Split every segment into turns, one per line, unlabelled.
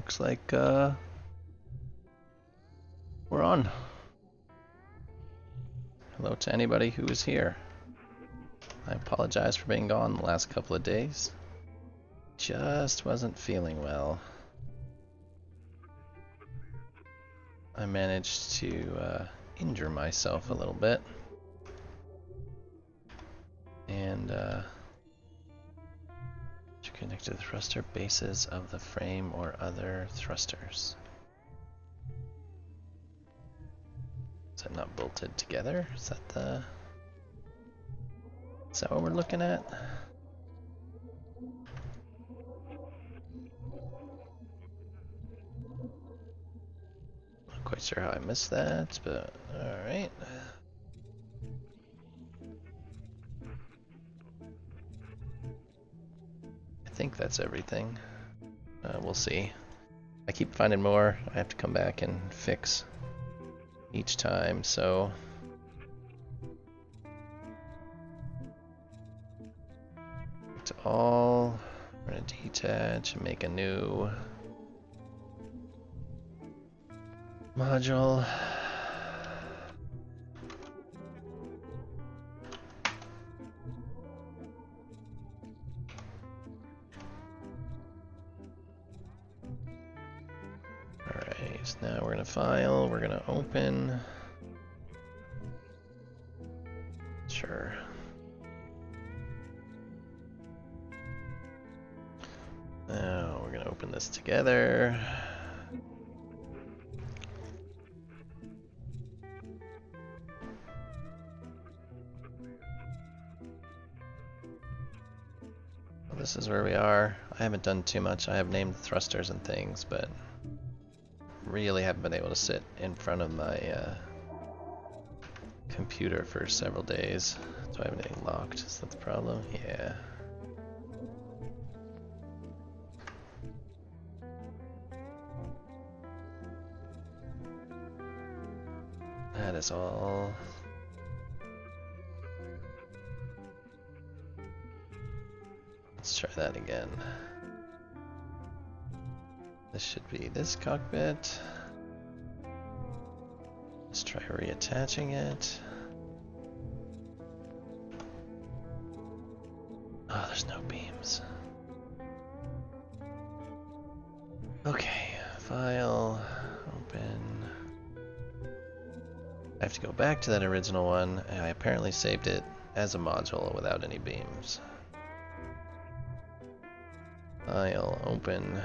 Looks like we're on. Hello to anybody who is here. I apologize for being gone the last couple of days. Just wasn't feeling well. I managed to injure myself a little bit. And to connect to the thruster bases of the frame or other thrusters. Is that not bolted together? Is that what we're looking at? Not quite sure how I missed that, but alright. I think that's everything. We'll see. I keep finding more. I have to come back and fix each time, so to all, we're going to detach and make a new module. Alright, now we're going to file, we're going to open. Sure. Now we're going to open this together. Well, this is where we are. I haven't done too much. I have named the thrusters and things, but really haven't been able to sit in front of my computer for several days. Do I have anything locked? Is that the problem? Yeah. That is all. Let's try that again. This should be this cockpit. Let's try reattaching it. Oh, there's no beams. Okay, file, open. I have to go back to that original one, and I apparently saved it as a module without any beams. File, open.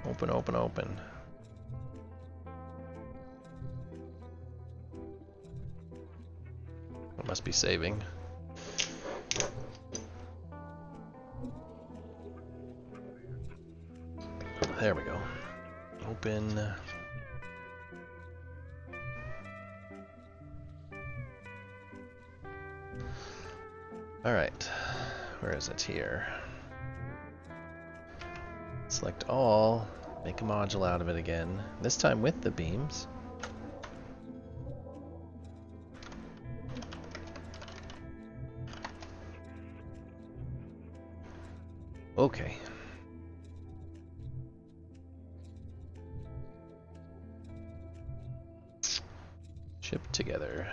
Open, open, open. It must be saving. There we go. Open. Alright. Where is it here? Select all. Make a module out of it again. This time with the beams. Okay. Ship together.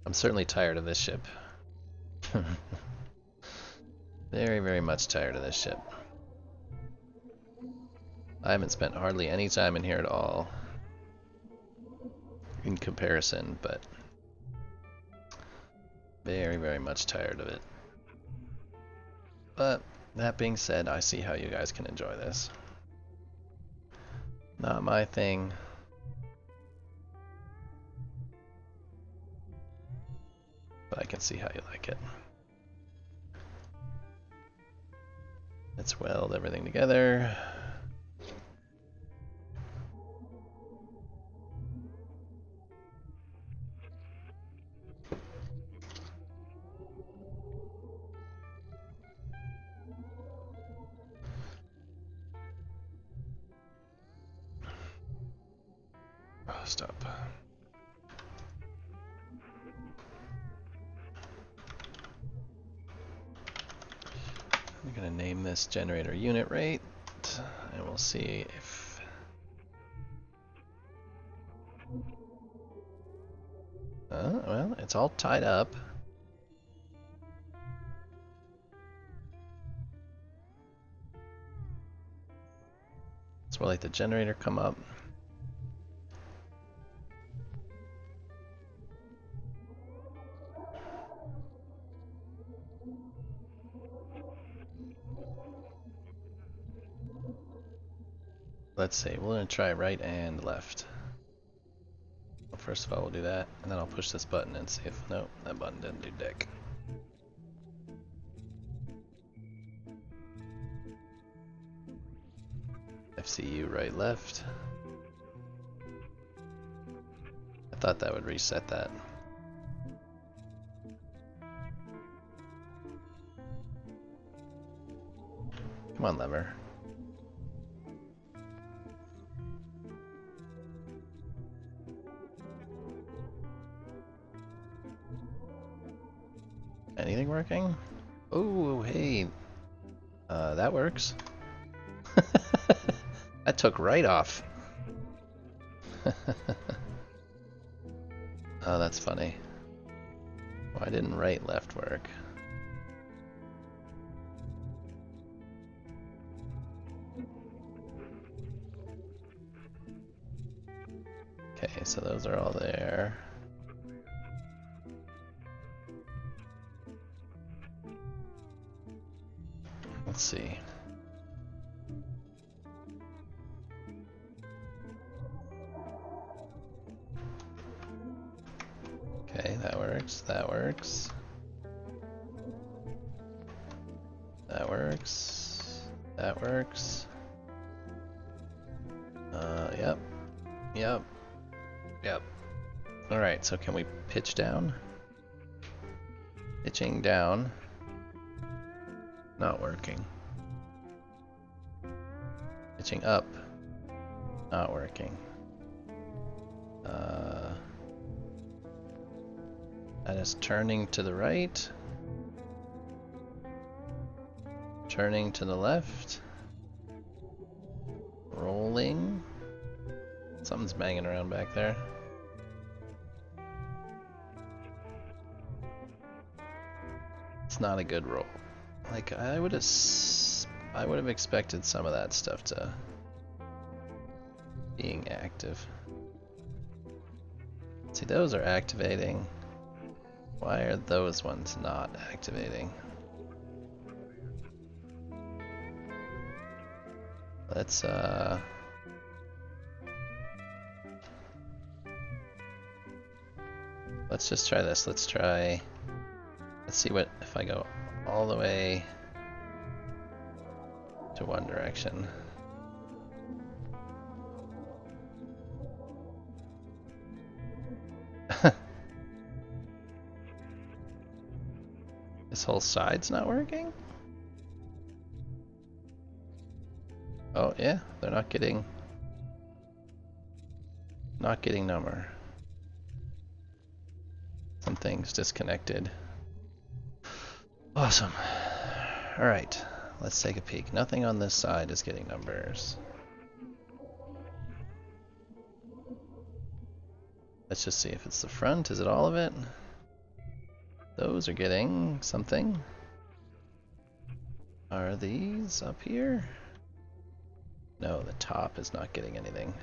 I'm certainly tired of this ship. Very, very much tired of this ship. I haven't spent hardly any time in here at all in comparison, but very, very much tired of it. But that being said, I see how you guys can enjoy this. Not my thing. But I can see how you like it. Let's weld everything together. Oh, stop. I'm going to name this generator unit rate it, and we'll see if... well, it's all tied up. So we'll let the generator come up. Let's see, we're gonna try right and left. Well, first of all, we'll do that, and then I'll push this button and see if, nope, that button didn't do dick. FCU right, left. I thought that would reset that. Come on, lever. Anything working? Oh, hey. That works. That took right off. Oh, that's funny. Why didn't right, left work? Okay, so those are all there. Let's see. Okay, that works, that works. That works. That works. Yep. Yep. Yep. Alright, so can we pitch down? Pitching down. Not working. Pitching up. Not working. That is turning to the right. Turning to the left. Rolling. Something's banging around back there. It's not a good roll. Like I would have expected some of that stuff to being active. See, those are activating. Why are those ones not activating? Let's just try this. Let's see what if I go all the way to one direction. This whole side's not working? Oh yeah, they're not getting number. Something's disconnected. Awesome. Alright, let's take a peek. Nothing on this side is getting numbers. Let's just see if it's the front. Is it all of it? Those are getting something. Are these up here? No, the top is not getting anything.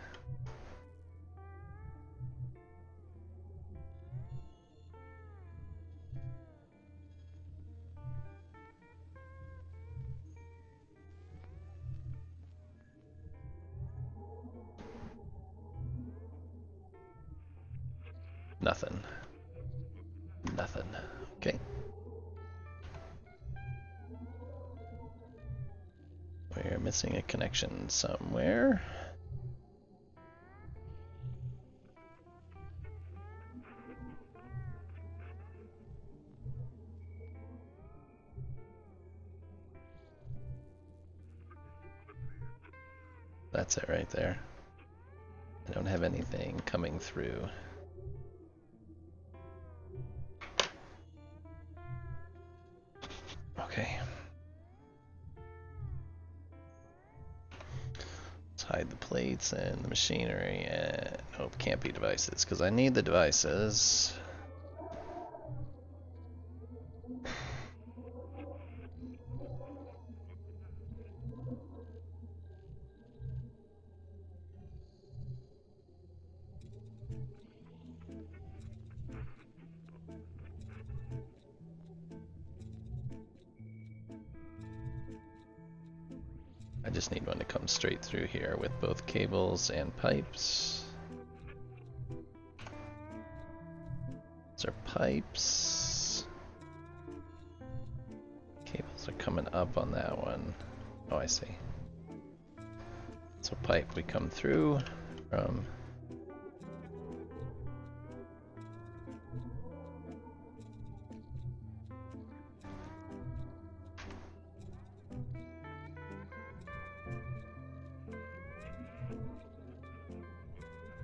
Nothing. Nothing. Okay. We're missing a connection somewhere. That's it right there. I don't have anything coming through. Okay. hide the plates and the machinery, and nope, can't be devices, because I need the devices. I just need one to come straight through here with both cables and pipes. Those are pipes. Cables are coming up on that one. Oh, I see. So pipe, we come through from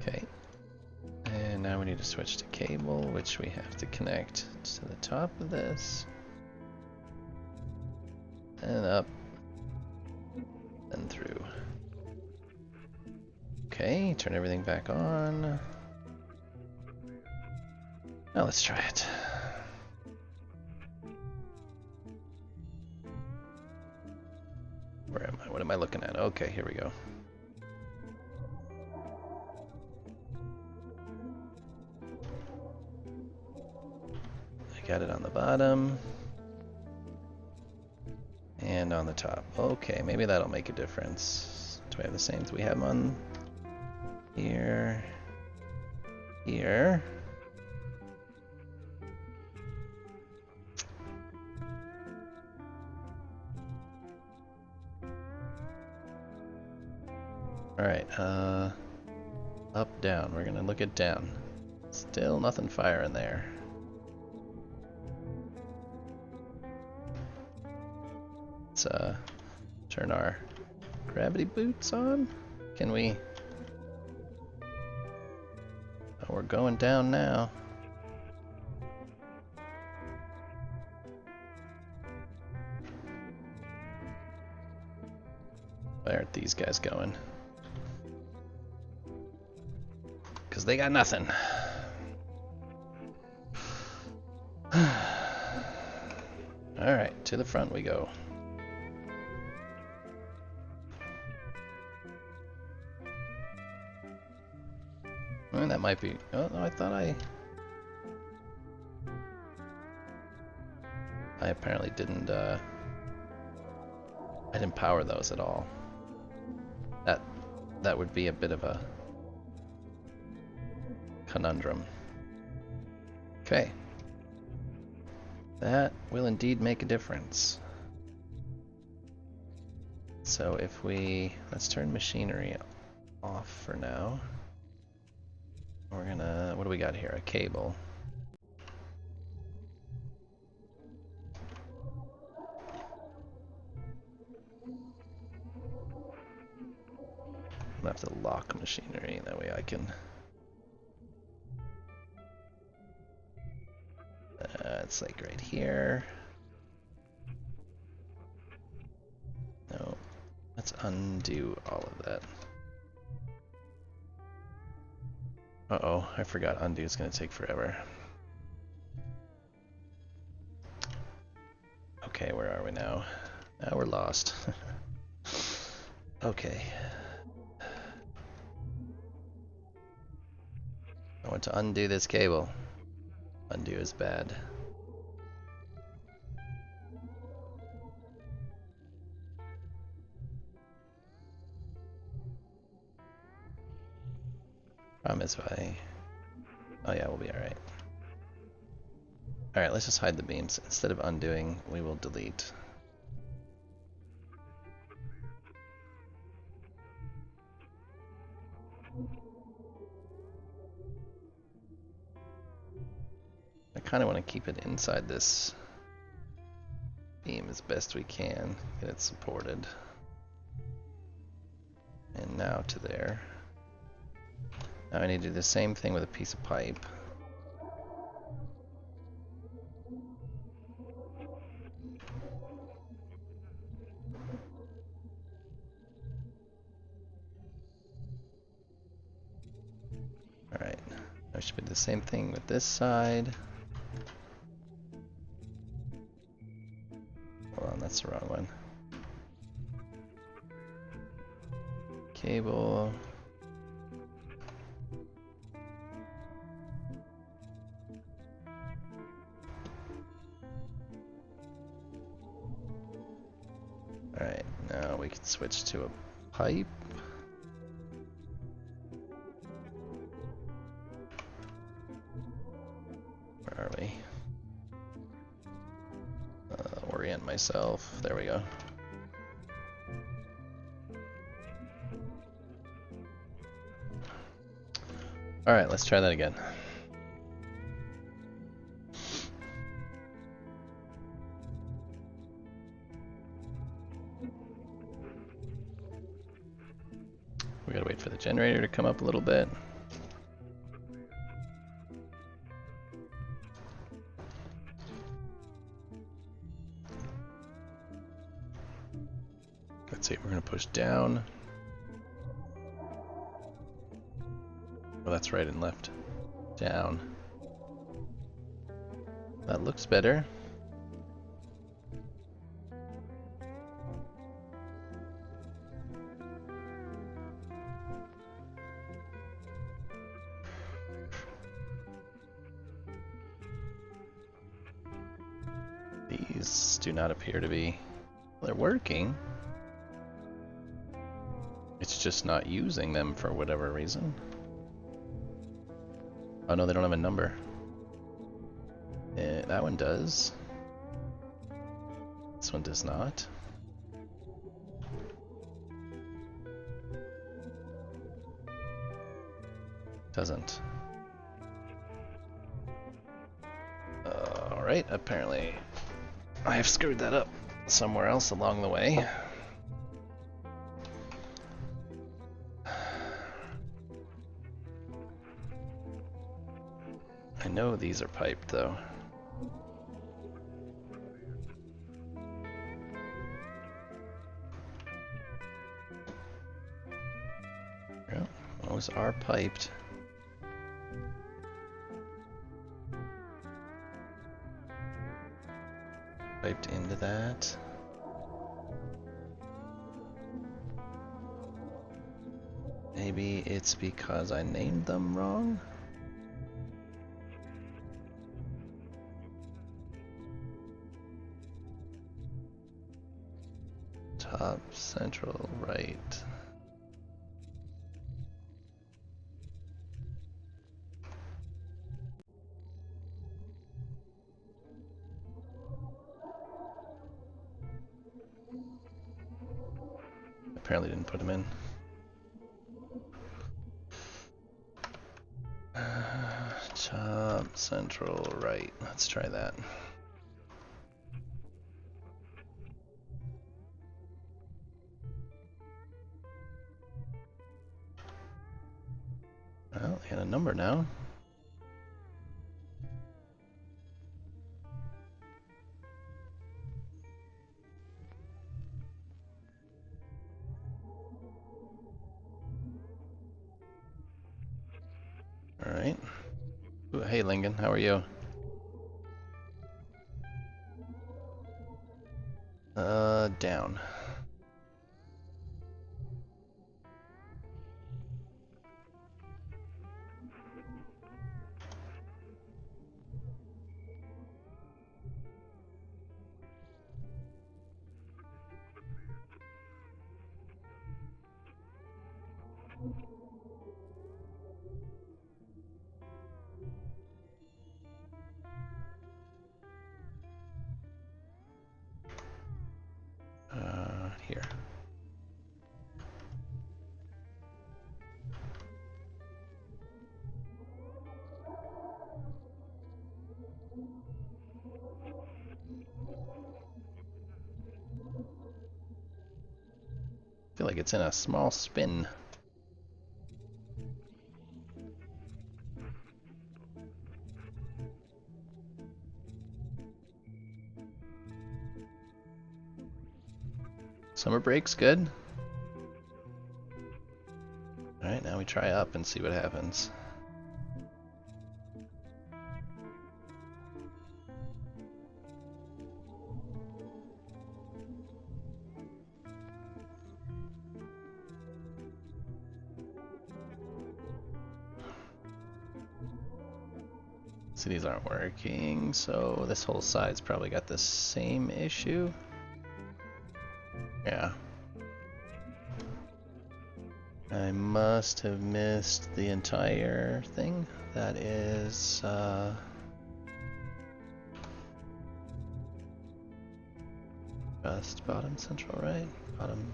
okay. And now we need to switch to cable, which we have to connect to the top of this. And up. And through. Okay, turn everything back on. Now let's try it. Where am I? What am I looking at? Okay, here we go. I got it on the bottom. And on the top. Okay, maybe that'll make a difference. Do we have the same? Do we have them on here? Here. Alright, up, down. We're gonna look at down. Still nothing firing there. Let's turn our gravity boots on. Can we? Oh, we're going down now. Where aren't these guys going? Because they got nothing. Alright, to the front we go. Well, that might be... Oh, no, I thought I apparently didn't, I didn't power those at all. That would be a bit of a conundrum. Okay. That will indeed make a difference. So if we... Let's turn machinery off for now. We're gonna... What do we got here? A cable. I'm gonna have to lock machinery, that way I can... it's like right here. No, let's undo all of that. Uh-oh, I forgot undo is gonna take forever. Okay, where are we now? Now we're lost. Okay. I want to undo this cable. Undo is bad. Problem is if I... Oh yeah, we'll be alright. Alright, let's just hide the beams. Instead of undoing, we will delete. I kind of want to keep it inside this beam as best we can, get it supported. And now to there. Now I need to do the same thing with a piece of pipe. I should do the same thing with this side. Hold on, that's the wrong one. Cable. Alright, now we can switch to a pipe. Where are we? Orient myself. There we go. Alright, let's try that again. We gotta wait for the generator to come up a little bit. Let's see, we're gonna push down. Oh, that's right and left. Down. That looks better. These do not appear to be... They're working. It's just not using them for whatever reason. Oh no, they don't have a number. That one does. This one does not. Doesn't. Alright, apparently I have screwed that up somewhere else along the way. I know these are piped though. Yeah, those are piped. Piped into that. Maybe it's because I named them wrong? Top, central, right. Apparently didn't put them in. Top, central, right. Let's try that. Well, I got a number now. Alright. Hey Lingen, how are you? Down. Here. I feel like it's in a small spin. Summer break's good. Alright, now we try up and see what happens. See, these aren't working, so this whole side's probably got the same issue. Yeah. I must have missed the entire thing. That is, just bottom central, right? Bottom.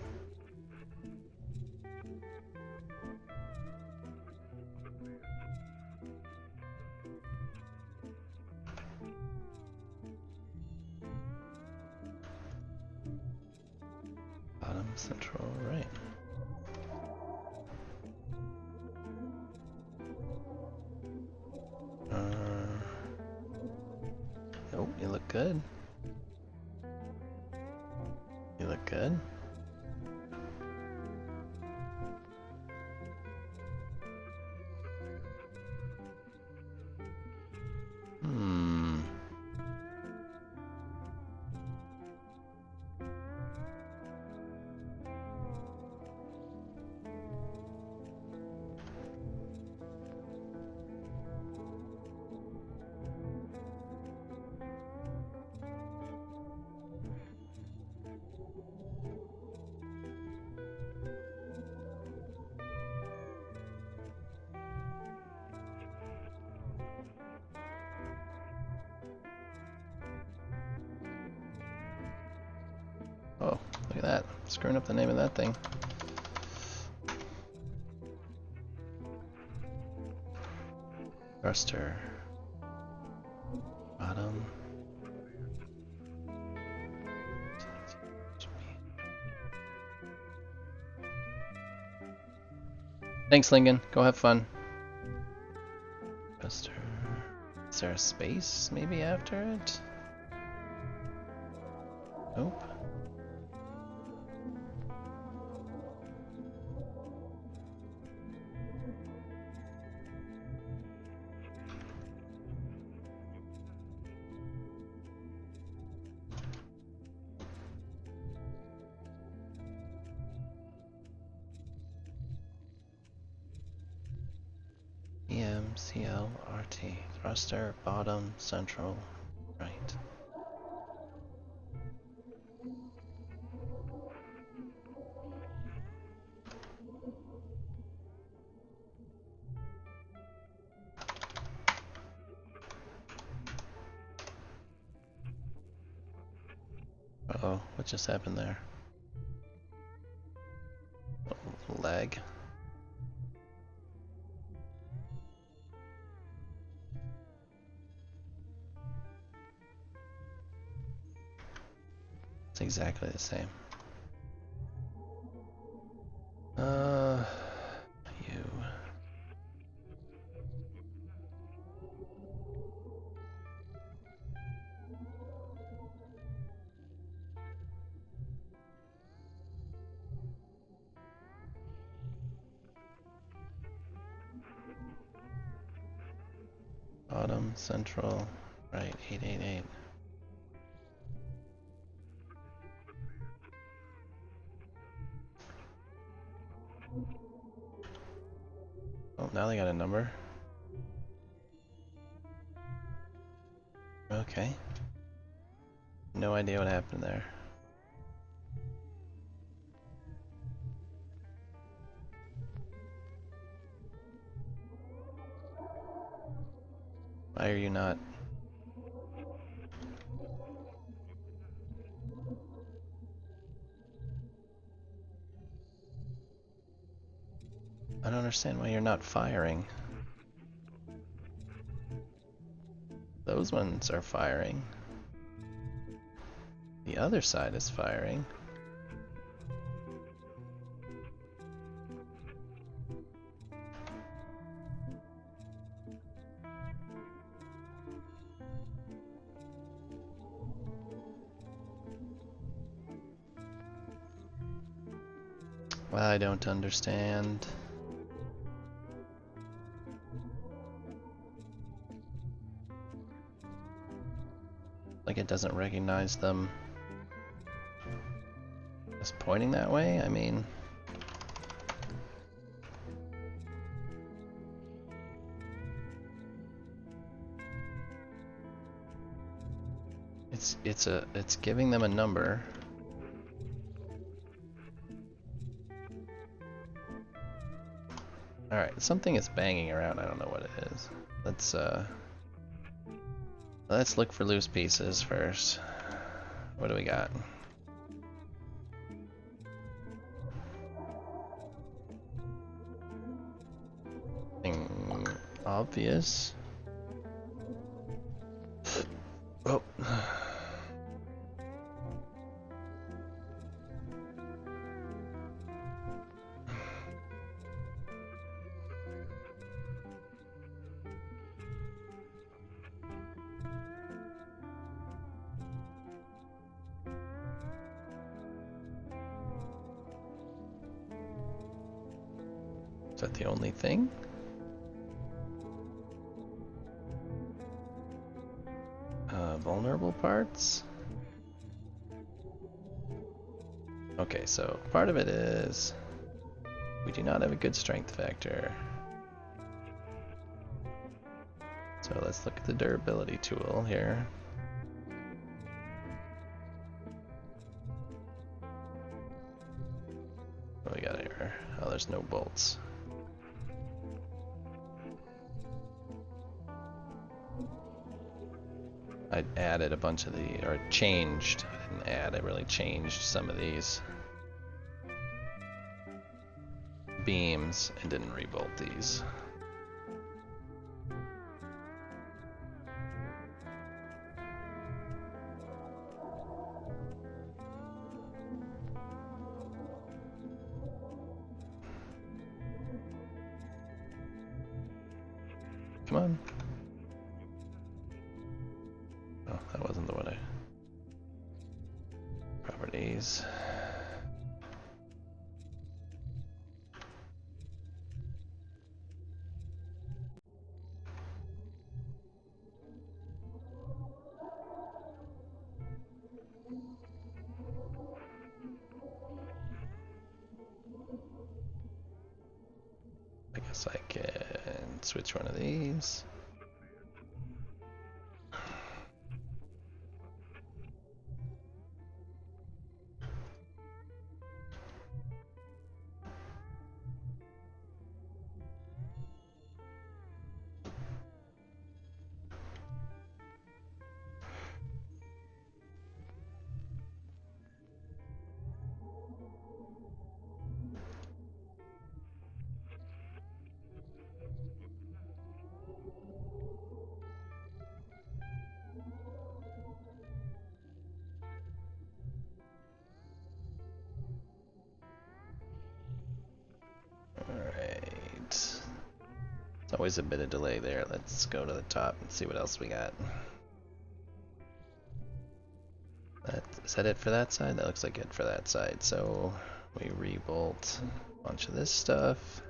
Bottom central, right. Oh, you look good. You look good. Oh, look at that. Screwing up the name of that thing. Thruster. Bottom. Thanks, Lincoln. Go have fun. Thruster. Is there a space maybe after it? Nope. CL, RT, thruster, bottom, central, right. Uh-oh, what just happened there? Lag. It's exactly the same. You. Bottom, central, right, 888. Oh, now they got a number. Okay. No idea what happened there. Why are you not? I don't understand why you're not firing. Those ones are firing. The other side is firing. I don't understand. Like it doesn't recognize them as pointing that way? I mean... it's giving them a number. All right, something is banging around. I don't know what it is. Let's look for loose pieces first. What do we got? Nothing obvious. Oh. Is that the only thing? Vulnerable parts? Okay, so part of it is we do not have a good strength factor. So let's look at the durability tool here. What do we got here? Oh, there's no bolts. I added a bunch of the, or changed, I didn't add, I really changed some of these beams and didn't rebolt these. Come on. Oh, that wasn't the one I... Properties. I guess I can switch one of these. Always a bit of delay there. Let's go to the top and see what else we got. Is that it for that side? That looks like it for that side. So we rebolt a bunch of this stuff.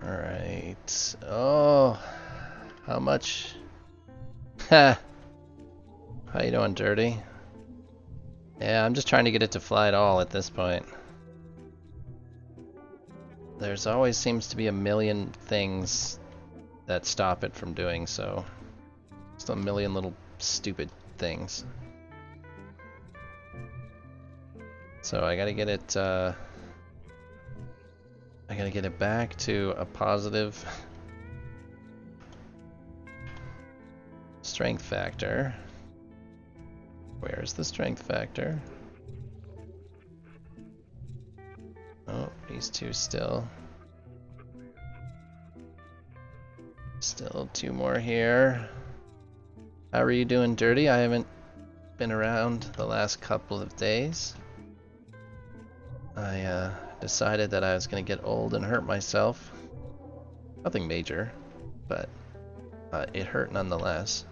Alright. Oh, how much? Ha! How you doing, Dirty? Yeah, I'm just trying to get it to fly at all at this point. There's always seems to be a million things that stop it from doing so. Just a million little stupid things. So I gotta get it, I gotta get it back to a positive strength factor. Where's the strength factor? Oh, these two still. Still two more here. How are you doing, Dirty? I haven't been around the last couple of days. I decided that I was going to get old and hurt myself. Nothing major, but it hurt nonetheless.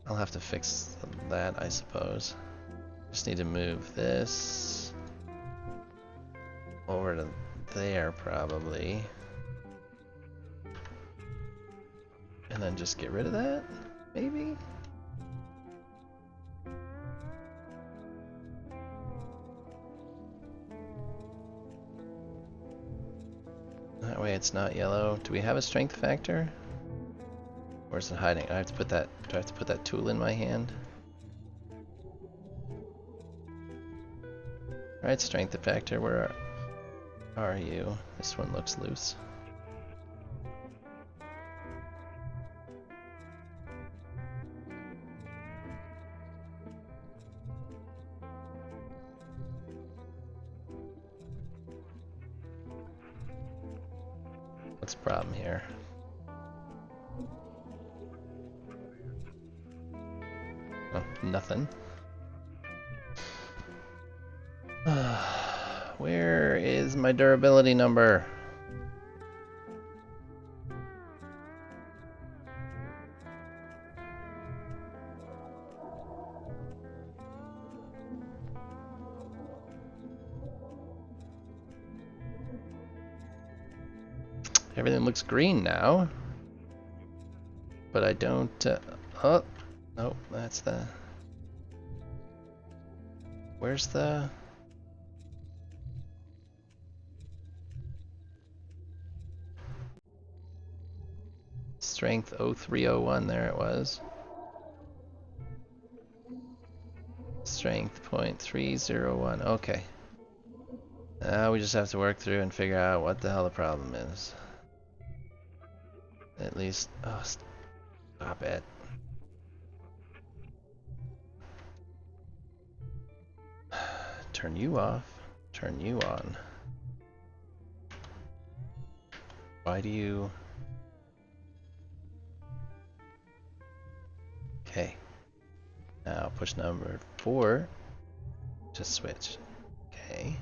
I'll have to fix that, I suppose. Just need to move this over to there, probably. And then just get rid of that, maybe? That way it's not yellow. Do we have a strength factor? Where's it hiding? I have to put that. Do I have to put that tool in my hand? Alright, strength factor, where are you? This one looks loose. What's the problem here? Oh, nothing. Where is my durability number? Everything looks green now, but I don't. Oh, nope, that's the. Where's the? Strength 0301, there it was. Strength 0.301, okay. Now we just have to work through and figure out what the hell the problem is. At least, oh, stop it. Turn you off, turn you on. Why do you... Okay. Now push number 4 to switch. Okay.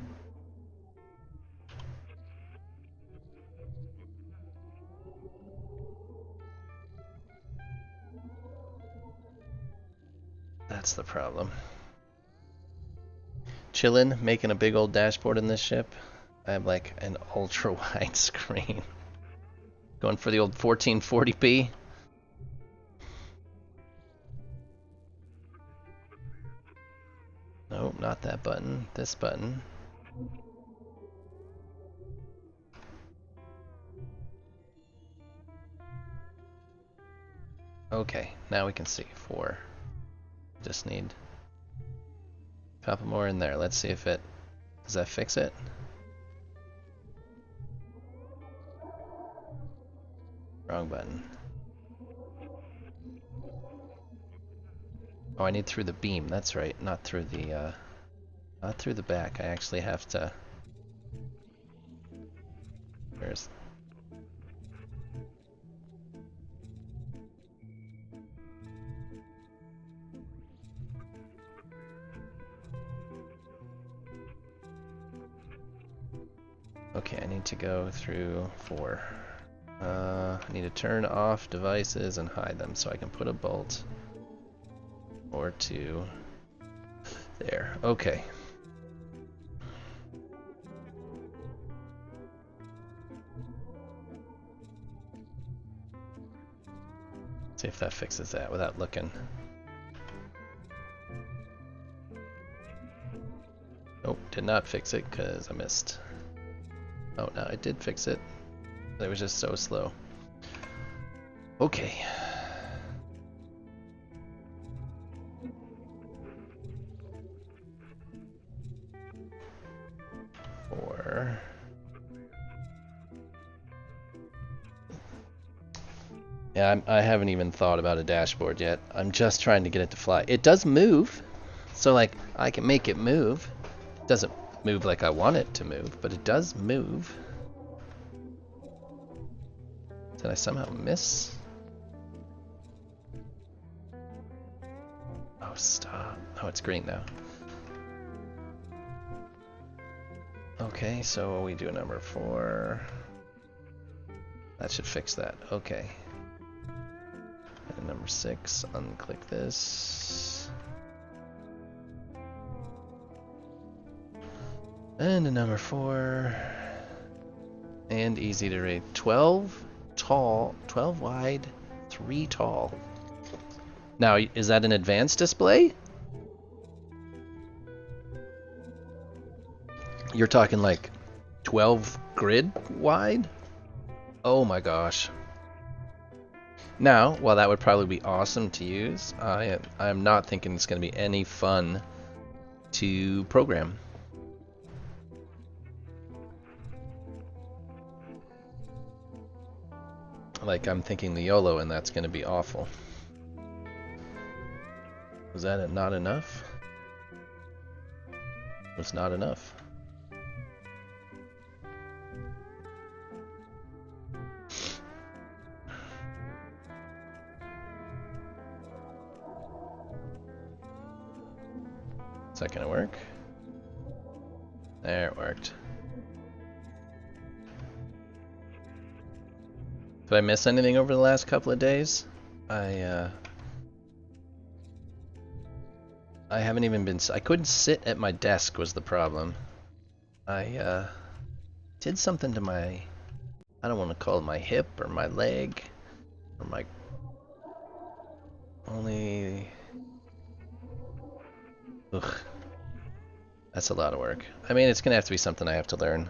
That's the problem. Chillin', making a big old dashboard in this ship. I have like an ultra wide screen. Going for the old 1440p. Nope, not that button. This button. Okay, now we can see 4. Just need a couple more in there. Let's see if it... Does that fix it? Wrong button. Oh, I need through the beam. That's right. Not through the back. I actually have to... Where's... Okay, I need to go through 4. I need to turn off devices and hide them so I can put a bolt or 2 there. Okay. See if that fixes that without looking. Nope, did not fix it because I missed. Oh, no, it did fix it. It was just so slow. Okay. Four. Yeah, I haven't even thought about a dashboard yet. I'm just trying to get it to fly. It does move, so like I can make it move. It doesn't move like I want it to move, but it does move. Did I somehow miss? Oh, Oh, stop. Oh, it's green now. Okay, so we do number 4. That should fix that. Okay. And number 6, unclick this. And a number 4. And easy to read. 12 tall, 12 wide, 3 tall. Now, is that an advanced display? You're talking like 12 grid wide? Oh my gosh. Now, while that would probably be awesome to use, I am not thinking it's going to be any fun to program. Like, I'm thinking the YOLO, and that's going to be awful. Was that not enough? It was not enough. Is that gonna work? There, it worked. Did I miss anything over the last couple of days? I haven't even been. I couldn't sit at my desk was the problem. I did something to my. I don't want to call it my hip or my leg or my. Only. Ugh. That's a lot of work. I mean, it's gonna have to be something I have to learn.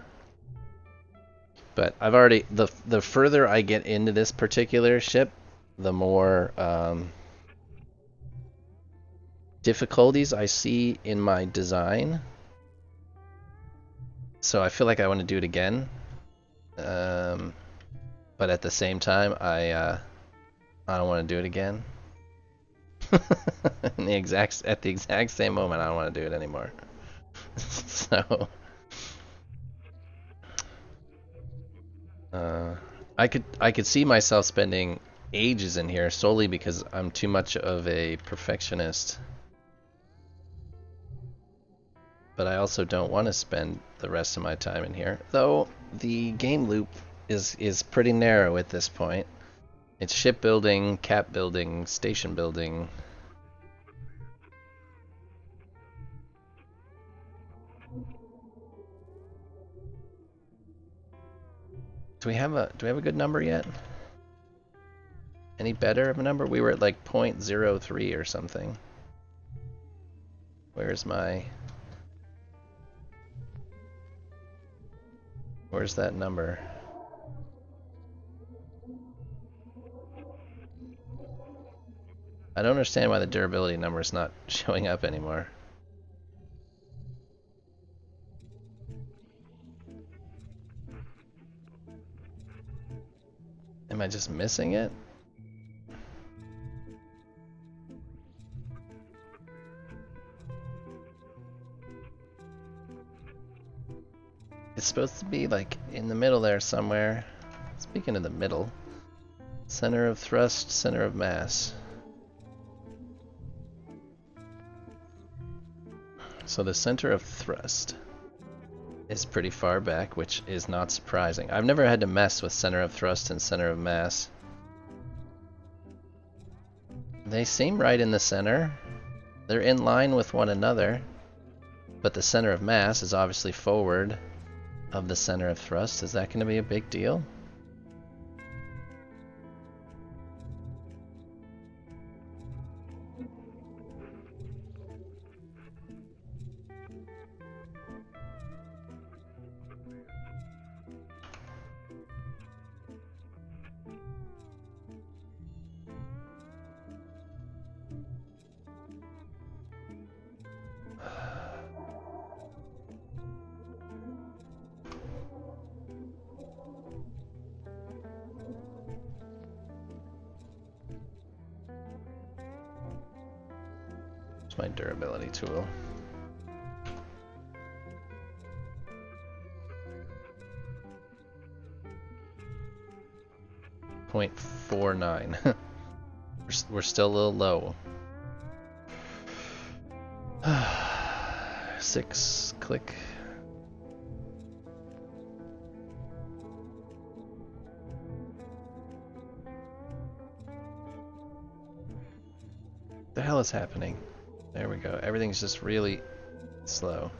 But I've already the further I get into this particular ship, the more difficulties I see in my design. So I feel like I want to do it again. But at the same time, I don't want to do it again. At the exact same moment, I don't want to do it anymore. So I could see myself spending ages in here solely because I'm too much of a perfectionist. But I also don't want to spend the rest of my time in here. Though the game loop is pretty narrow at this point. It's ship building, cap building, station building. Do we have a good number yet? Any better of a number? We were at like 0.03 or something. Where's that number? I don't understand why the durability number is not showing up anymore. Am I just missing it? It's supposed to be like in the middle there somewhere. Speaking of the middle, center of thrust, center of mass. So the center of thrust is pretty far back, which is not surprising. I've never had to mess with center of thrust and center of mass. They seem right in the center. They're in line with one another, but the center of mass is obviously forward of the center of thrust. Is that going to be a big deal? My durability tool. .49. We're still a little low. 6, click. The hell is happening? There we go. Everything's just really slow.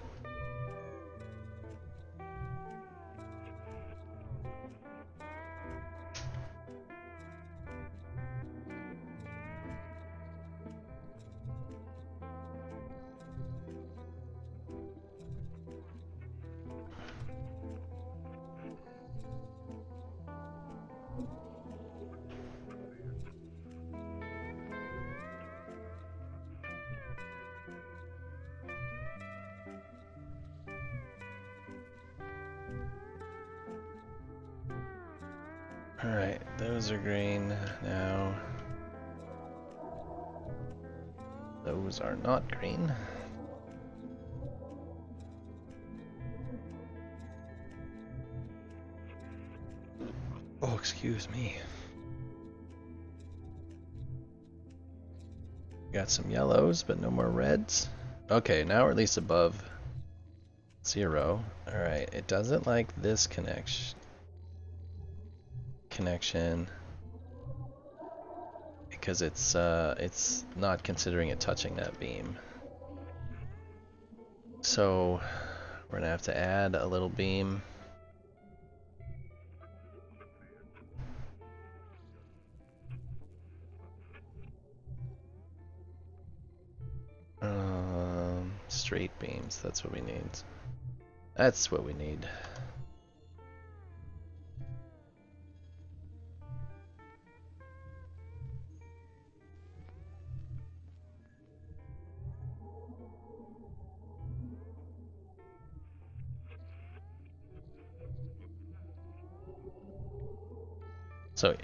Alright, those are green now. Those are not green. Oh, excuse me. Got some yellows, but no more reds. Okay, now we're at least above 0. Alright, it doesn't like this connection because it's not considering it touching that beam. So we're gonna have to add a little beam. Straight beams, that's what we need. That's what we need. So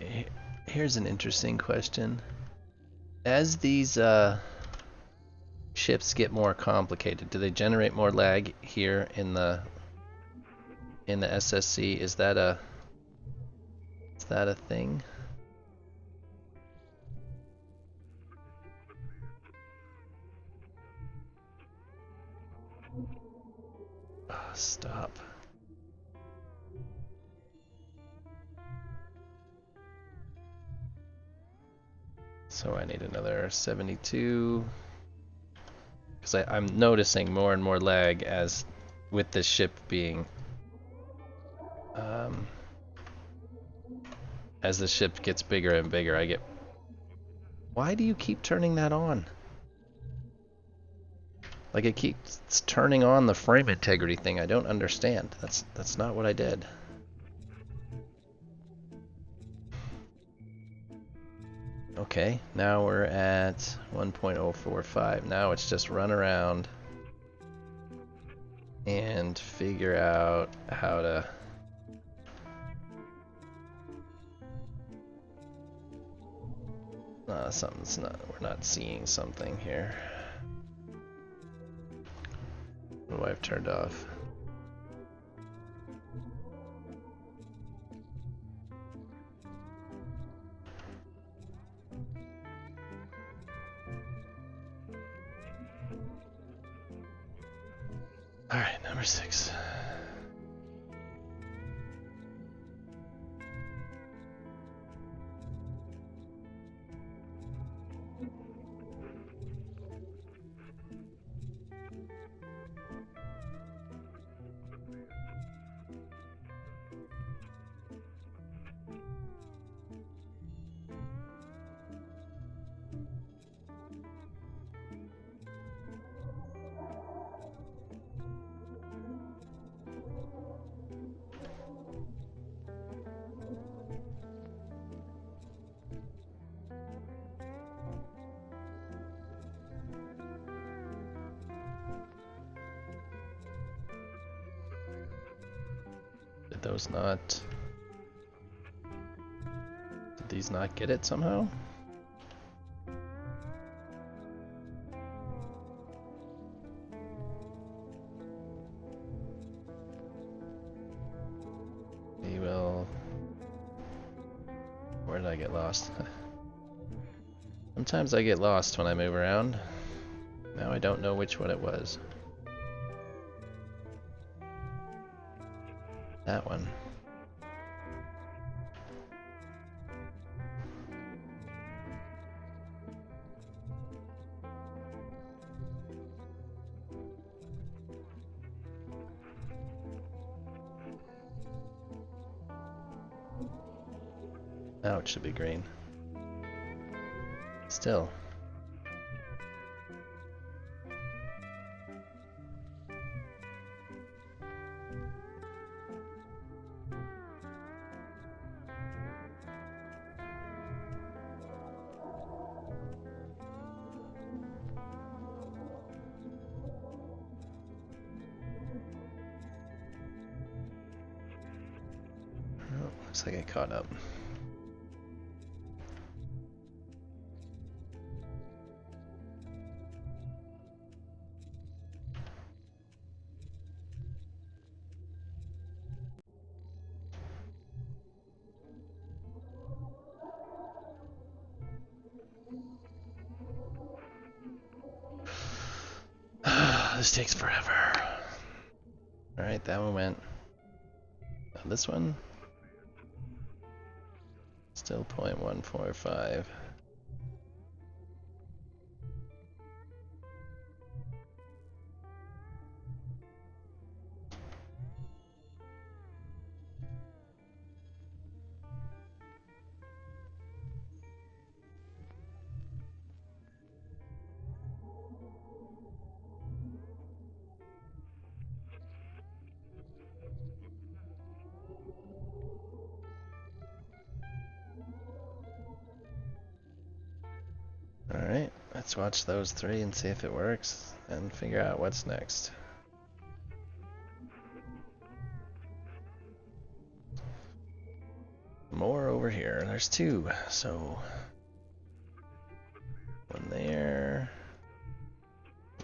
here's an interesting question. As these ships get more complicated, do they generate more lag here in the SSC? Is that a thing? Oh, stop. So I need another 72. Because I'm noticing more and more lag as with this ship being as the ship gets bigger and bigger, I get. Why do you keep turning that on? Like it keeps turning on the frame integrity thing. I don't understand. That's not what I did. Okay, now we're at 1.045. Now it's just run around and figure out how to something's not, we're not seeing something here. What do I have turned off? Alright, number 6. Did those not... Did these not get it somehow? We will... Where did I get lost? Sometimes I get lost when I move around. Now I don't know which one it was. That one. Now it should be green. Still. Oh, looks like I caught up. This takes forever. Alright, that one went. Now this one? Still 0.145. Alright, let's watch those three and see if it works and figure out what's next. More over here. There's two, so one there,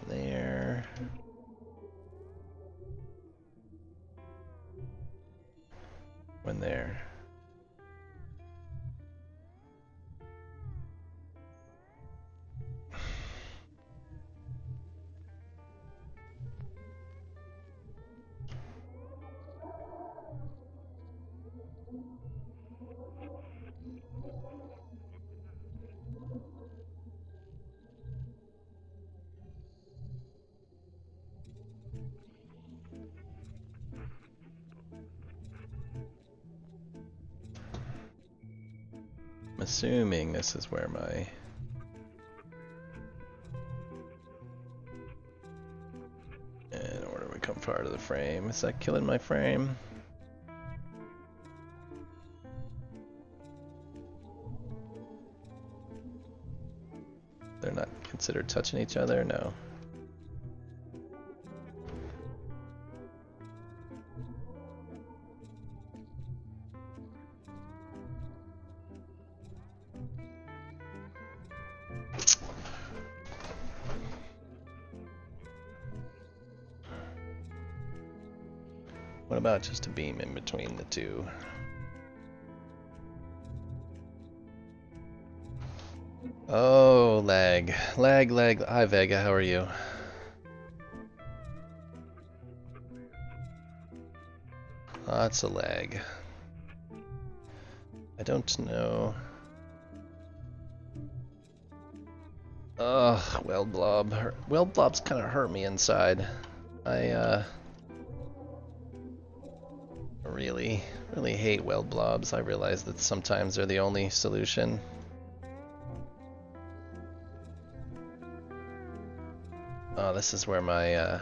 there, one there. I'm assuming this is where my and where do we come part of the frame? Is that killing my frame? They're not considered touching each other? No. What about just a beam in between the two? Oh, lag. Lag, lag. Hi, Vega, how are you? Lots of lag. I don't know. Ugh, weld blob. Weld blobs kind of hurt me inside. I really hate weld blobs. I realize that sometimes they're the only solution. Oh, this is where my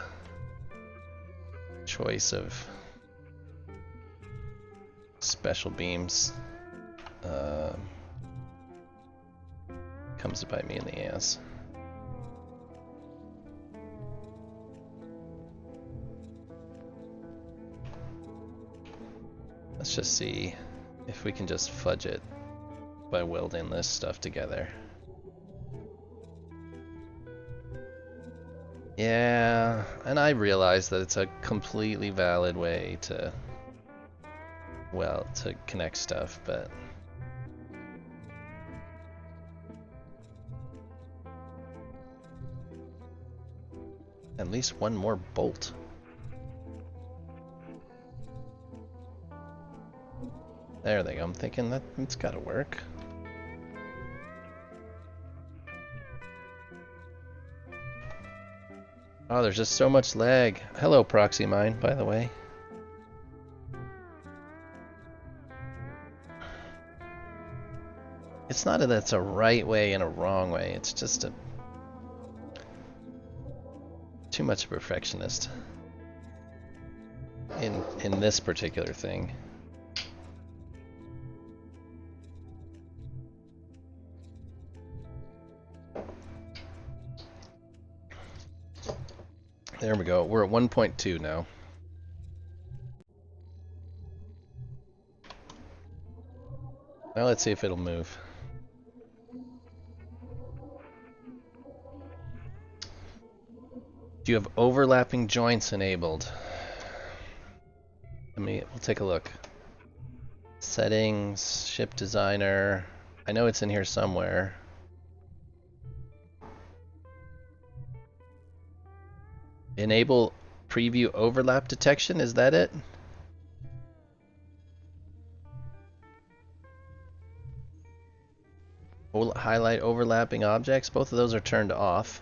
choice of special beams comes to bite me in the ass. Let's just see if we can just fudge it by welding this stuff together. Yeah, and I realize that it's a completely valid way to, well, to connect stuff, but at least one more bolt. There they go. I'm thinking that it's gotta work. Oh, there's just so much lag. Hello, proxy mine, by the way. It's not that it's a right way and a wrong way. It's just a too much of a perfectionist in this particular thing. There we go. We're at 1.2 now. Now let's see if it'll move. Do you have overlapping joints enabled? We'll take a look. Settings, ship designer. I know it's in here somewhere. Enable preview overlap detection, is that it? Highlight overlapping objects, both of those are turned off.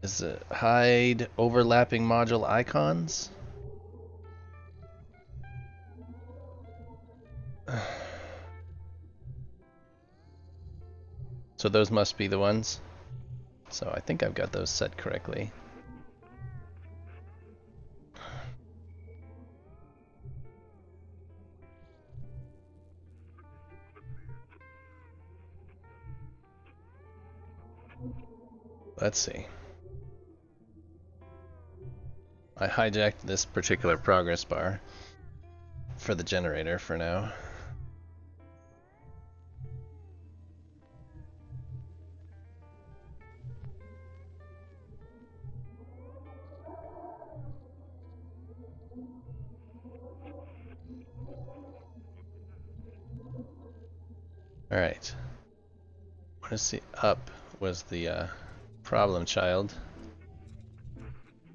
Is it hide overlapping module icons? So those must be the ones. So I think I've got those set correctly. Let's see. I hijacked this particular progress bar for the generator for now. All right. Let's see. Up was the problem child.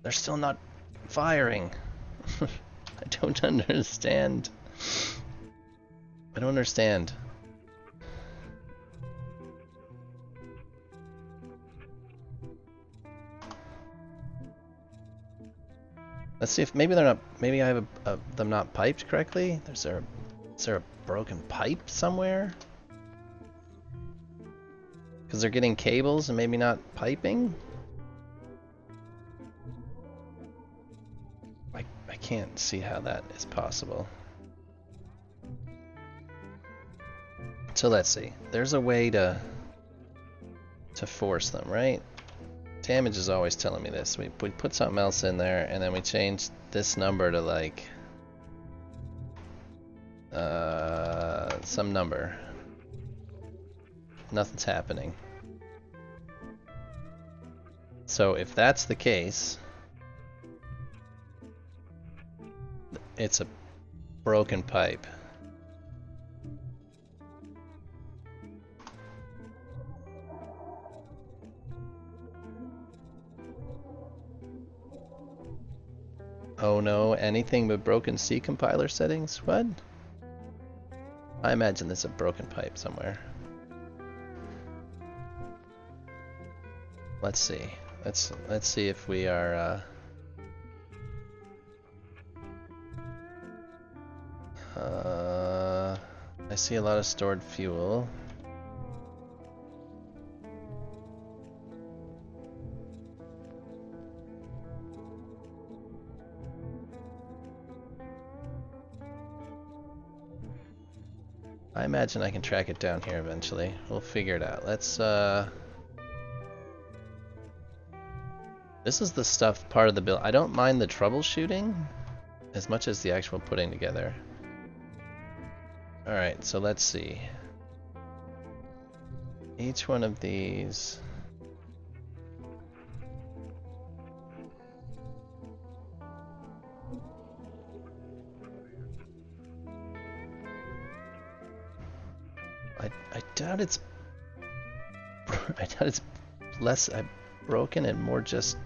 They're still not firing. I don't understand. I don't understand. Let's see if maybe they're not. Maybe I have them not piped correctly. Is there a broken pipe somewhere? Because they're getting cables and maybe not piping? I can't see how that is possible. So let's see. There's a way to force them, right? Damage is always telling me this. We put something else in there and then we change this number to like some number. Nothing's happening. So if that's the case, it's a broken pipe. Oh no, anything but broken C compiler settings? What? I imagine there's a broken pipe somewhere. Let's see. Let's see if we are I see a lot of stored fuel. I imagine I can track it down here eventually. We'll figure it out. Let's this is the stuff part of the build. I don't mind the troubleshooting as much as the actual putting together. Alright, so let's see. Each one of these. I doubt it's I doubt it's less broken and more just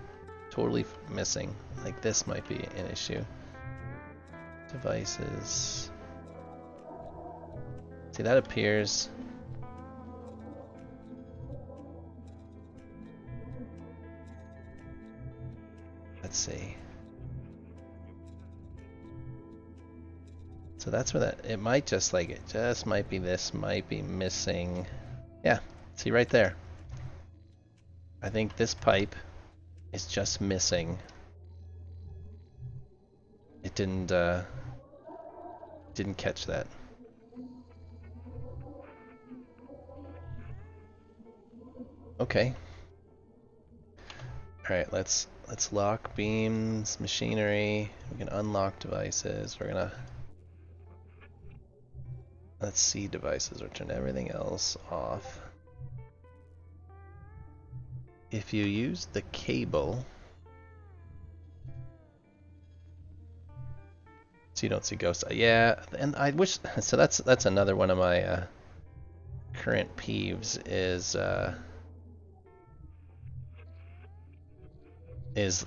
totally missing. Like this might be an issue. Devices. See, that appears. Let's see. So that's where that, it might just like, it just might be this, might be missing. Yeah, see right there. I think this pipe is just missing. It didn't catch that. Okay. All right, let's lock beams, machinery. We can unlock devices. We're gonna let's see devices or turn everything else off. If you use the cable, so you don't see ghosts. Yeah, and I wish. So that's another one of my current peeves is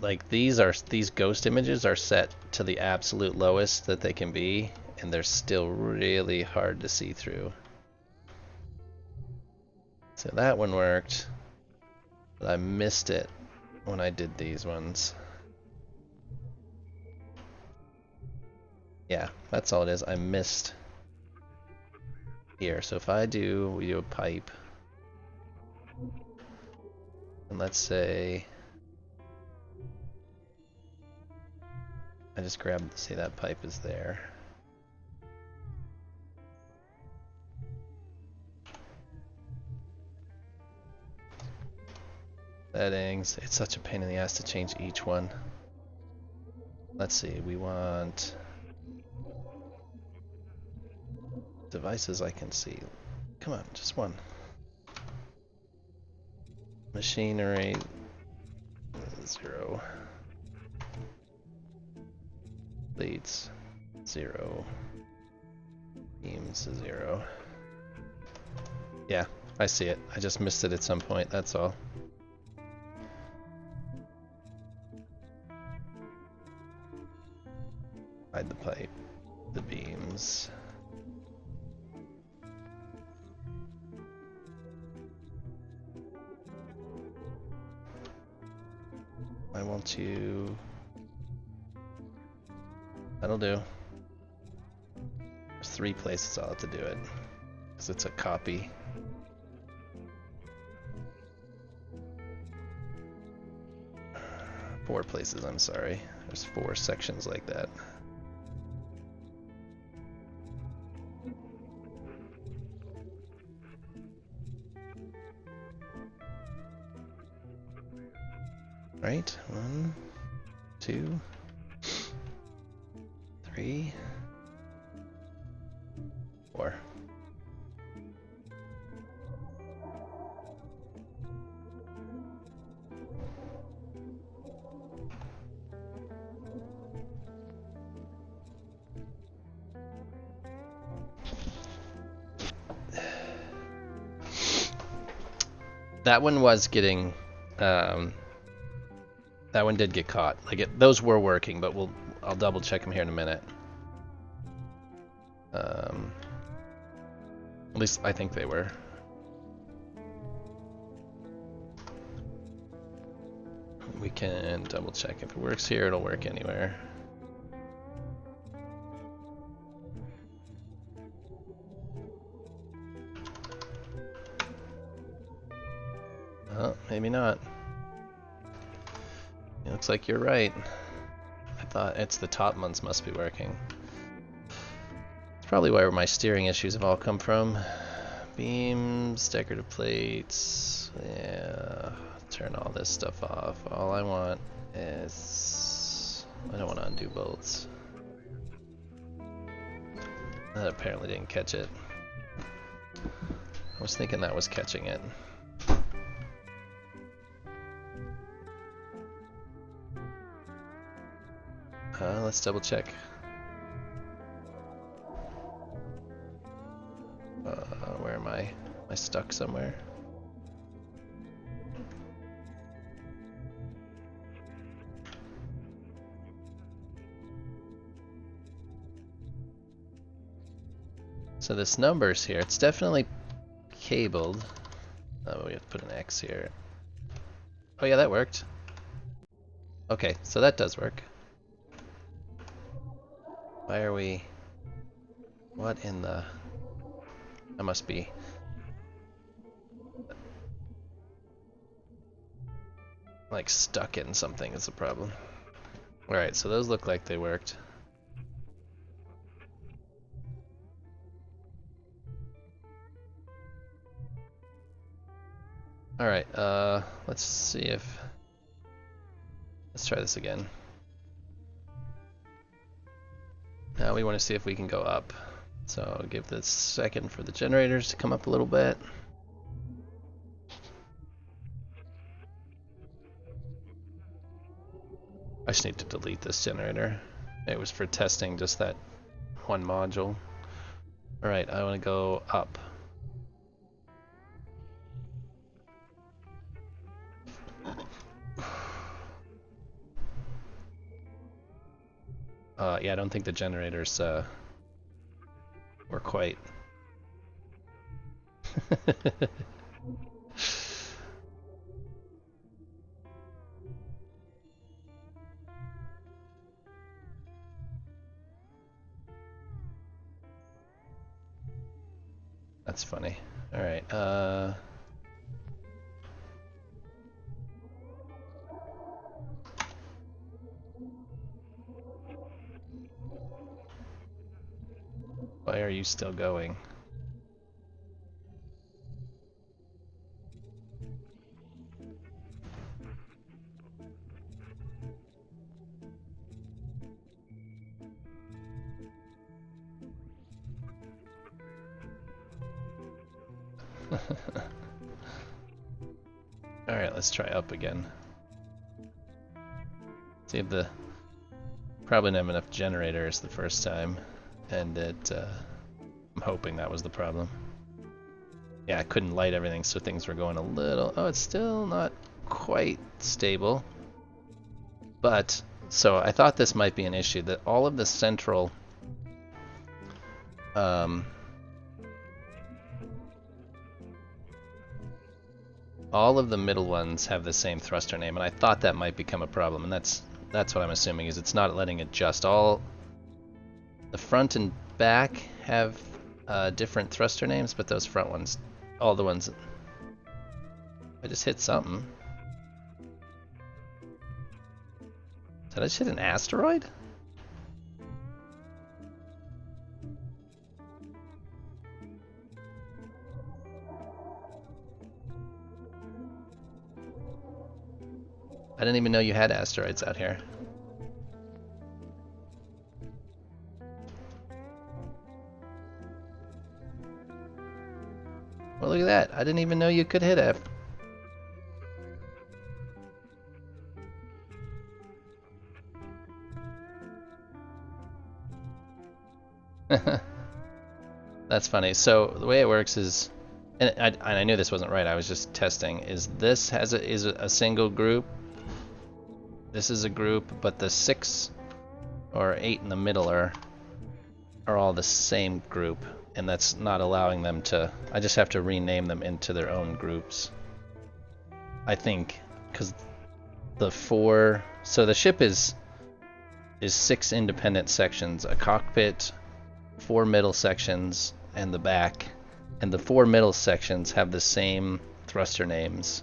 like these ghost images are set to the absolute lowest that they can be, and they're still really hard to see through. So that one worked, but I missed it when I did these ones. Yeah, that's all it is. I missed here. So if we do a pipe, and let's say I just grabbed, see that pipe is there. Settings, it's such a pain in the ass to change each one. Let's see, we want devices I can see. Come on, just one. Machinery, 0. Leads, 0. Beams, 0. Yeah, I see it. I just missed it at some point, that's all. Hide the pipe, the beams. Why won't you? That'll do. There's 3 places I'll have to do it, because it's a copy. Four places, I'm sorry. There's 4 sections like that. Right, 1, 2, 3, 4. That one was getting, that one did get caught. Like those were working, but I'll double check them here in a minute. At least I think they were. We can double check. If it works here, it'll work anywhere. Oh, maybe not. It looks like you're right. I thought it's the top ones must be working. It's probably where my steering issues have all come from. Beams, decorative plates, yeah, turn all this stuff off. All I want is, I don't want to undo bolts. That apparently didn't catch it. I was thinking that was catching it. Let's double check. Where am I? Am I stuck somewhere? So this number's here. It's definitely cabled. Oh, we have to put an X here. Oh yeah, that worked. Okay, so that does work. Why are we... What in the... I must be... like stuck in something is the problem. Alright, so those look like they worked. Alright, let's see if... Let's try this again. Now we want to see if we can go up. So I'll give this a second for the generators to come up a little bit. I just need to delete this generator. It was for testing just that one module. Alright, I want to go up. Yeah, I don't think the generators were quite... That's funny. Alright, why are you still going? Alright, let's try up again. See if the... Probably didn't have enough generators the first time, and it... I'm hoping that was the problem. Yeah, I couldn't light everything, so things were going a little... Oh, it's still not quite stable. But, so I thought this might be an issue, that all of the central... all of the middle ones have the same thruster name, and I thought that might become a problem, and that's what I'm assuming, is it's not letting it adjust. All the front and back have different thruster names, but those front ones, all the ones... I just hit something. Did I just hit an asteroid? I didn't even know you had asteroids out here. Well, look at that. I didn't even know you could hit F. That's funny. So the way it works is, and I knew this wasn't right, I was just testing, is this is a single group. This is a group, but the 6 or 8 in the middle are all the same group, and that's not allowing them to... I just have to rename them into their own groups. I think, because the 4... So the ship is 6 independent sections, a cockpit, 4 middle sections, and the back. And the 4 middle sections have the same thruster names.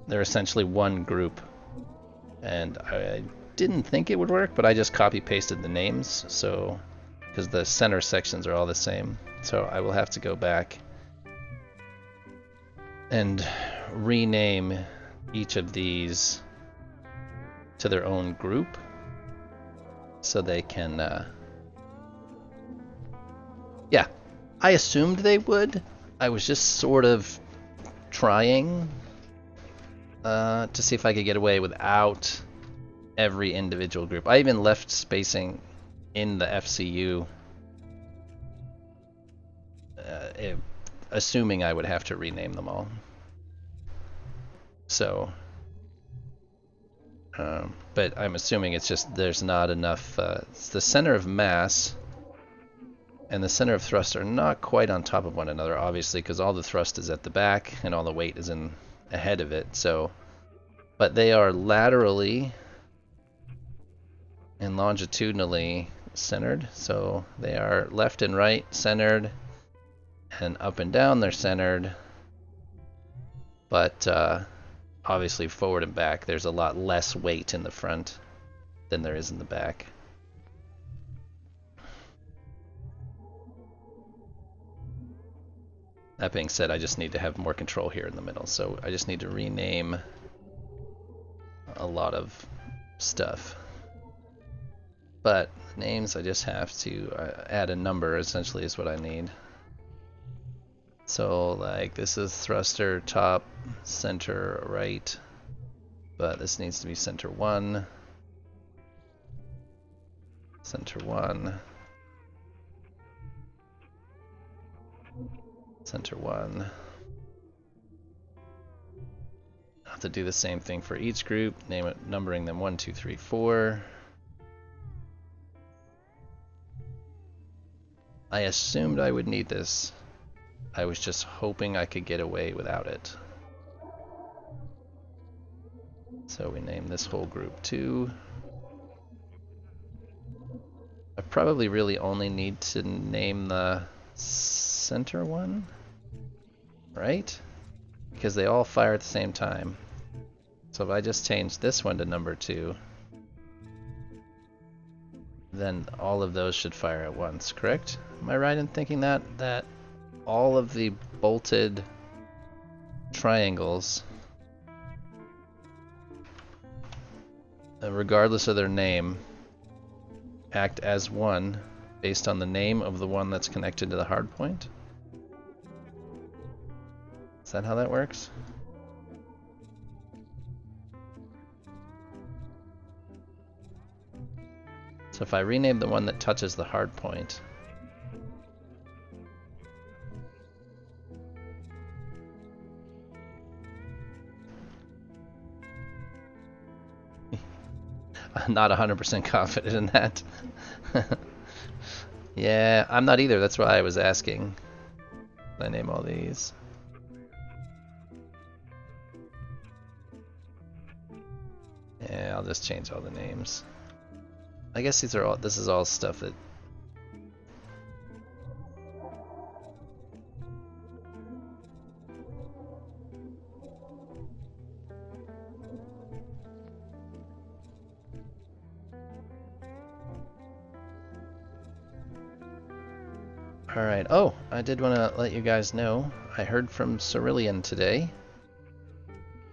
They're essentially one group, and I didn't think it would work, but I just copy pasted the names, so because the center sections are all the same. So I will have to go back and rename each of these to their own group so they can yeah, I assumed they would. I was just sort of trying to see if I could get away without every individual group. I even left spacing in the FCU, assuming I would have to rename them all. So, but I'm assuming it's just there's not enough. It's the center of mass and the center of thrust are not quite on top of one another, obviously, because all the thrust is at the back and all the weight is in ahead of it. So, but they are laterally and longitudinally centered. So they are left and right centered, and up and down they're centered. But obviously forward and back, there's a lot less weight in the front than there is in the back. That being said, I just need to have more control here in the middle, so I just need to rename a lot of stuff. But names, I just have to add a number, essentially, is what I need. So, like, this is thruster top, center right, but this needs to be center 1, center 1, center 1. I'll have to do the same thing for each group, name it, numbering them 1, 2, 3, 4. I assumed I would need this. I was just hoping I could get away without it. So we name this whole group 2. I probably really only need to name the center one, right? Because they all fire at the same time. So if I just change this one to number 2, then all of those should fire at once, correct? Am I right in thinking that all of the bolted triangles, regardless of their name, act as one based on the name of the one that's connected to the hard point? Is that how that works? So if I rename the one that touches the hard point, I'm not 100% confident in that. Yeah, I'm not either. That's why I was asking. I name all these. Yeah, I'll just change all the names. I guess these are all. This is all stuff that. Alright, oh, I did want to let you guys know, I heard from Cerulean today,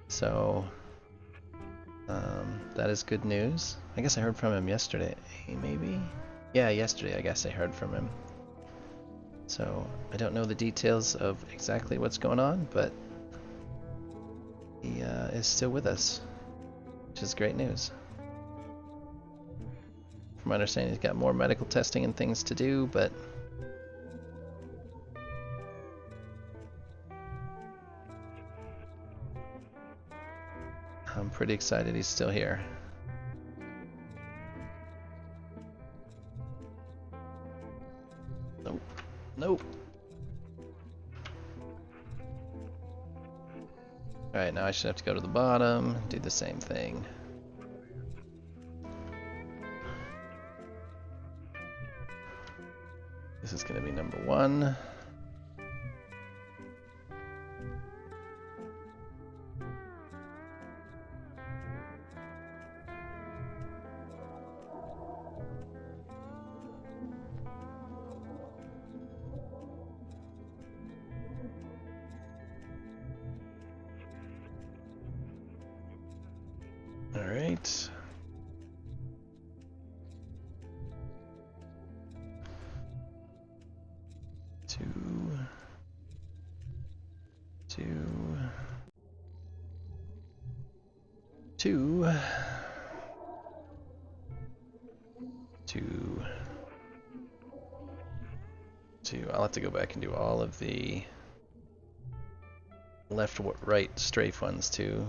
so that is good news. I guess I heard from him yesterday, maybe? Yeah, yesterday I guess I heard from him. So, I don't know the details of exactly what's going on, but he is still with us, which is great news. From my understanding, he's got more medical testing and things to do, but I'm pretty excited he's still here. Nope. Nope. Alright, now I should have to go to the bottom, do the same thing. This is going to be number 1. Alright. Two. I'll have to go back and do all of the left, right strafe ones too.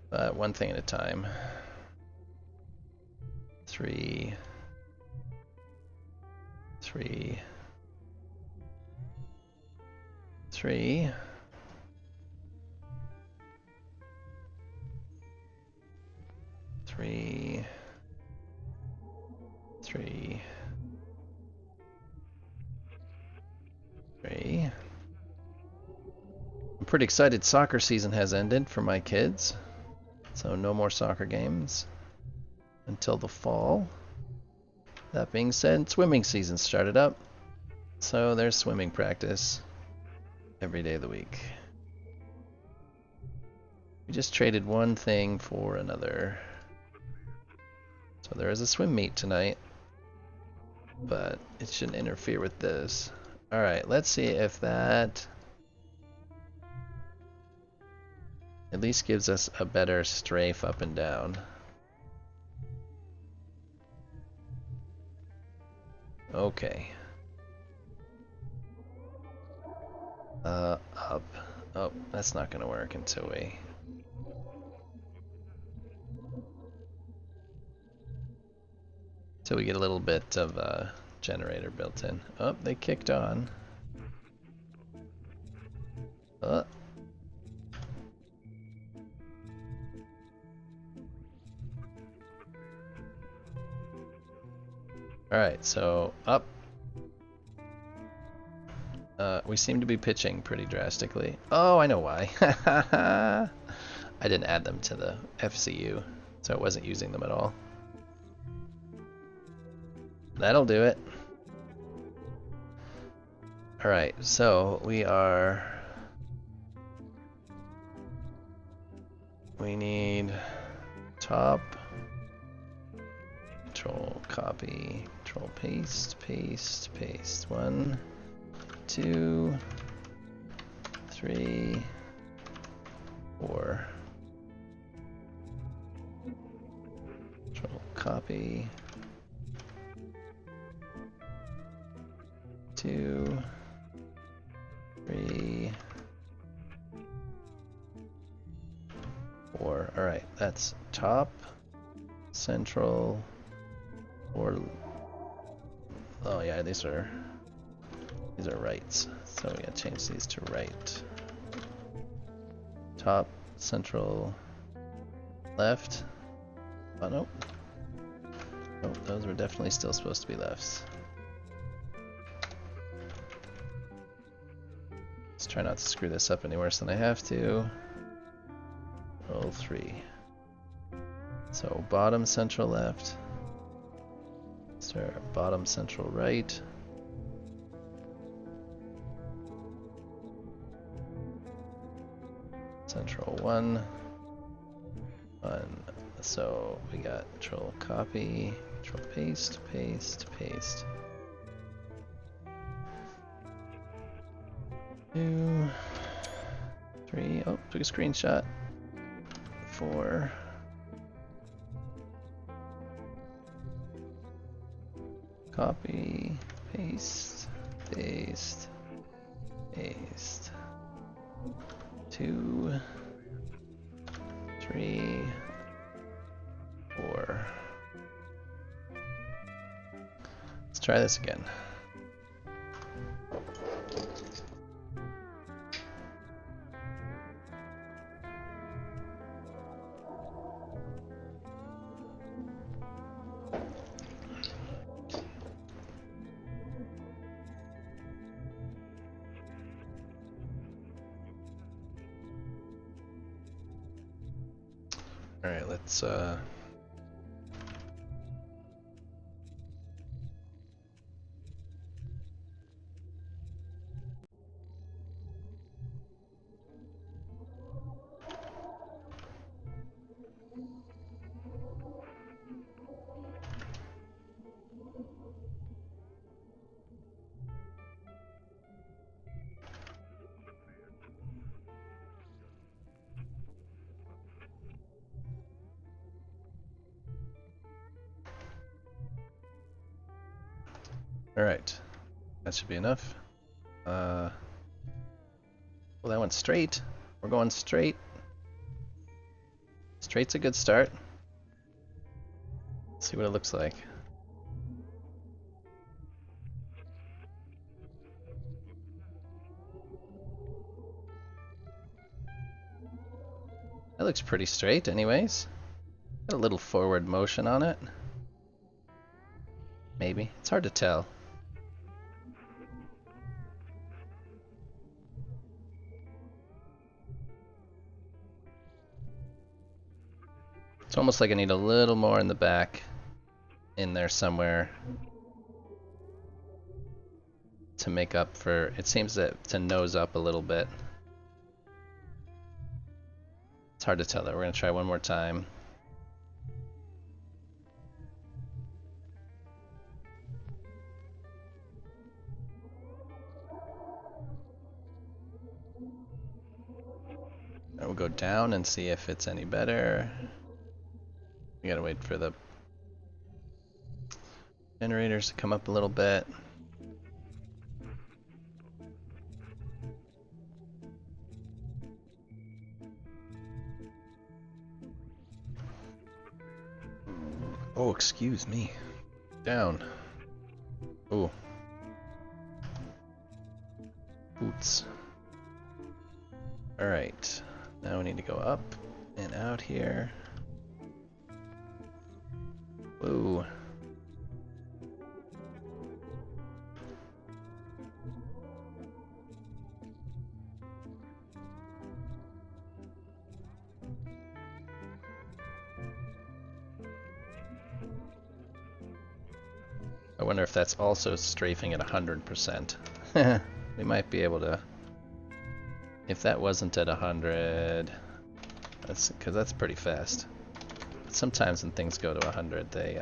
But one thing at a time. 3, 3, 3, 3, 3, 3. I'm pretty excited soccer season has ended for my kids, so no more soccer games until the fall. That being said, swimming season started up, so there's swimming practice every day of the week. We just traded one thing for another. So there is a swim meet tonight, but it shouldn't interfere with this. Alright, let's see if that at least gives us a better strafe up and down. Okay. Up. Oh, that's not gonna work until we get a little bit of a generator built in. Oh, they kicked on. Alright, so up. We seem to be pitching pretty drastically. Oh, I know why. I didn't add them to the FCU, so I wasn't using them at all. That'll do it. Alright, so we need top, control copy, control paste, paste, paste. 1, 2, 3, 4. Control copy. 2, 3, 4. Alright, that's top, central, or oh yeah, these are rights. So we gotta change these to right. Top, central, left. Oh nope. Oh, those were definitely still supposed to be lefts. Let's try not to screw this up any worse than I have to. Roll 3. So bottom, central, left. Start bottom, central, right. Central 1. 1. So we got control copy, control paste, paste, paste. 2, 3. Oh, took a screenshot. 4. Copy, paste, paste, paste. 2, 3, 4. Let's try this again. All right, let's all right, that should be enough. Well, that went straight. We're going straight. Straight's a good start. Let's see what it looks like. That looks pretty straight anyways. Got a little forward motion on it. Maybe. It's hard to tell. It's almost like I need a little more in the back, in there somewhere, to make up for, it seems to nose up a little bit. It's hard to tell that. We're going to try one more time. And we'll go down and see if it's any better. We gotta wait for the generators to come up a little bit. Oh, excuse me. Down. Oh. Boots. Alright. Now we need to go up and out here. Whoa. I wonder if that's also strafing at 100%. We might be able to, if that wasn't at 100, that's because that's pretty fast. But sometimes when things go to 100, they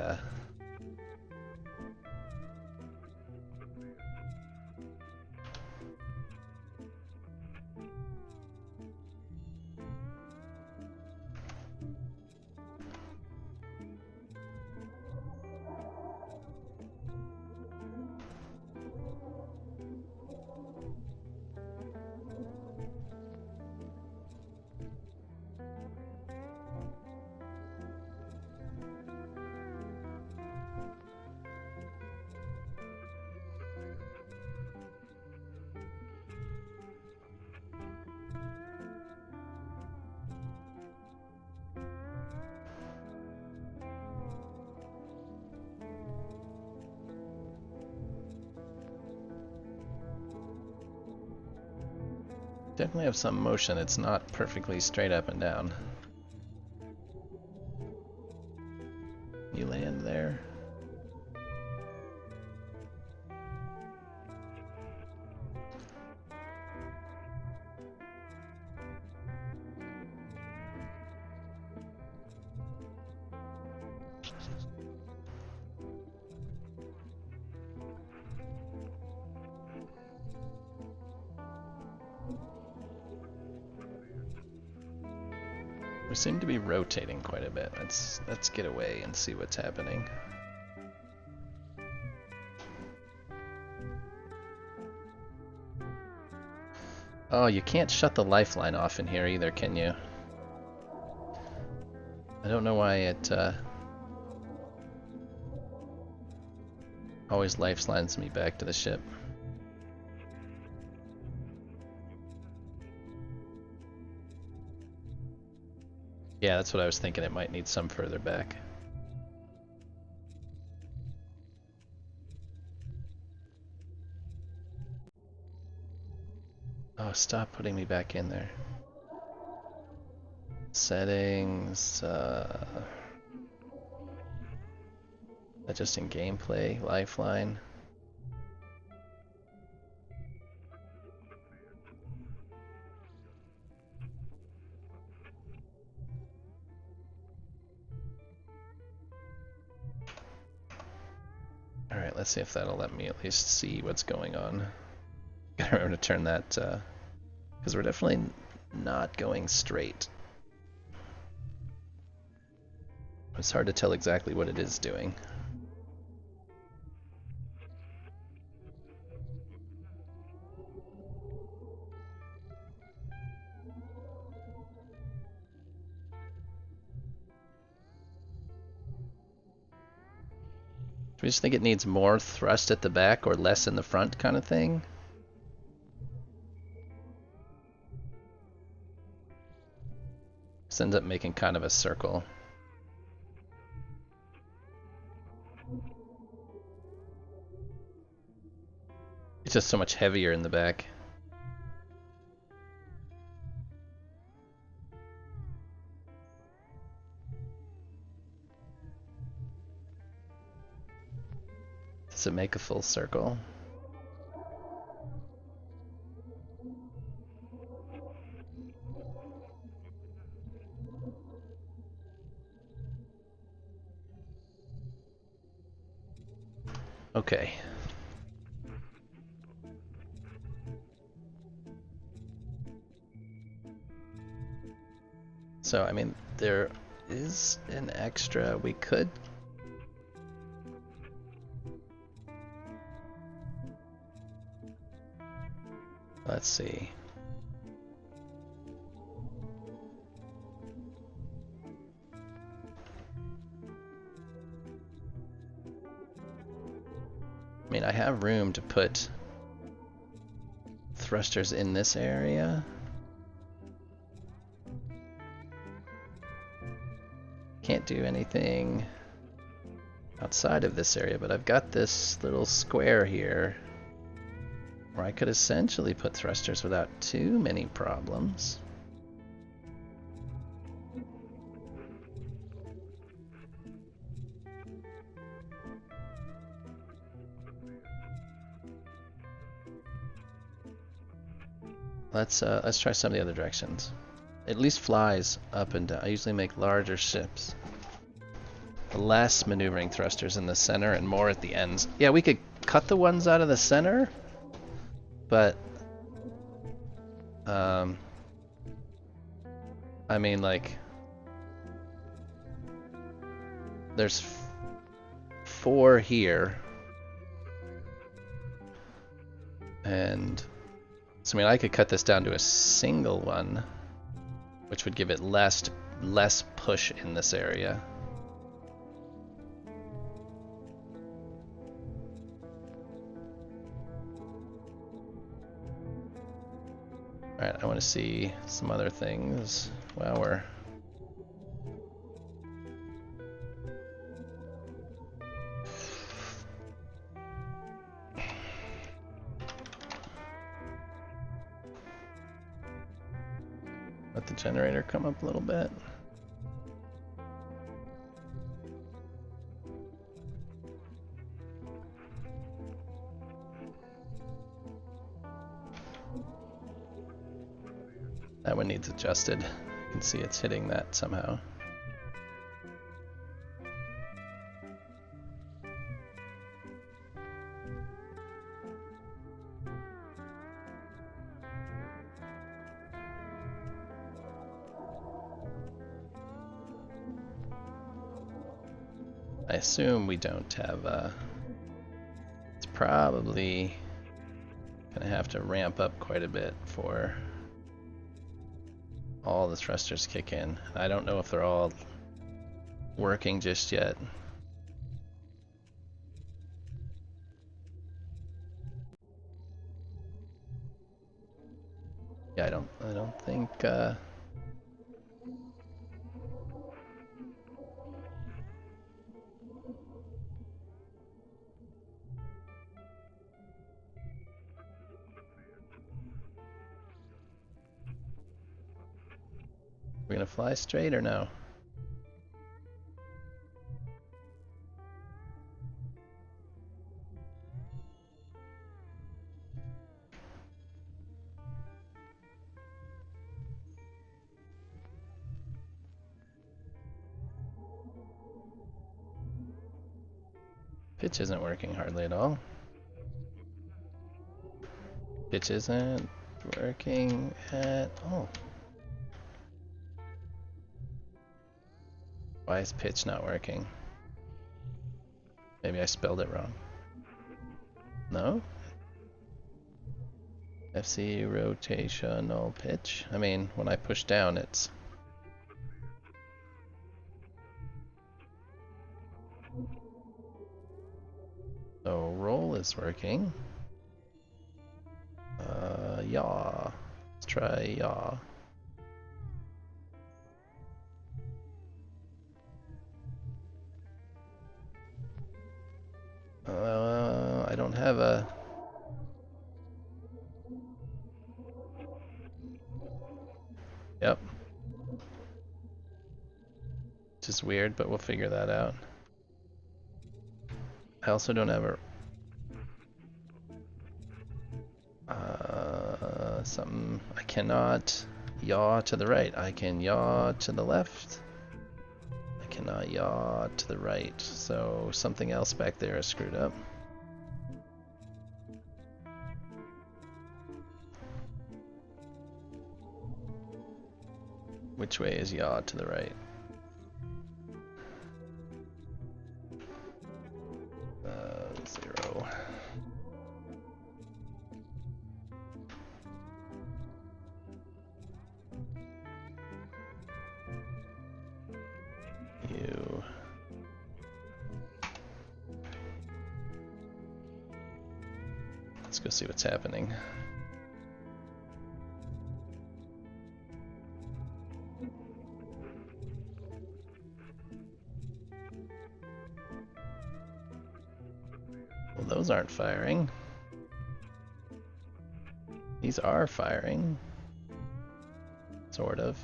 definitely have some motion. It's not perfectly straight up and down. You land there. We seem to be rotating quite a bit. Let's get away and see what's happening. Oh, you can't shut the lifeline off in here either, can you? I don't know why it always lifelines me back to the ship. Yeah, that's what I was thinking. It might need some further back. Oh, stop putting me back in there. Settings, that just in gameplay, lifeline. Alright, let's see if that'll let me at least see what's going on. Gotta remember to turn that, because we're definitely not going straight. It's hard to tell exactly what it is doing. Do we just think it needs more thrust at the back or less in the front kind of thing? This ends up making kind of a circle. It's just so much heavier in the back. Does it make a full circle? Okay. So, I mean, there is an extra we could. Let's see. I mean, I have room to put thrusters in this area. Can't do anything outside of this area, but I've got this little square here where I could essentially put thrusters without too many problems. Let's try some of the other directions. At least flies up and down. I usually make larger ships. Less maneuvering thrusters in the center and more at the ends. Yeah, we could cut the ones out of the center, but I mean, like, there's 4 here, and so I mean, I could cut this down to a single one, which would give it less push in this area. Alright, I want to see some other things while we're... Let the generator come up a little bit. That one needs adjusted. You can see it's hitting that somehow. I assume we don't have, it's probably gonna have to ramp up quite a bit for all the thrusters kick in. I don't know if they're all working just yet. Yeah, I don't think we're gonna fly straight or no? Pitch isn't working hardly at all. Pitch isn't working at all. Why is pitch not working? Maybe I spelled it wrong. No? FC rotational pitch? I mean, when I push down, it's... So roll is working. Yaw. Let's try yaw. I don't have a... Yep. Just weird, but we'll figure that out. I also don't have a... something... I cannot yaw to the right. I can yaw to the left. I cannot yaw to the right. So something else back there is screwed up. Which way is yaw to the right? Zero. You. Let's go see what's happening. Well, those aren't firing. These are firing. Sort of.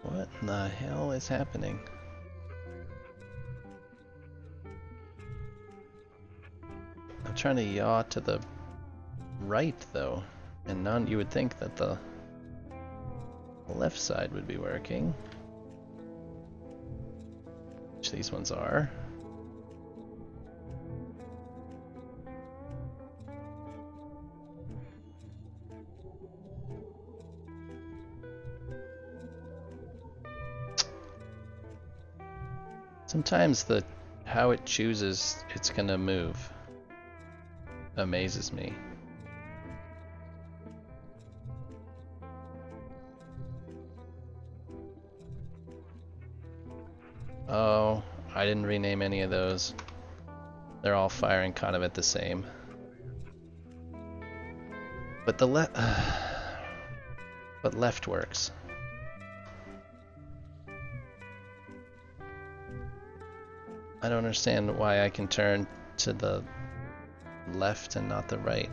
What in the hell is happening? I'm trying to yaw to the right though, and none. You would think that the left side would be working, which these ones are. Sometimes how it chooses it's gonna move amazes me. Oh, I didn't rename any of those. They're all firing kind of at the same. But the left works. I don't understand why I can turn to the left and not the right.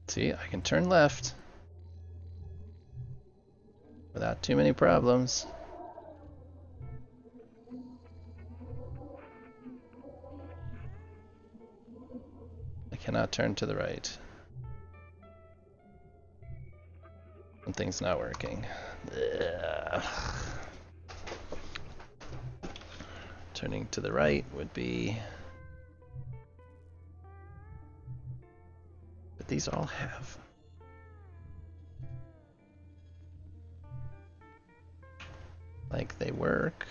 See, I can turn left without too many problems. I cannot turn to the right. Something's not working. Ugh. Turning to the right would be... But these all have... Like they work.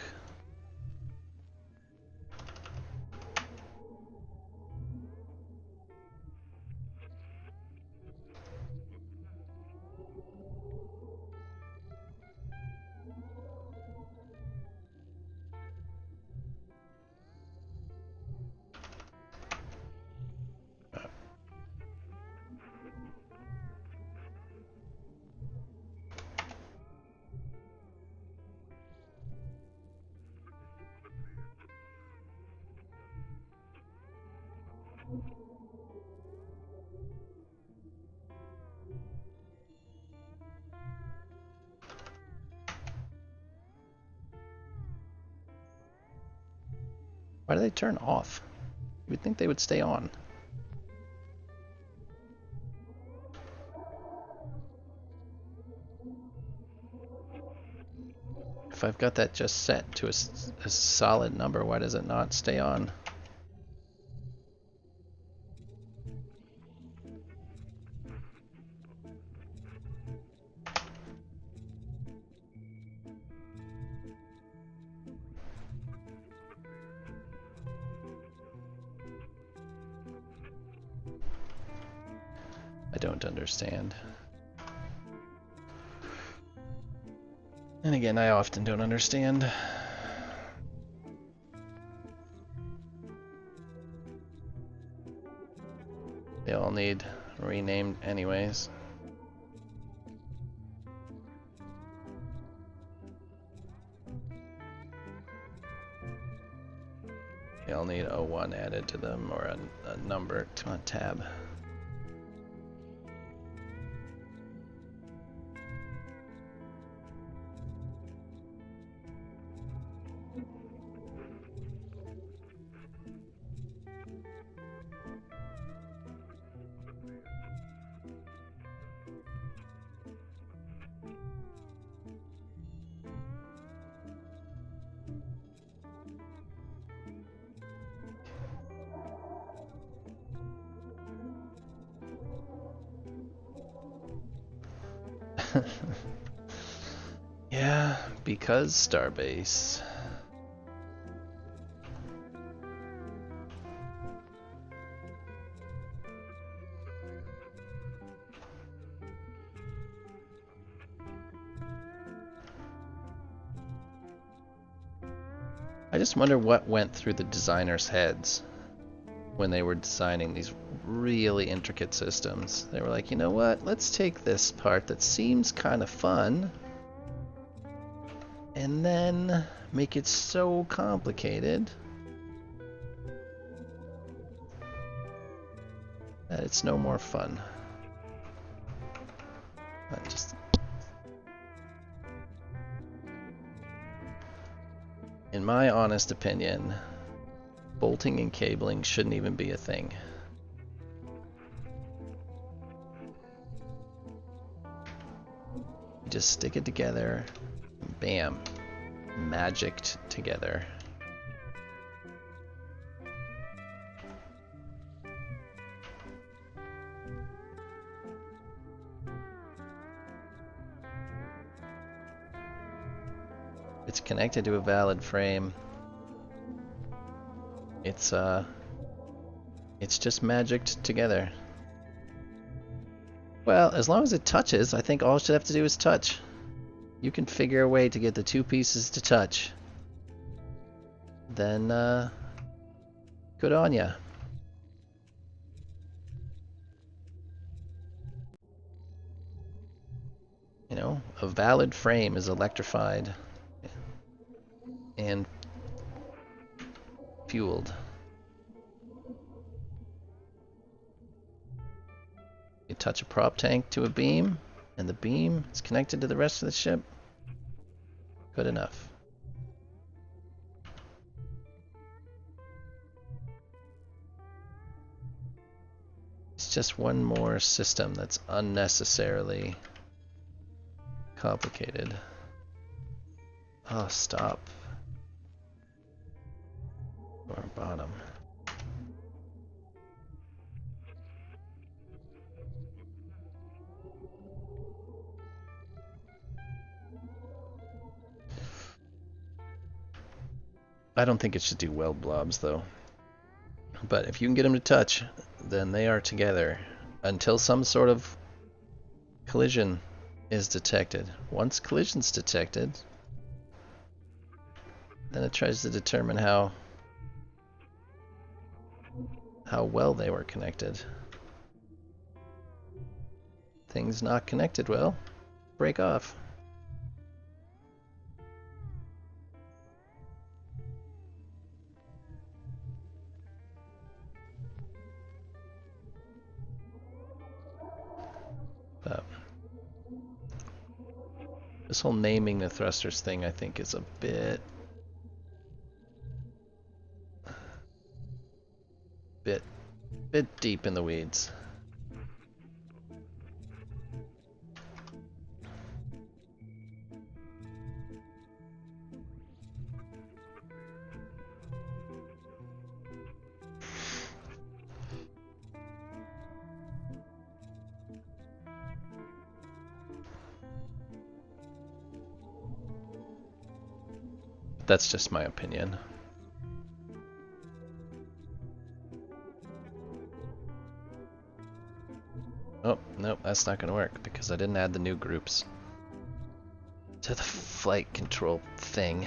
Why do they turn off? You would think they would stay on. If I've got that just set to a solid number, why does it not stay on? I don't understand. And again, I often don't understand. They all need renamed anyways. They all need a 1 added to them, or a number to a tab. Yeah, because Starbase. I just wonder what went through the designers' heads when they were designing these really intricate systems. They were like, you know what, let's take this part that seems kind of fun and then make it so complicated that it's no more fun. In my honest opinion, bolting and cabling shouldn't even be a thing. You just stick it together, bam, magicked together. It's connected to a valid frame. It's just magicked together. Well, as long as it touches, I think all it should have to do is touch. You can figure a way to get the two pieces to touch. Then, good on ya. You know, a valid frame is electrified and fueled. You touch a prop tank to a beam, and the beam is connected to the rest of the ship. Good enough. It's just one more system that's unnecessarily complicated. Oh, stop. Or bottom. I don't think it should do weld blobs though. But if you can get them to touch, then they are together until some sort of collision is detected. Once collision's detected, then it tries to determine how well they were connected. Things not connected well, break off. But this whole naming the thrusters thing, I think, is a bit deep in the weeds. That's just my opinion. Oh, nope, that's not gonna work because I didn't add the new groups to the flight control thing.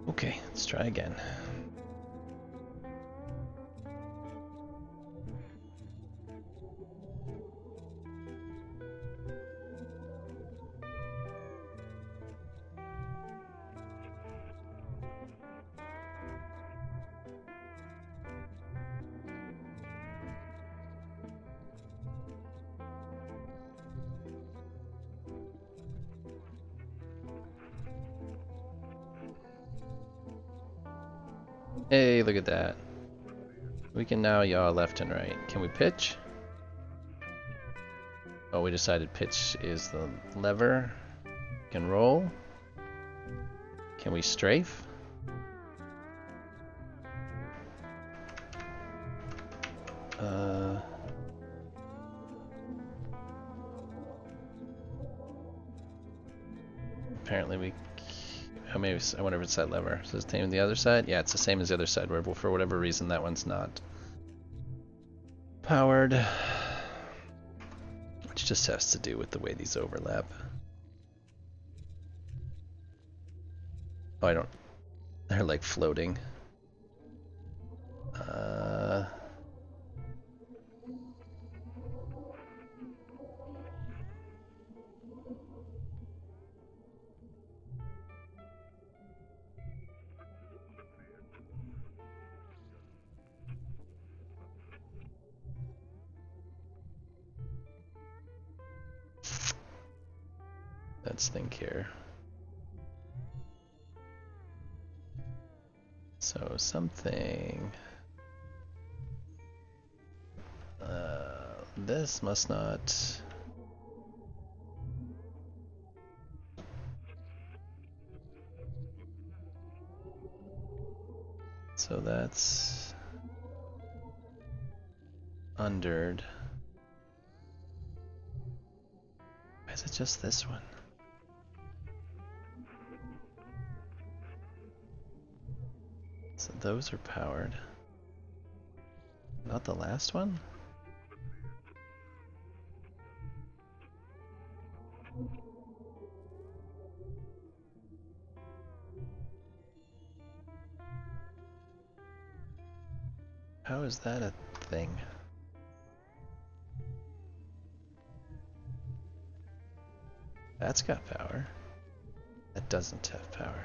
Okay, let's try again. Hey, look at that. We can now yaw left and right. Can we pitch? Oh, we decided pitch is the lever. Can roll. Can we strafe? Apparently we... Oh, maybe, I wonder if it's that lever. So it's the same on the other side? Yeah, it's the same as the other side, where for whatever reason that one's not powered. Which just has to do with the way these overlap. Oh, I don't... They're like floating. Let's think here. So something... this must not... So that's... undered. Why is it just this one? So those are powered. Not the last one? How is that a thing? That's got power. That doesn't have power.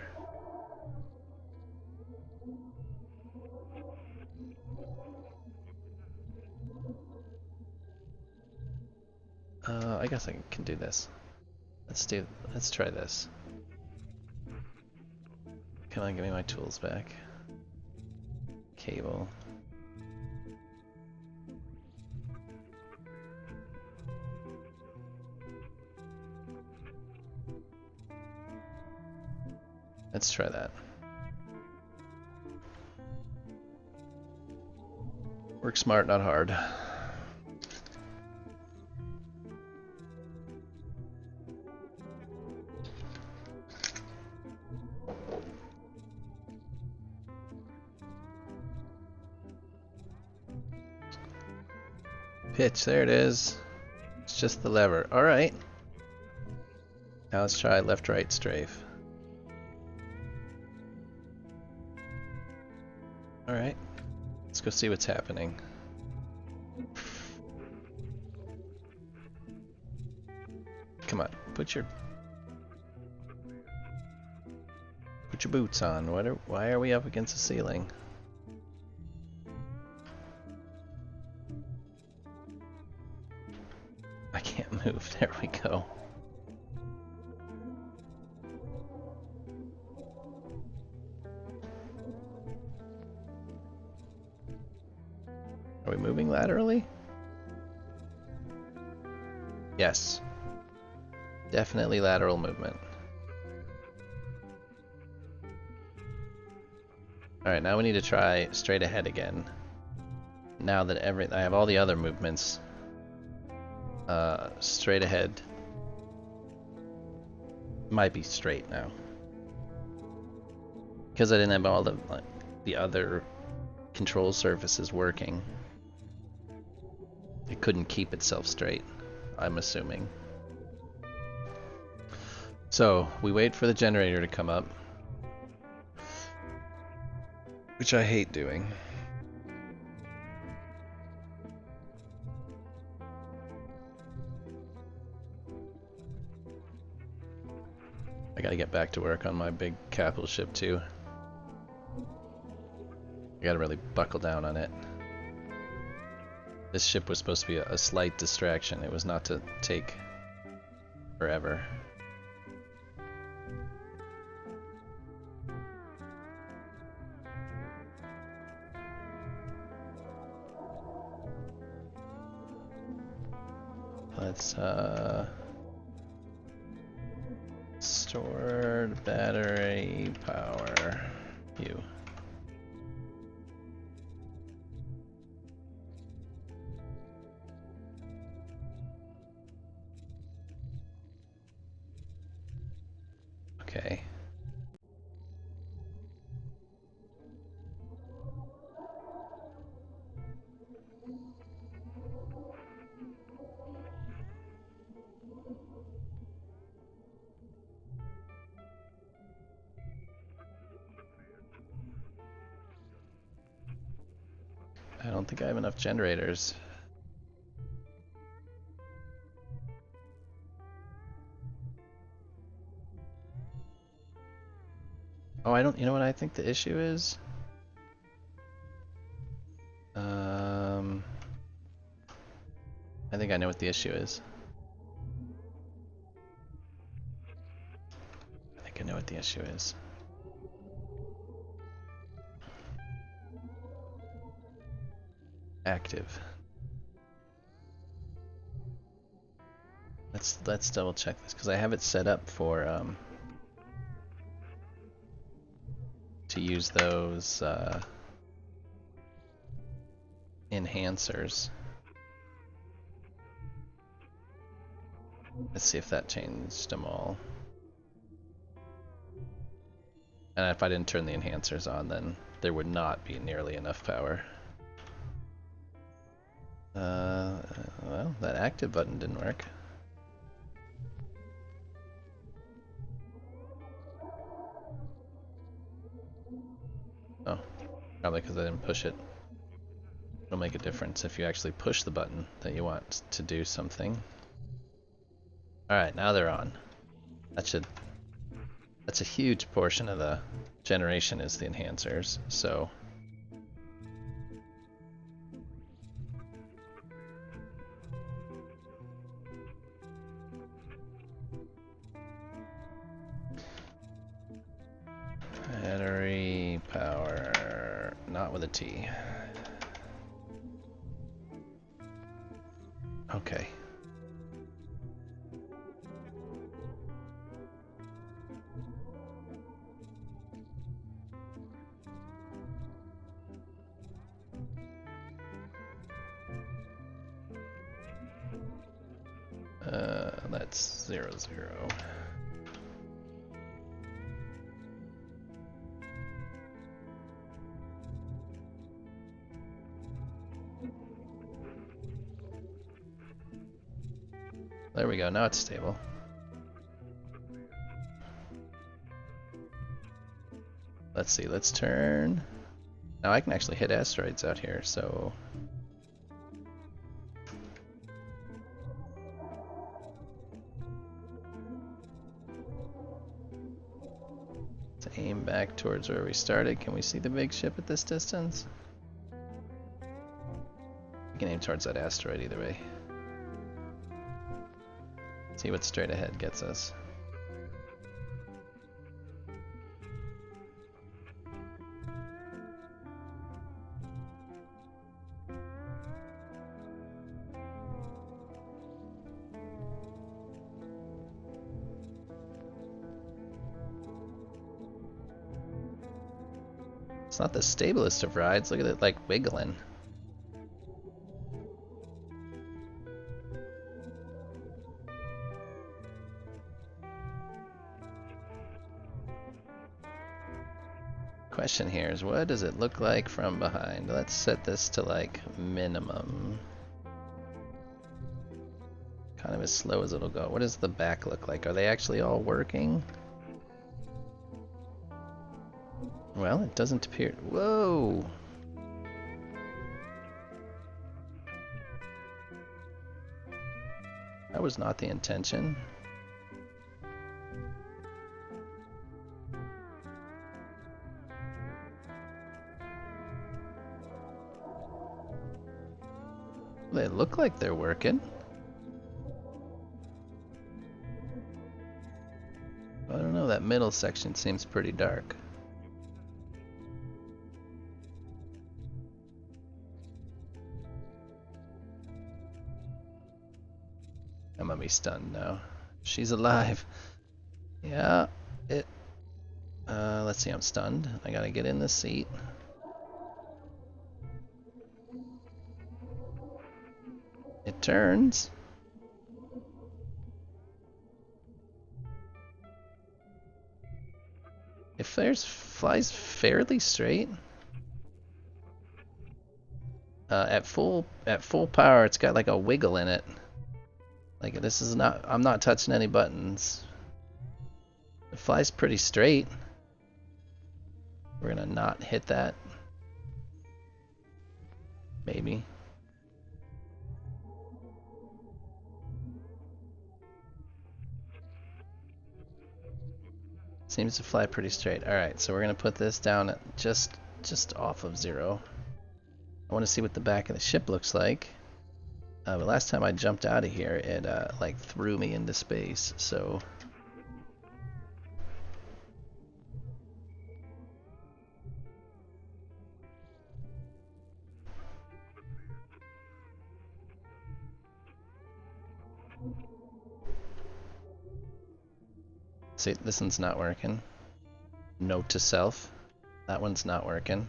I guess I can do this. Let's try this. Come on, give me my tools back. Cable. Let's try that. Work smart, not hard. Pitch, there it is. It's just the lever. Alright. Now let's try left, right, strafe. Alright, let's go see what's happening. Come on, put your boots on. Why are we up against the ceiling? I can't move. There we go. Are we moving laterally? Yes. Definitely lateral movement. Alright, now we need to try straight ahead again. Now that I have all the other movements straight ahead. Might be straight now. Because I didn't have all the other control surfaces working. It couldn't keep itself straight, I'm assuming. So, we wait for the generator to come up. Which I hate doing. I gotta get back to work on my big capital ship too. I gotta really buckle down on it. This ship was supposed to be a slight distraction. It was not to take forever. Let's stored battery power U. Okay. I don't think I have enough generators. Oh, you know what I think the issue is? I think I know what the issue is. I think I know what the issue is. Active. Let's double check this because I have it set up for to use those enhancers. Let's see if that changed them all. And if I didn't turn the enhancers on, then there would not be nearly enough power. Well, that active button didn't work. Oh, probably because I didn't push it. It'll make a difference if you actually push the button that you want to do something. Alright, now they're on. That's a huge portion of the generation is the enhancers, so battery power, not with a T. Okay. That's 0, 0. There we go, now it's stable. Let's see, let's turn. Now I can actually hit asteroids out here, so... Let's aim back towards where we started. Can we see the big ship at this distance? We can aim towards that asteroid either way. See what straight ahead gets us. It's not the stablest of rides. Look at it like wiggling. Question here is, what does it look like from behind? Let's set this to like minimum. Kind of as slow as it'll go. What does the back look like? Are they actually all working? Well, it doesn't appear. Whoa! That was not the intention. They look like they're working. I don't know, that middle section seems pretty dark. I'm gonna be stunned now. She's alive. Yeah, it... let's see, I'm stunned. I gotta get in the seat. It turns. It flies fairly straight. At full power, it's got like a wiggle in it. Like this is not. I'm not touching any buttons. It flies pretty straight. We're gonna not hit that. Maybe. Seems to fly pretty straight. Alright, so we're gonna put this down at just off of 0. I want to see what the back of the ship looks like. But last time I jumped out of here, it like threw me into space, so... See, this one's not working. Note to self, that one's not working.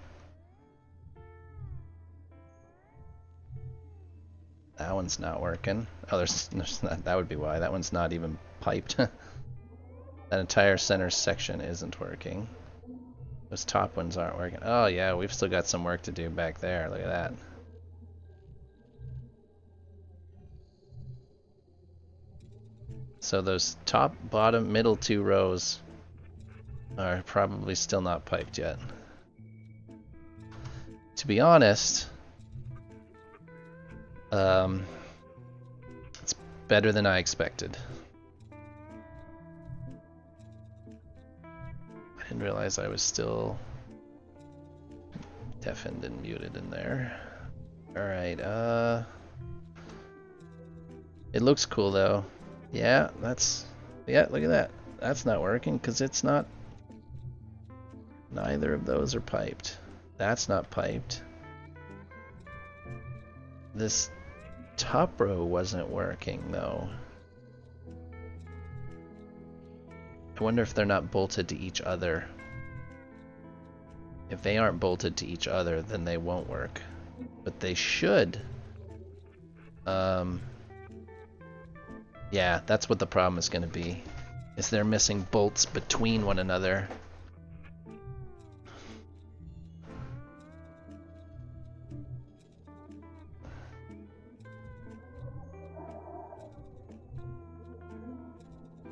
That one's not working. Oh, there's not, that would be why. That one's not even piped. That entire center section isn't working. Those top ones aren't working. Oh yeah, we've still got some work to do back there. Look at that. So those top, bottom, middle 2 rows are probably still not piped yet. To be honest, it's better than I expected. I didn't realize I was still deafened and muted in there. Alright, it looks cool though. Yeah, look at that. That's not working because it's not, neither of those are piped. That's not piped. This top row wasn't working though. I wonder if they're not bolted to each other. If they aren't bolted to each other, then they won't work. But they should. Yeah, that's what the problem is going to be. Is they're missing bolts between one another.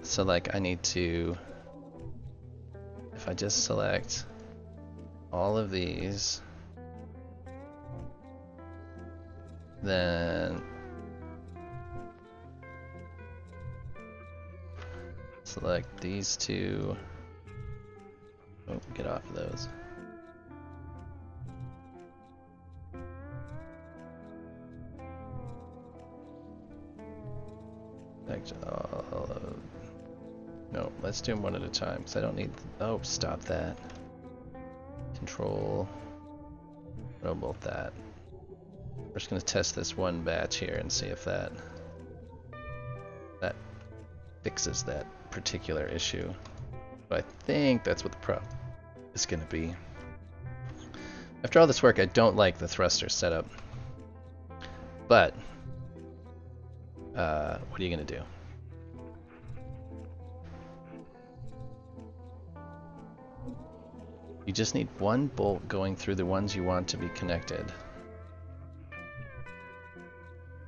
So like I need to, if I just select all of these, Then select these two. Oh, get off of those. Actually, no, let's do them one at a time because I don't need. Oh, stop that. Control. No, both that. We're just gonna test this one batch here and see if that fixes that particular issue. But I think that's what the problem is gonna be. After all this work, I don't like the thruster setup. But what are you gonna do? You just need one bolt going through the ones you want to be connected.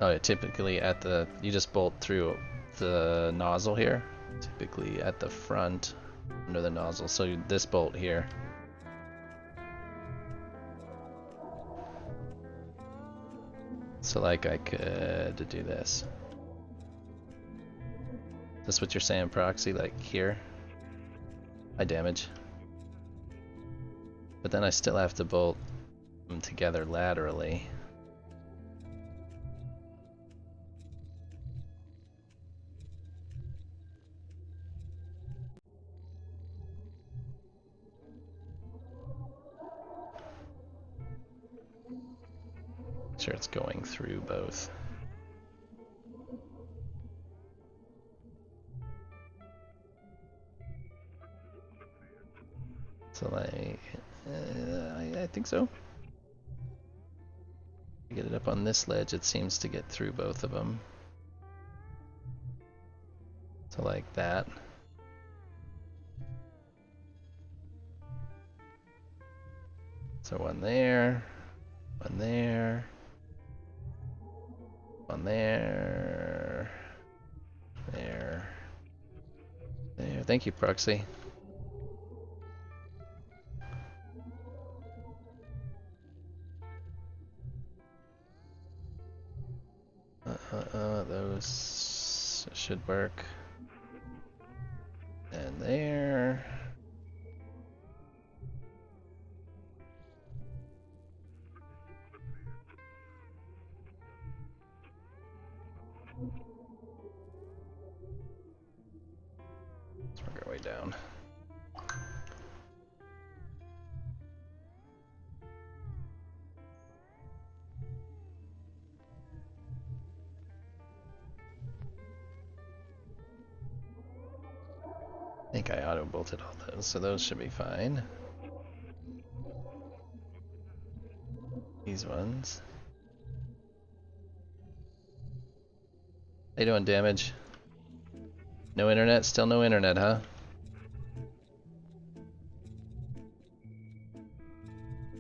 Oh yeah, typically at the, you just bolt through the nozzle here, typically at the front under the nozzle. So this bolt here. So like I could do this. Is this what you're saying, Proxy? Like here? I damage. But then I still have to bolt them together laterally. Sure, it's going through both. So like, I think so. Get it up on this ledge, it seems to get through both of them. So like that. So one there, one there, one there, there, there. Thank you, Proxy. Those should work. And there. Let's work our way down. I think I auto bolted all those, so those should be fine. These ones. How you doing, Damage? No internet? Still no internet, huh?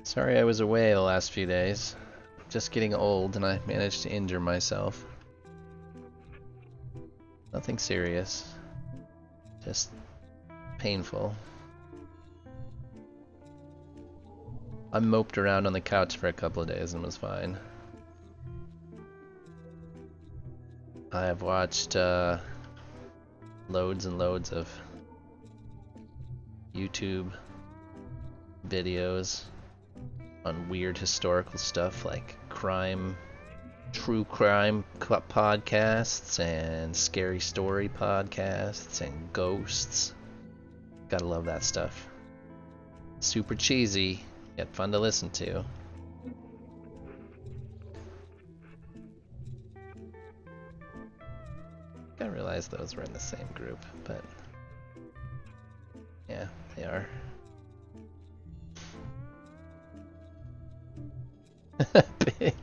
Sorry I was away the last few days. Just getting old and I managed to injure myself. Nothing serious. Just painful. I moped around on the couch for a couple of days and was fine. I have watched loads and loads of YouTube videos on weird historical stuff like crime, true crime podcasts and scary story podcasts and ghosts. Gotta love that stuff. Super cheesy, yet fun to listen to. I realized those were in the same group, but yeah, they are.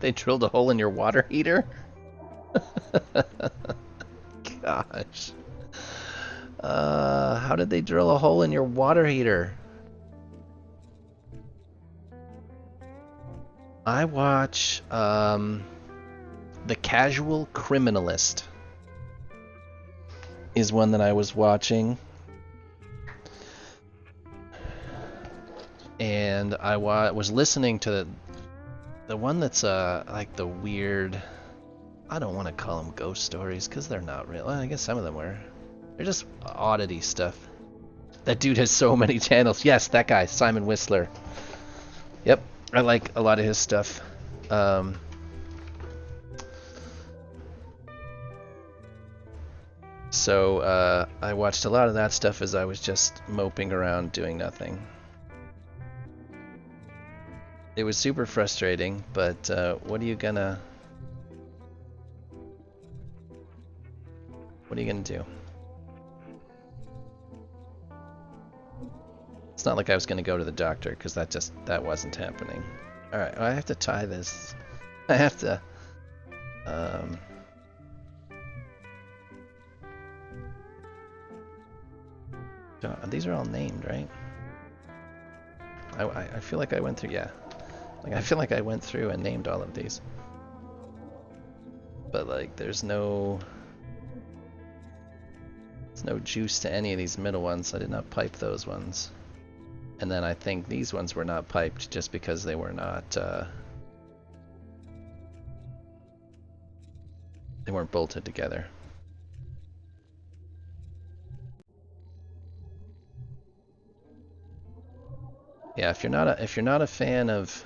They drilled a hole in your water heater? Gosh. How did they drill a hole in your water heater? I watch The Casual Criminalist is one that I was watching. And I was listening to The one that's like the weird, I don't want to call them ghost stories because they're not real. Well, I guess some of them were. They're just oddity stuff. That dude has so many channels. Yes, that guy, Simon Whistler. Yep, I like a lot of his stuff. So I watched a lot of that stuff as I was just moping around doing nothing. It was super frustrating, but what are you gonna do? It's not like I was gonna go to the doctor because that wasn't happening. All right, I have to tie this. I have to. These are all named, right? I feel like I went through, yeah. Like I feel like I went through and named all of these. But like there's no juice to any of these middle ones. I did not pipe those ones. And then I think these ones were not piped just because they were not they weren't bolted together. Yeah, if you're not a fan of,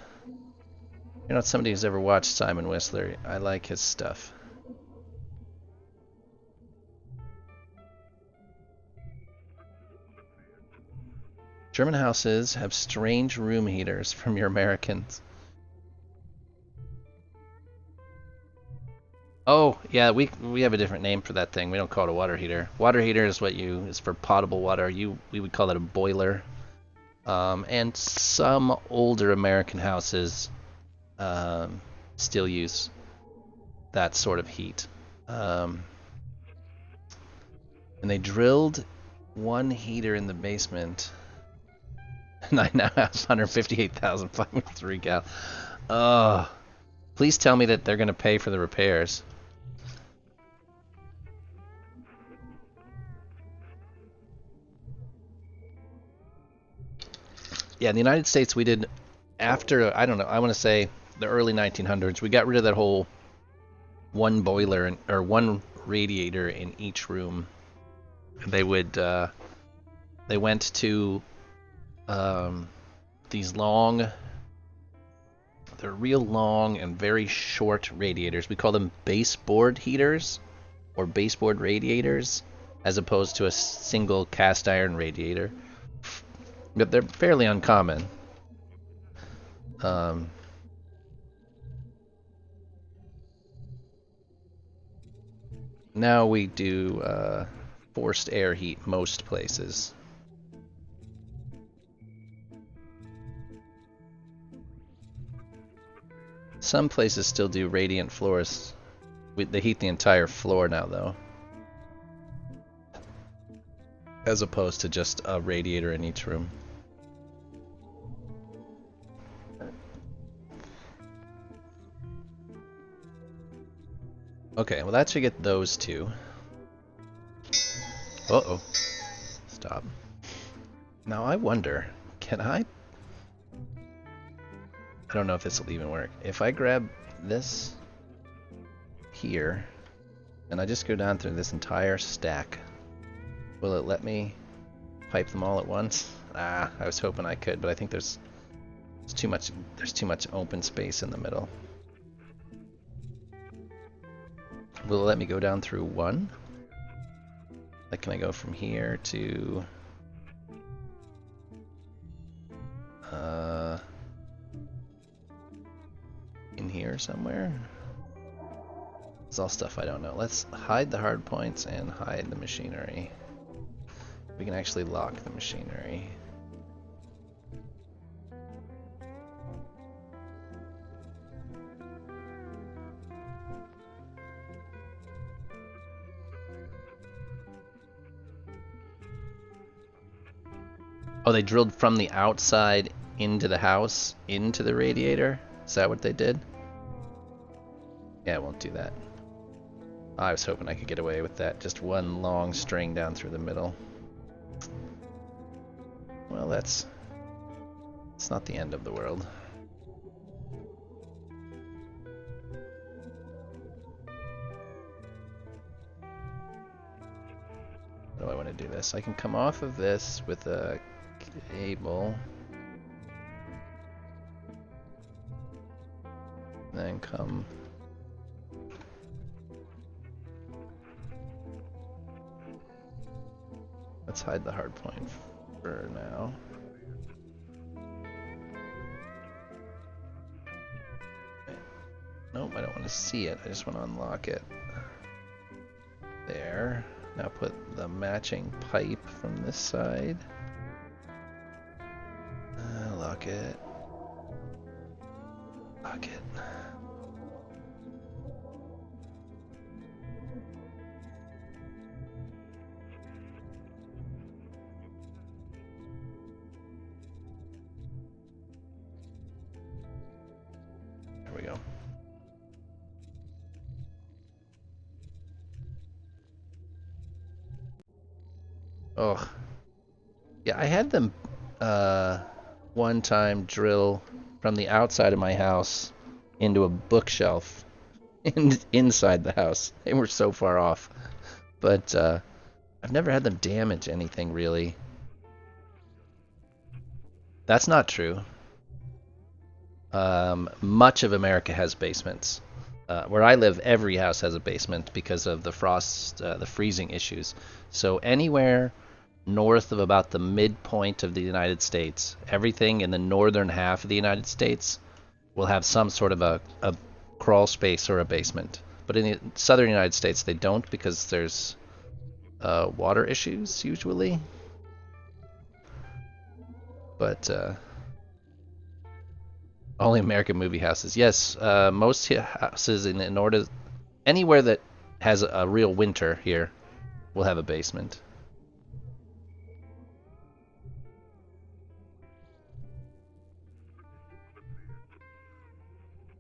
you're not somebody who's ever watched Simon Whistler, I like his stuff. German houses have strange room heaters from your Americans. Oh, yeah, we have a different name for that thing. We don't call it a water heater. Water heater is is for potable water. We would call it a boiler. And some older American houses still use that sort of heat. And they drilled one heater in the basement, and I now have 158,503 gallons. Please tell me that they're going to pay for the repairs. Yeah, in the United States, we did, after, I don't know, I want to say the early 1900s, we got rid of that whole one boiler or one radiator in each room. They would, they went to these long, they're real long and very short radiators. We call them baseboard heaters or baseboard radiators, as opposed to a single cast iron radiator. But they're fairly uncommon. Now we do forced air heat most places. Some places still do radiant floors. They heat the entire floor now, though, as opposed to just a radiator in each room. Okay, well that should get those two. Uh-oh. Stop. Now I wonder, can I don't know if this will even work. If I grab this here, and I just go down through this entire stack, will it let me pipe them all at once? I was hoping I could, but I think there's too much open space in the middle. Will it let me go down through one? Like, can I go from here to in here somewhere? It's all stuff I don't know. Let's hide the hard points and hide the machinery. We can actually lock the machinery. Oh, they drilled from the outside into the house, into the radiator? Is that what they did? Yeah, I won't do that. I was hoping I could get away with that. Just one long string down through the middle. Well, it's not the end of the world. do this? I can come off of this with a cable. Then come... Let's hide the hard point for now. Nope, I don't want to see it. I just want to unlock it. There. Now put the matching pipe from this side. Lock it. Lock it. There we go. Oh, yeah, I had them one time drill from the outside of my house into a bookshelf inside the house. They were so far off, but I've never had them damage anything really. That's not true. Much of America has basements. Where I live, every house has a basement because of the frost, the freezing issues. So anywhere north of about the midpoint of the United States, everything in the northern half of the United States will have some sort of a crawl space or a basement. But in the southern United States, they don't because there's water issues usually. But only American movie houses. Yes, most houses in order anywhere that has a real winter here will have a basement.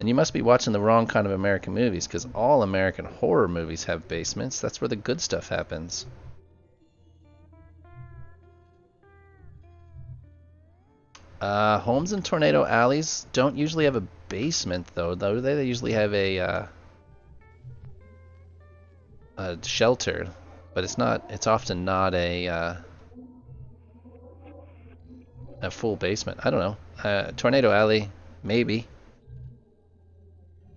And you must be watching the wrong kind of American movies, because all American horror movies have basements. That's where the good stuff happens. Homes in tornado alleys don't usually have a basement, though. They usually have a shelter, but it's not. It's often not a full basement. I don't know. Tornado alley, maybe.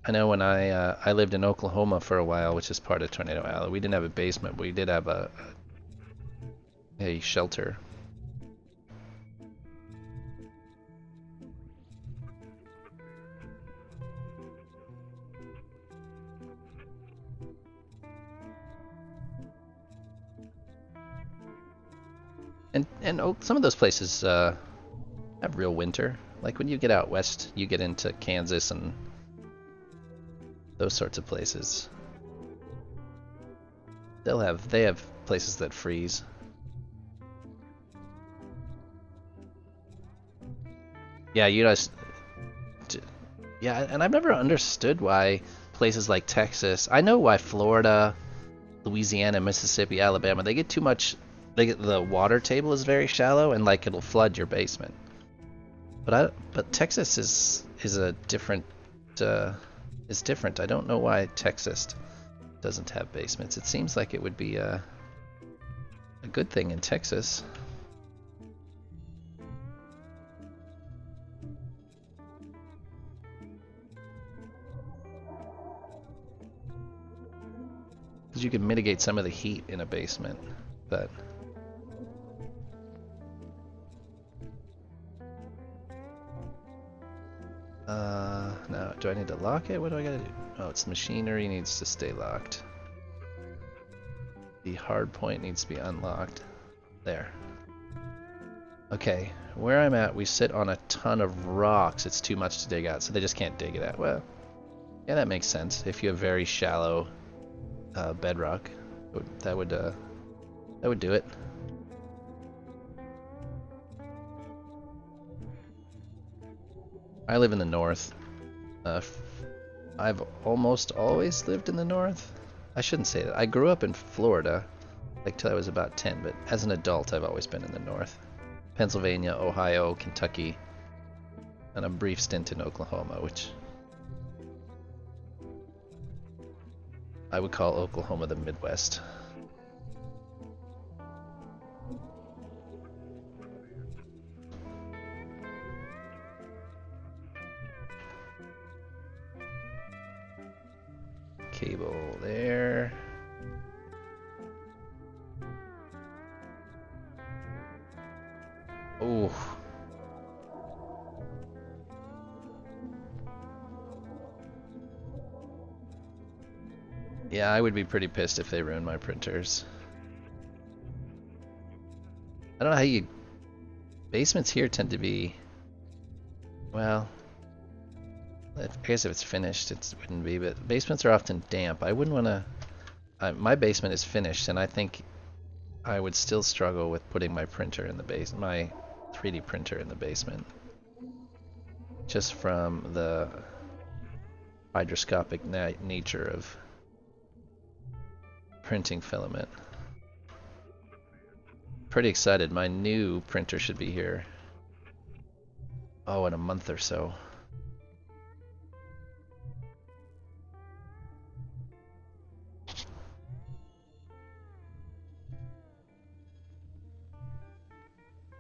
I know when I lived in Oklahoma for a while, which is part of Tornado Alley, we didn't have a basement, but we did have a shelter. And some of those places have real winter. Like when you get out west, you get into Kansas and those sorts of places. They have places that freeze. Yeah, yeah, and I've never understood why places like Texas. I know why Florida, Louisiana, Mississippi, Alabama, they get too much. The water table is very shallow and like it'll flood your basement. But Texas is a different. Is different. I don't know why Texas doesn't have basements. It seems like it would be a good thing in Texas. Because you can mitigate some of the heat in a basement, but now, do I need to lock it? What do I gotta do? Oh, it's machinery needs to stay locked. The hard point needs to be unlocked. There. Okay, where I'm at, we sit on a ton of rocks. It's too much to dig out, so they just can't dig it out. Well, yeah, that makes sense. If you have very shallow bedrock, that would do it. I live in the north. I've almost always lived in the north. I shouldn't say that. I grew up in Florida, like till I was about 10, but as an adult I've always been in the north. Pennsylvania, Ohio, Kentucky, and a brief stint in Oklahoma, which I would call Oklahoma the Midwest. cable there. Oh. Yeah, I would be pretty pissed if they ruined my printers. I don't know how you... Basements here tend to be... Well... I guess if it's finished, it wouldn't be, but basements are often damp. I wouldn't want to... my basement is finished, and I think I would still struggle with putting my printer in the my 3D printer in the basement. Just from the hydroscopic nature of printing filament. Pretty excited. My new printer should be here. Oh, in a month or so.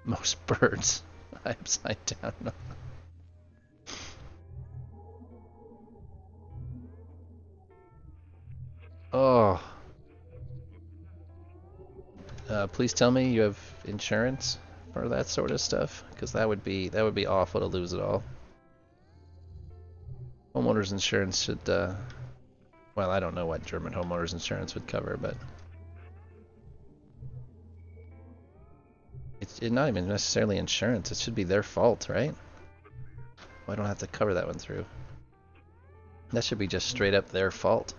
Most birds. Upside down. Oh. Please tell me you have insurance for that sort of stuff, because that would be awful to lose it all. Homeowners insurance should. Well, I don't know what German homeowners insurance would cover, but it's not even necessarily insurance. It should be their fault, right? Well, I don't have to cover that one through. That should be just straight up their fault.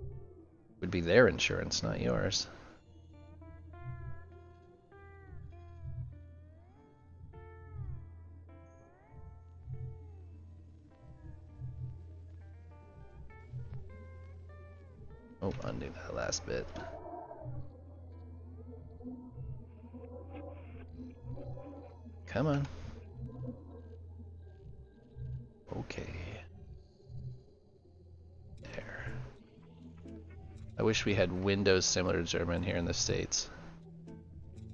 It would be their insurance, not yours. Oh, undo that last bit. Come on. Okay. There. I wish we had windows similar to German here in the States.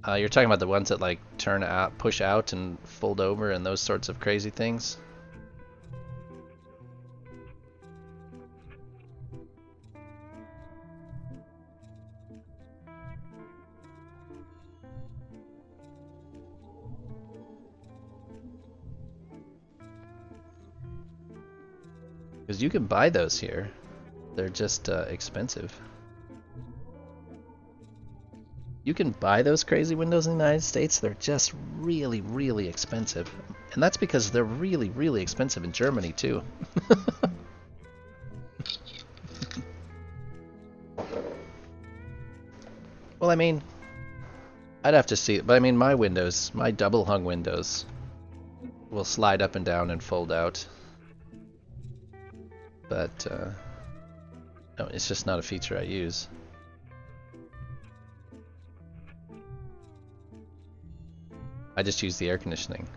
You're talking about the ones that like turn out, push out and fold over and those sorts of crazy things? Because you can buy those here. They're just expensive. You can buy those crazy windows in the United States. They're just really, really expensive. And that's because they're really, really expensive in Germany too. Well, I mean, I'd have to see it. But I mean, my windows, my double hung windows, will slide up and down and fold out. But no, it's just not a feature I use. I just use the air conditioning.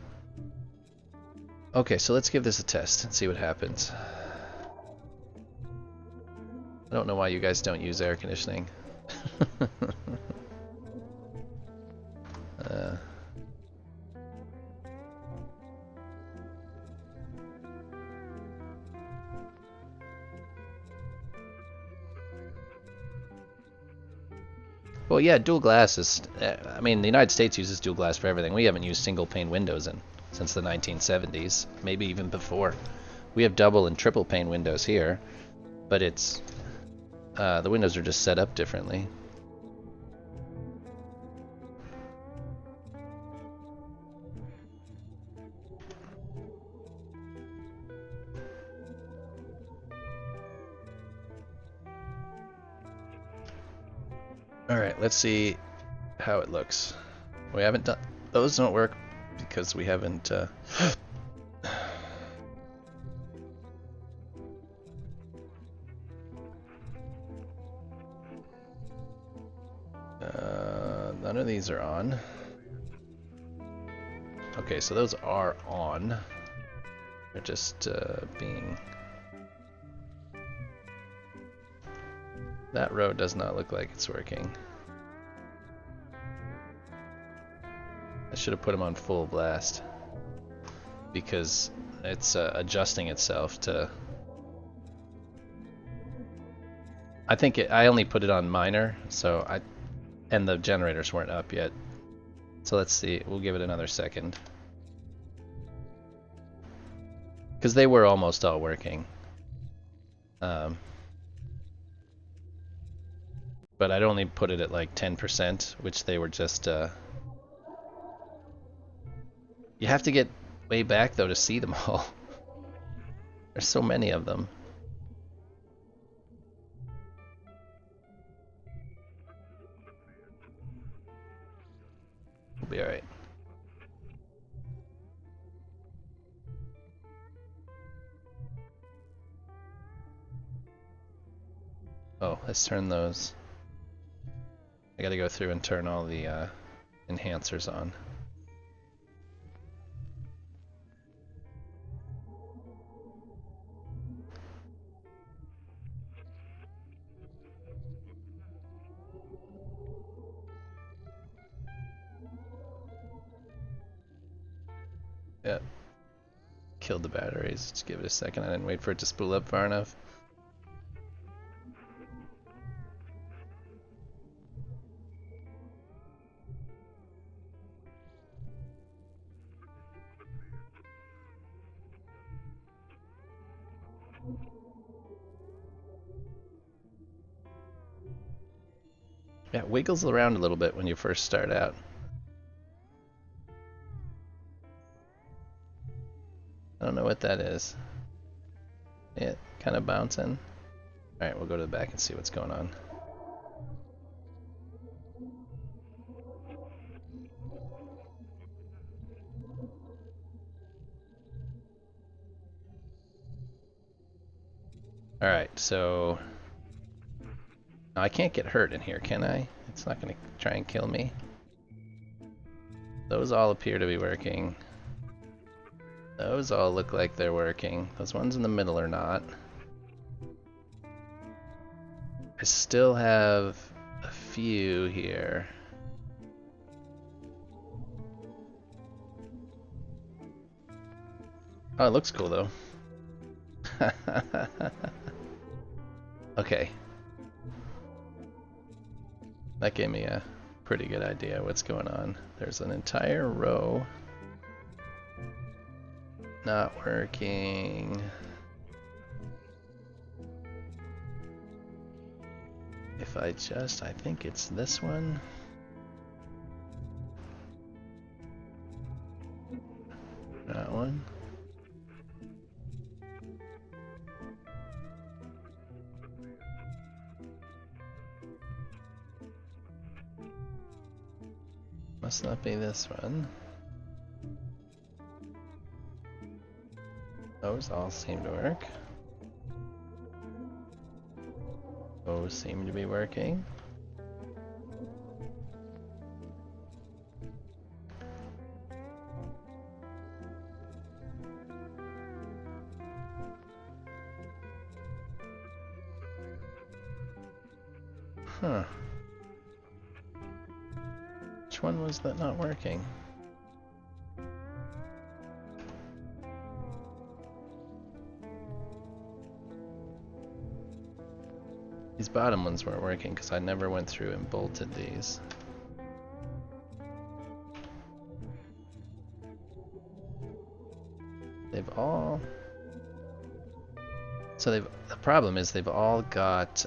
Okay, so let's give this a test and see what happens. I don't know why you guys don't use air conditioning. Well, yeah, dual glass is... I mean, the United States uses dual glass for everything. We haven't used single pane windows since the 1970s, maybe even before. We have double and triple pane windows here, but it's... the windows are just set up differently. Alright, let's see how it looks. We haven't done... Those don't work because we haven't... none of these are on. Okay, so those are on. They're just being... That row does not look like it's working. I should have put them on full blast because it's adjusting itself to I think I only put it on minor, so and the generators weren't up yet. So let's see, we'll give it another second. Because they were almost all working. But I'd only put it at like 10%, which they were just... You have to get way back though to see them all. There's so many of them. We'll be alright. Oh, let's turn those. I gotta go through and turn all the enhancers on. Yep. Killed the batteries. Just give it a second. I didn't wait for it to spool up far enough. Yeah, it wiggles around a little bit when you first start out. I don't know what that is. Yeah, kind of bouncing. Alright, we'll go to the back and see what's going on. Alright, so... I can't get hurt in here, can I? It's not going to try and kill me. Those all appear to be working. Those all look like they're working. Those ones in the middle are not. I still have a few here. Oh, it looks cool though. Okay. That gave me a pretty good idea of what's going on. There's an entire row not working. If I think it's this one. That one. Must not be this one. Those all seem to work. Those seem to be working. Huh. Which one was that not working? These bottom ones weren't working because I never went through and bolted these. They've all... So the problem is they've all got...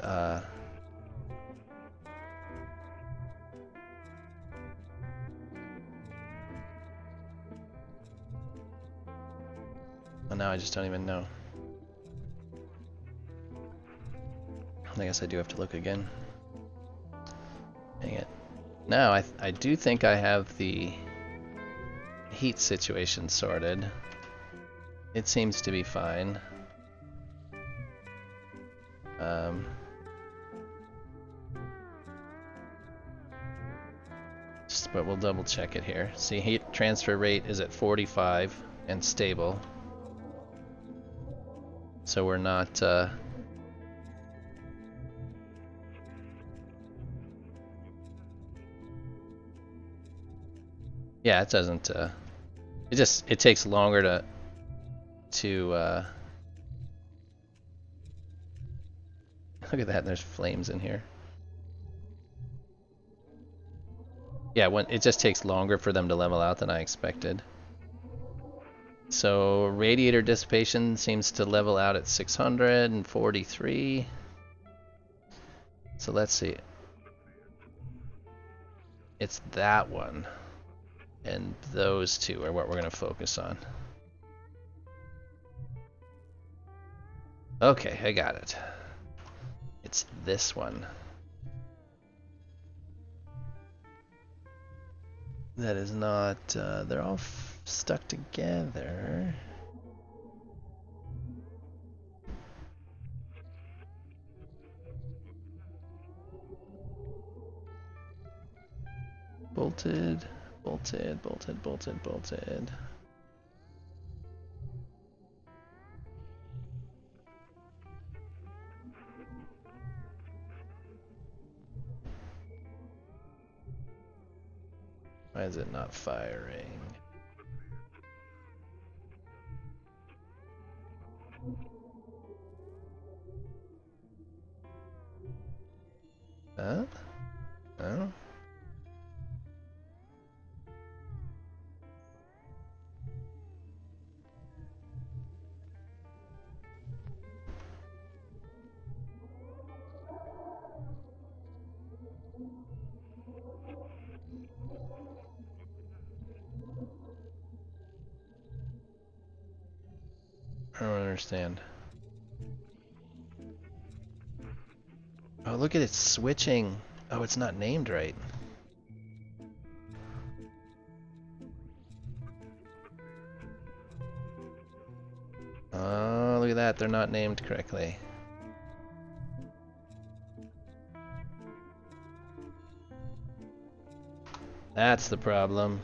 Well, now I just don't even know. I guess I do have to look again. Dang it. Now, I do think I have the heat situation sorted. It seems to be fine. But we'll double check it here. See, heat transfer rate is at 45 and stable. So we're not... Yeah, it doesn't. It takes longer to Look at that, there's flames in here. Yeah, it just takes longer for them to level out than I expected. So radiator dissipation seems to level out at 643. So let's see. It's that one. And those two are what we're going to focus on. Okay, I got it. It's this one. That is not, they're all stuck together. Bolted, bolted, bolted, bolted, bolted. Why is it not firing? Huh? Oh? I don't understand. Oh, look at it switching. Oh, it's not named right. Oh, look at that. They're not named correctly. That's the problem.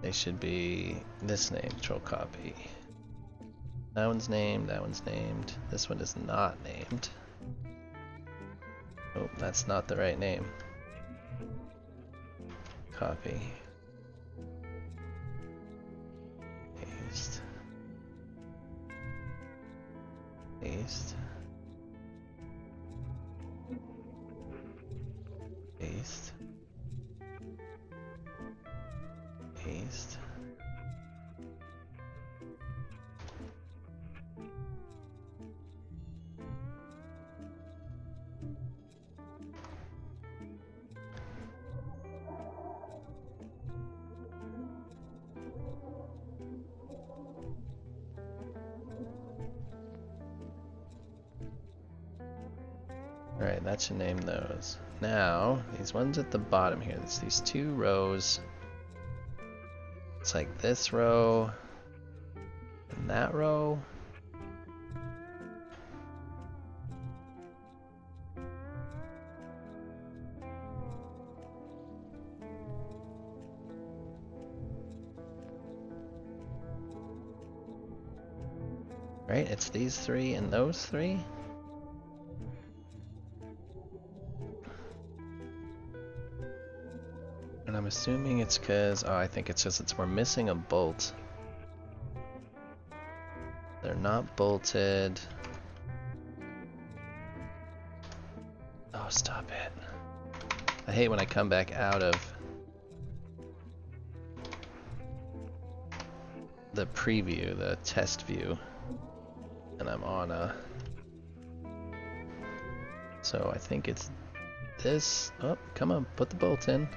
They should be this name, control copy. That one's named, that one's named. This one is not named. Oh, that's not the right name. Copy. Paste. Paste. Paste. Paste. Alright, that should name those. Now, these ones at the bottom here, it's these two rows. It's like this row and that row. Right, it's these three and those three. And I'm assuming it's because, oh, I think it's just we're missing a bolt. They're not bolted. Oh, stop it. I hate when I come back out of the preview, the test view, and I'm on a... So I think it's this. Oh, come on, put the bolt in.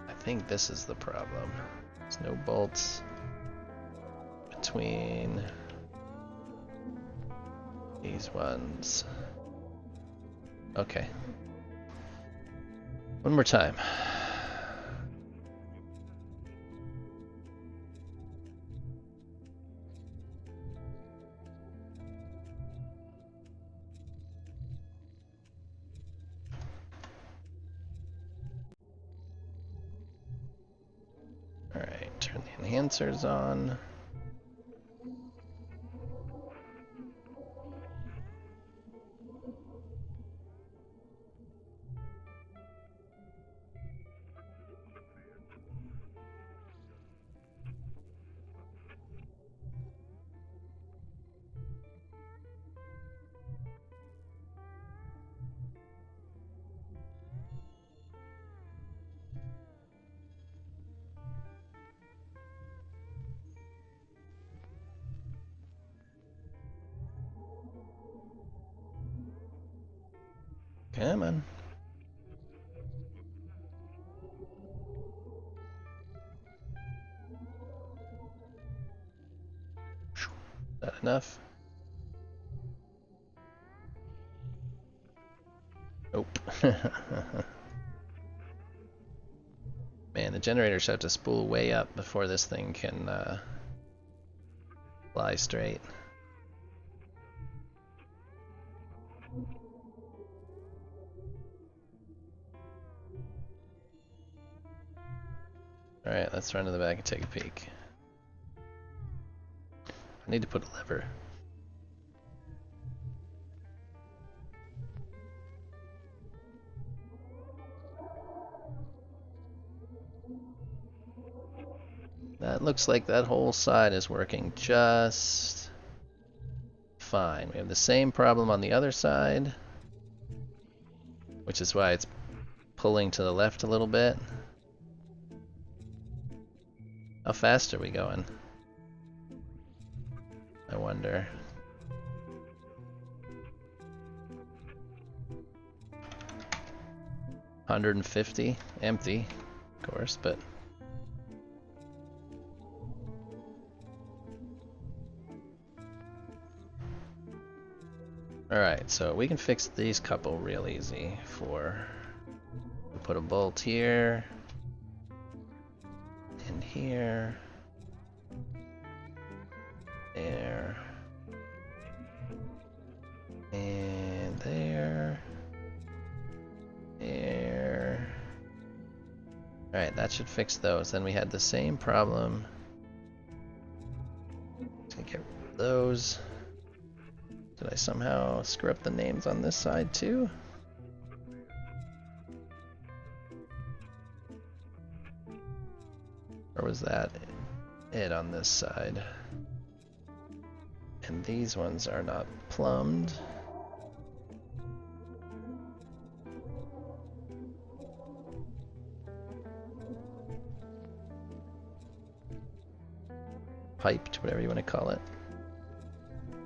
I think this is the problem. There's no bolts between these ones. Okay. One more time. Alright, turn the enhancers on. Come on. Is that enough? Nope. Man, the generators have to spool way up before this thing can fly straight. Alright, let's run to the back and take a peek. I need to put a lever. That looks like that whole side is working just fine. We have the same problem on the other side, which is why it's pulling to the left a little bit. How fast are we going? I wonder. $150 empty, of course, but alright, so we can fix these couple real easy. We'll put a bolt here and here, there, and there, there. Alright, that should fix those. Then we had the same problem. Let's get rid of those. Did I somehow screw up the names on this side too? Or was that it on this side? And these ones are not plumbed. Piped, whatever you want to call it.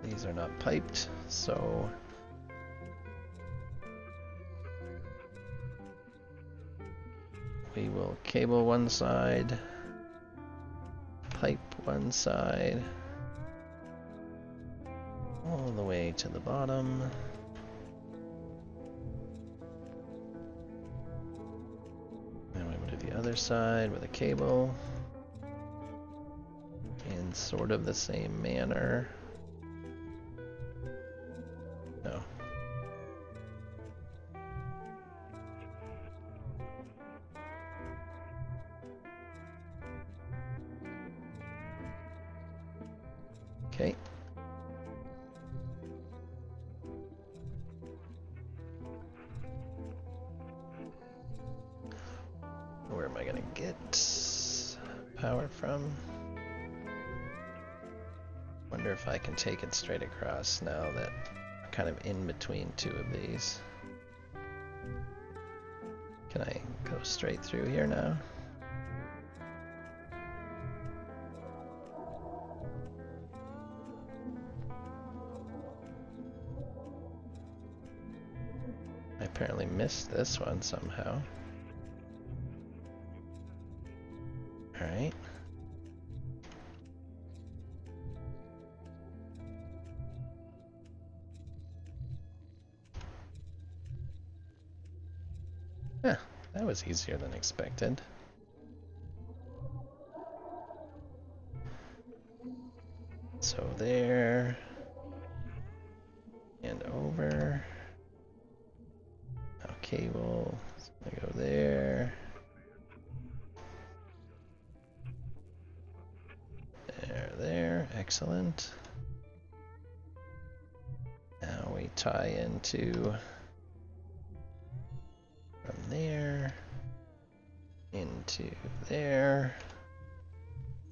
These are not piped, so we will cable one side, pipe one side, all the way to the bottom. And we will do the other side with a cable in sort of the same manner. No. Okay. Where am I gonna get power from? Wonder if I can take it straight across now that we're kind of in between two of these. Can I go straight through here now? I apparently missed this one somehow. Alright. Huh, that was easier than expected. So there, and over. Now cable, it's gonna go there. There, excellent. Now we tie into from there into there.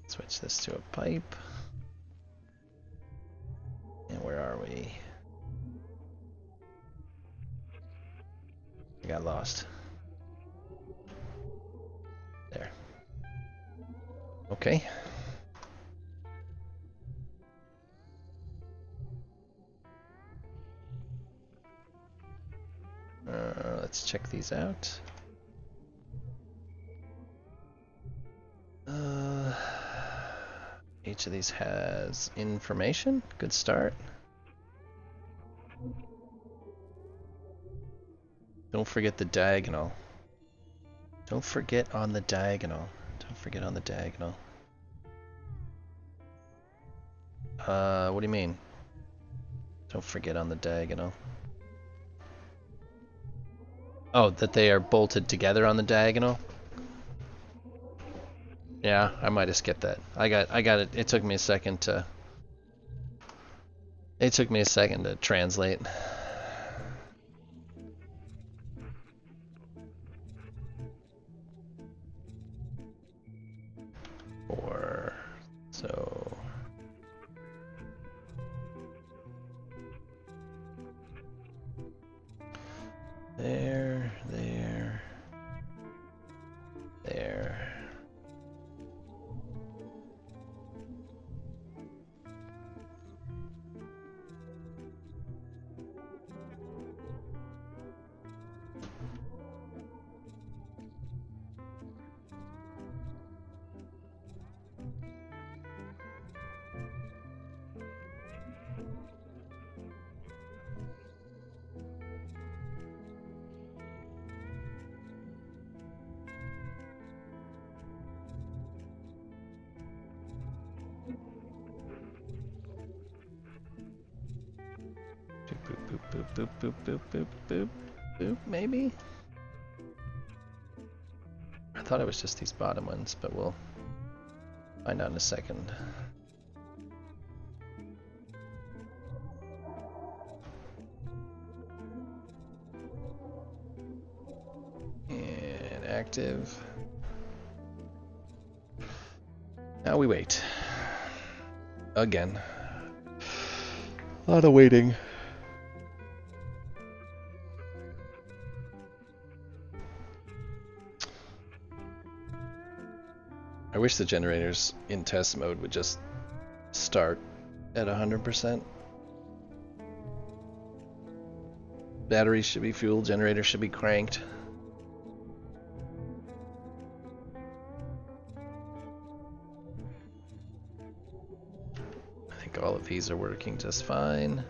Switch this to a pipe. And where are we? I got lost. There. Okay. Let's check these out. Each of these has information. Good start. Don't forget the diagonal. Don't forget on the diagonal. Don't forget on the diagonal. What do you mean? Don't forget on the diagonal. Oh, that they are bolted together on the diagonal? Yeah, I might have skipped that. I got it. It took me a second to translate. Or so there, there, there. Boop, boop, boop, boop, boop, boop, boop, boop, maybe? I thought it was just these bottom ones, but we'll find out in a second. And active. Now we wait. Again. A lot of waiting. I wish the generators in test mode would just start at 100%. Batteries should be fueled, generators should be cranked. I think all of these are working just fine.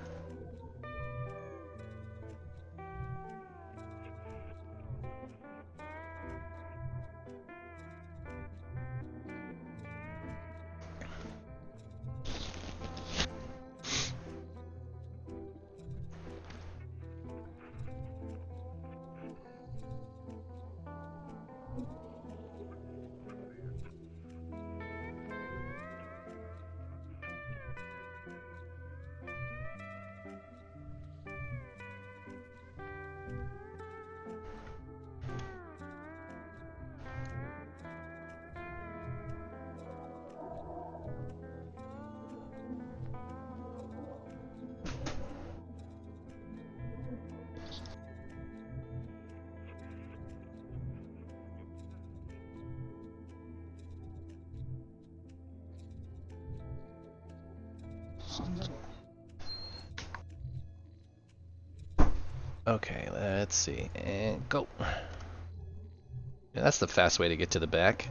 Okay, let's see, and go. Yeah, that's the fast way to get to the back.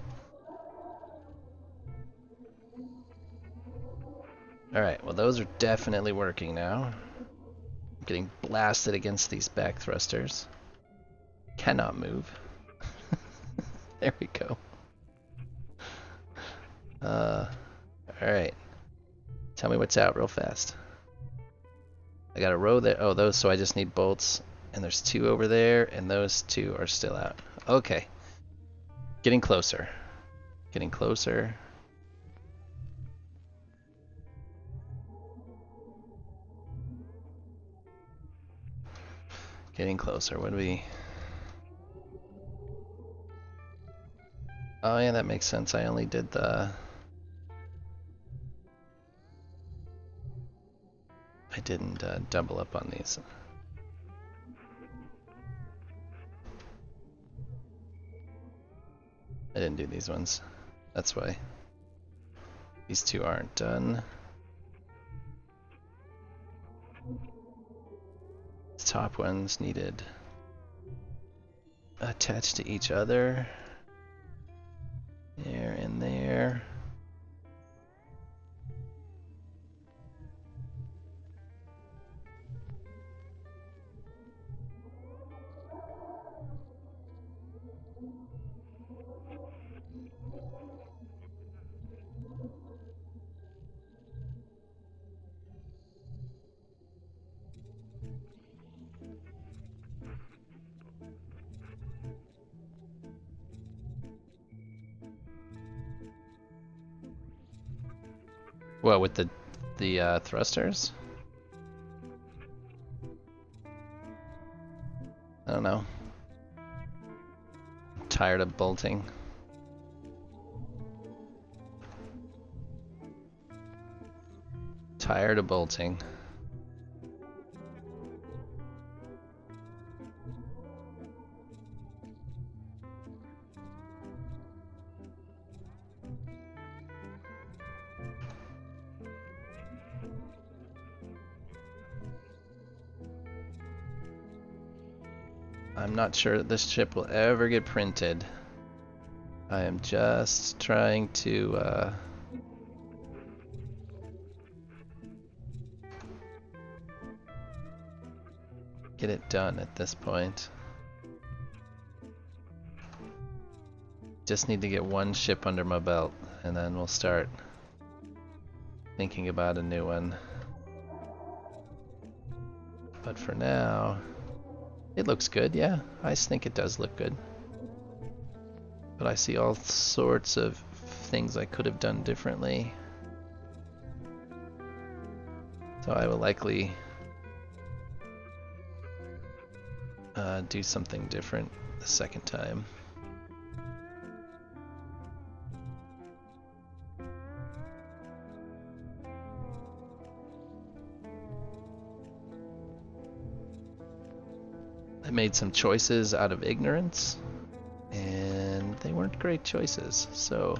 Alright, well those are definitely working now. I'm getting blasted against these back thrusters. Cannot move. There we go. Alright. Tell me what's out real fast. I got a row there. Oh, those, so I just need bolts. And there's two over there, and those two are still out. Okay. Getting closer. Getting closer. Getting closer. What do we... Oh yeah, that makes sense. I only did the... I didn't double up on these. I didn't do these ones. That's why. These two aren't done. The top ones needed attached to each other. There and there. What, with the thrusters? I don't know. I'm tired of bolting. Tired of bolting. I'm not sure that this ship will ever get printed. I am just trying to get it done at this point. Just need to get one ship under my belt, and then we'll start thinking about a new one. But for now, it looks good, yeah. I think it does look good. But I see all sorts of things I could have done differently. So I will likely do something different the second time. I made some choices out of ignorance, and they weren't great choices. So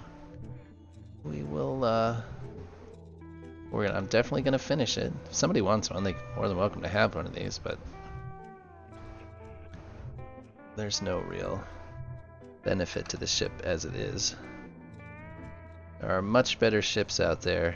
we will. I'm definitely gonna finish it. If somebody wants one, they're more than welcome to have one of these. But there's no real benefit to the ship as it is. There are much better ships out there.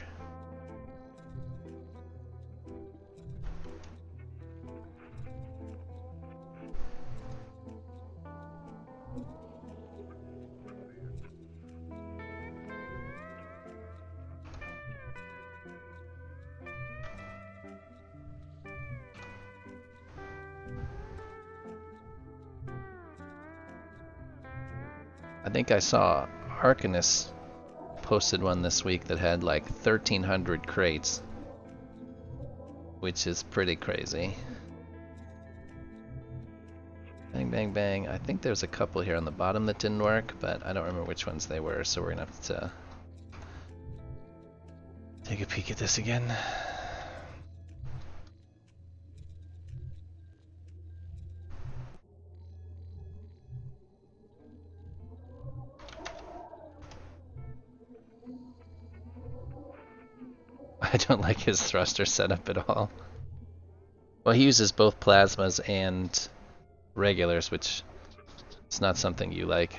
I think I saw Arcanus posted one this week that had like 1,300 crates, which is pretty crazy. Bang, bang, bang. I think there's a couple here on the bottom that didn't work, but I don't remember which ones they were, so we're gonna have to take a peek at this again. I don't like his thruster setup at all. Well, he uses both plasmas and regulars, which is not something you like.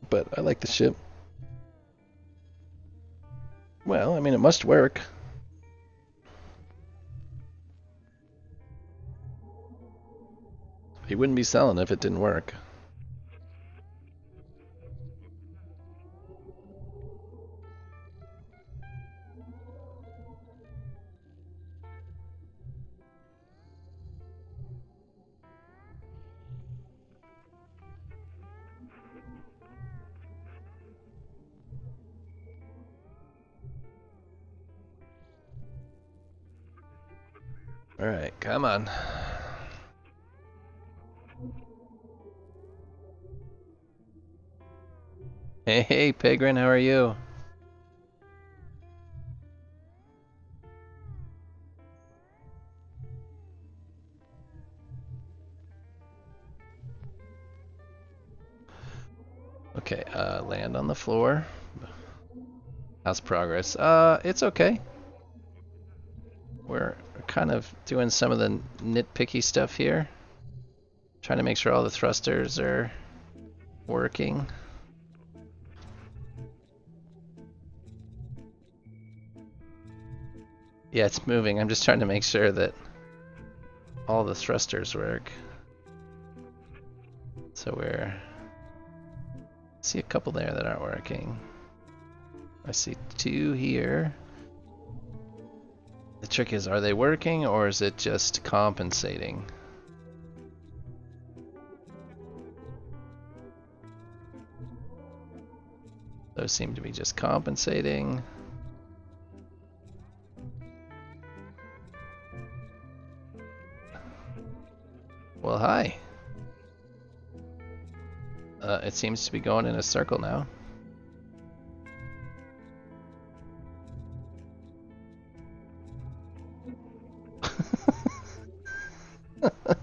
But I like the ship. Well, I mean, it must work. He wouldn't be selling if it didn't work. Alright, come on. Hey, Pegrin, how are you? Okay, land on the floor. How's progress? It's okay. We're kind of doing some of the nitpicky stuff here. Trying to make sure all the thrusters are working. Yeah, it's moving. I'm just trying to make sure that all the thrusters work. So see a couple there that aren't working. I see 2 here. The trick is, are they working or is it just compensating? Those seem to be just compensating. Well, hi. It seems to be going in a circle now.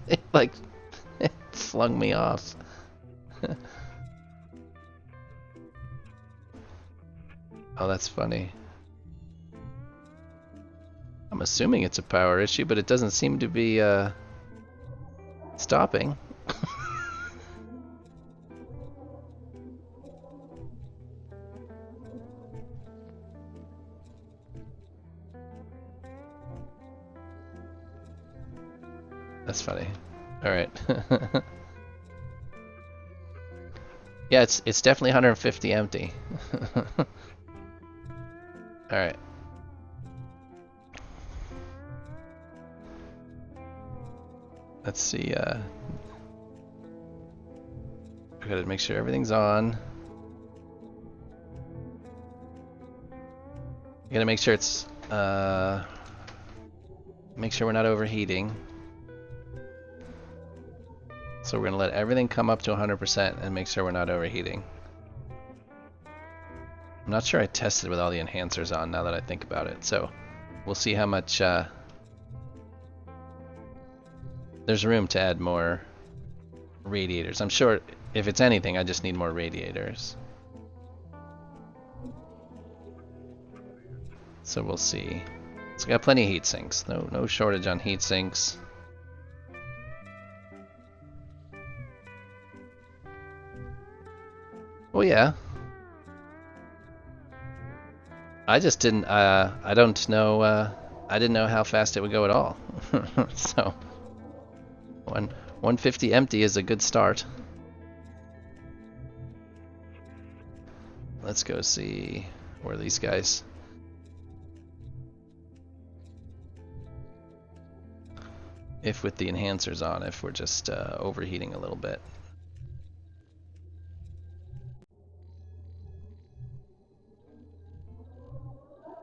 It like it flung me off. Oh, that's funny. I'm assuming it's a power issue, but it doesn't seem to be stopping. That's funny. All right. Yeah, it's definitely 150 empty. All right. Let's see. I gotta make sure everything's on. You gotta make sure it's make sure we're not overheating. So we're gonna let everything come up to 100% and make sure we're not overheating. I'm not sure I tested with all the enhancers on now that I think about it. So we'll see how much there's room to add more radiators. I'm sure if it's anything, I just need more radiators. So we'll see. So we got plenty of heat sinks. No shortage on heat sinks. Well, yeah. I just didn't. I don't know. I didn't know how fast it would go at all. So 150 empty is a good start. Let's go see where these guys. If with the enhancers on, if we're just overheating a little bit.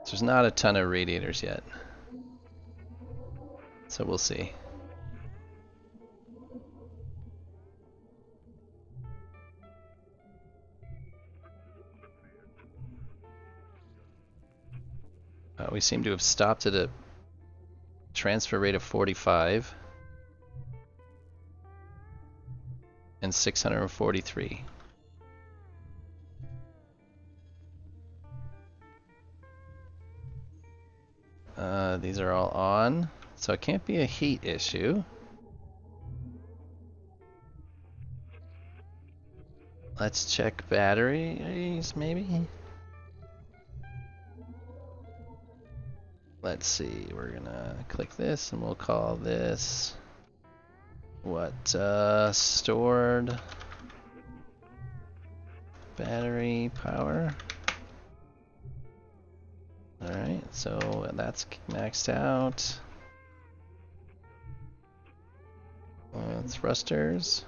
So there's not a ton of radiators yet. So we'll see. We seem to have stopped at a transfer rate of 45 and 643. These are all on, so it can't be a heat issue. Let's check batteries, maybe. Let's see, we're gonna click this and we'll call this stored battery power. Alright, so that's maxed out. Thrusters.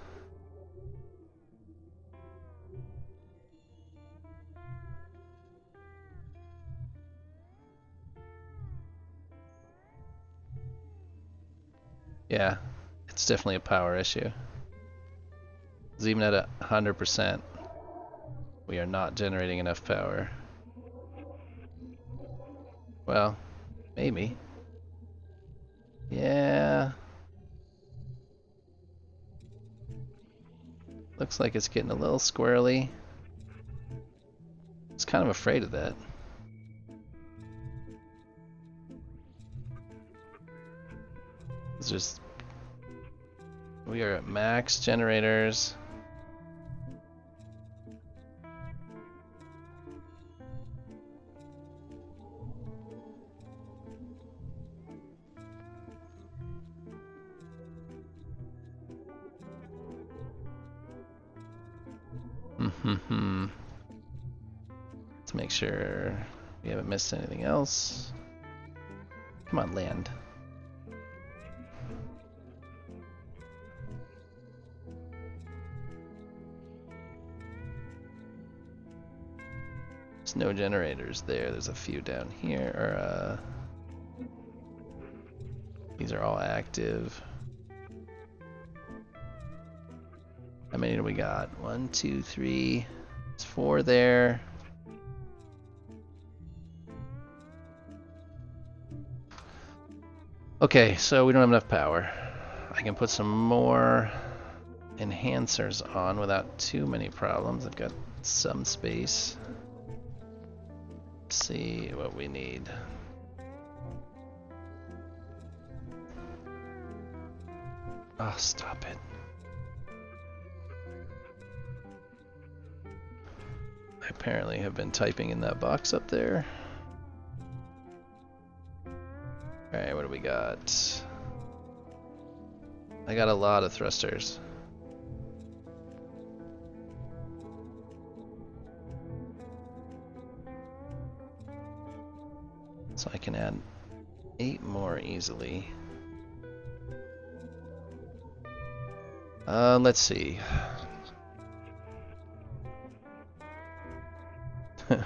Yeah, it's definitely a power issue. Because even at 100%, we are not generating enough power. Well, maybe. Yeah. Looks like it's getting a little squirrely. I was kind of afraid of that. It's just we are at max generators. Let's make sure we haven't missed anything else. Come on, land. There's no generators there. There's a few down here. Or, these are all active. How many do we got? 1, 2, 3. There's 4 there. Okay, so we don't have enough power. I can put some more enhancers on without too many problems. I've got some space. Let's see what we need. Oh, stop it. I apparently have been typing in that box up there. Alright, what do we got? I got a lot of thrusters. So I can add 8 more easily. Let's see.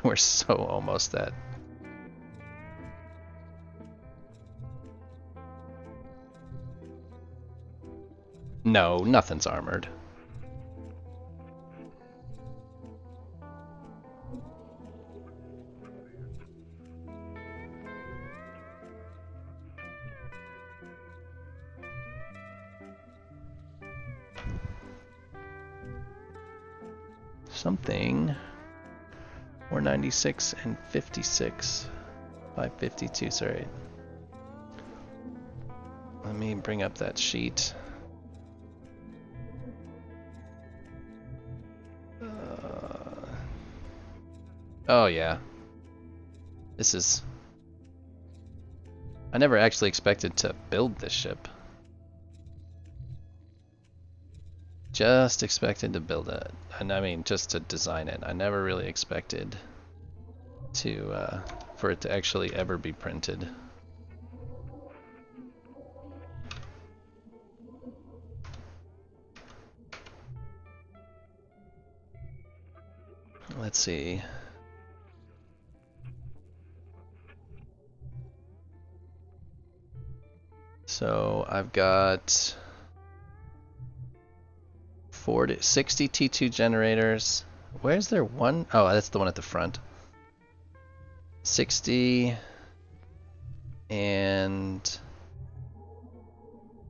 We're so almost at. No, nothing's armored. Something. 496 and 56. 552, sorry. Let me bring up that sheet. Oh yeah. This is... I never actually expected to build this ship. Just expected to build it. And I mean, just to design it. I never really expected to, for it to actually ever be printed. Let's see. So I've got 60 T2 generators. Where's there one? Oh, that's the one at the front. 60 and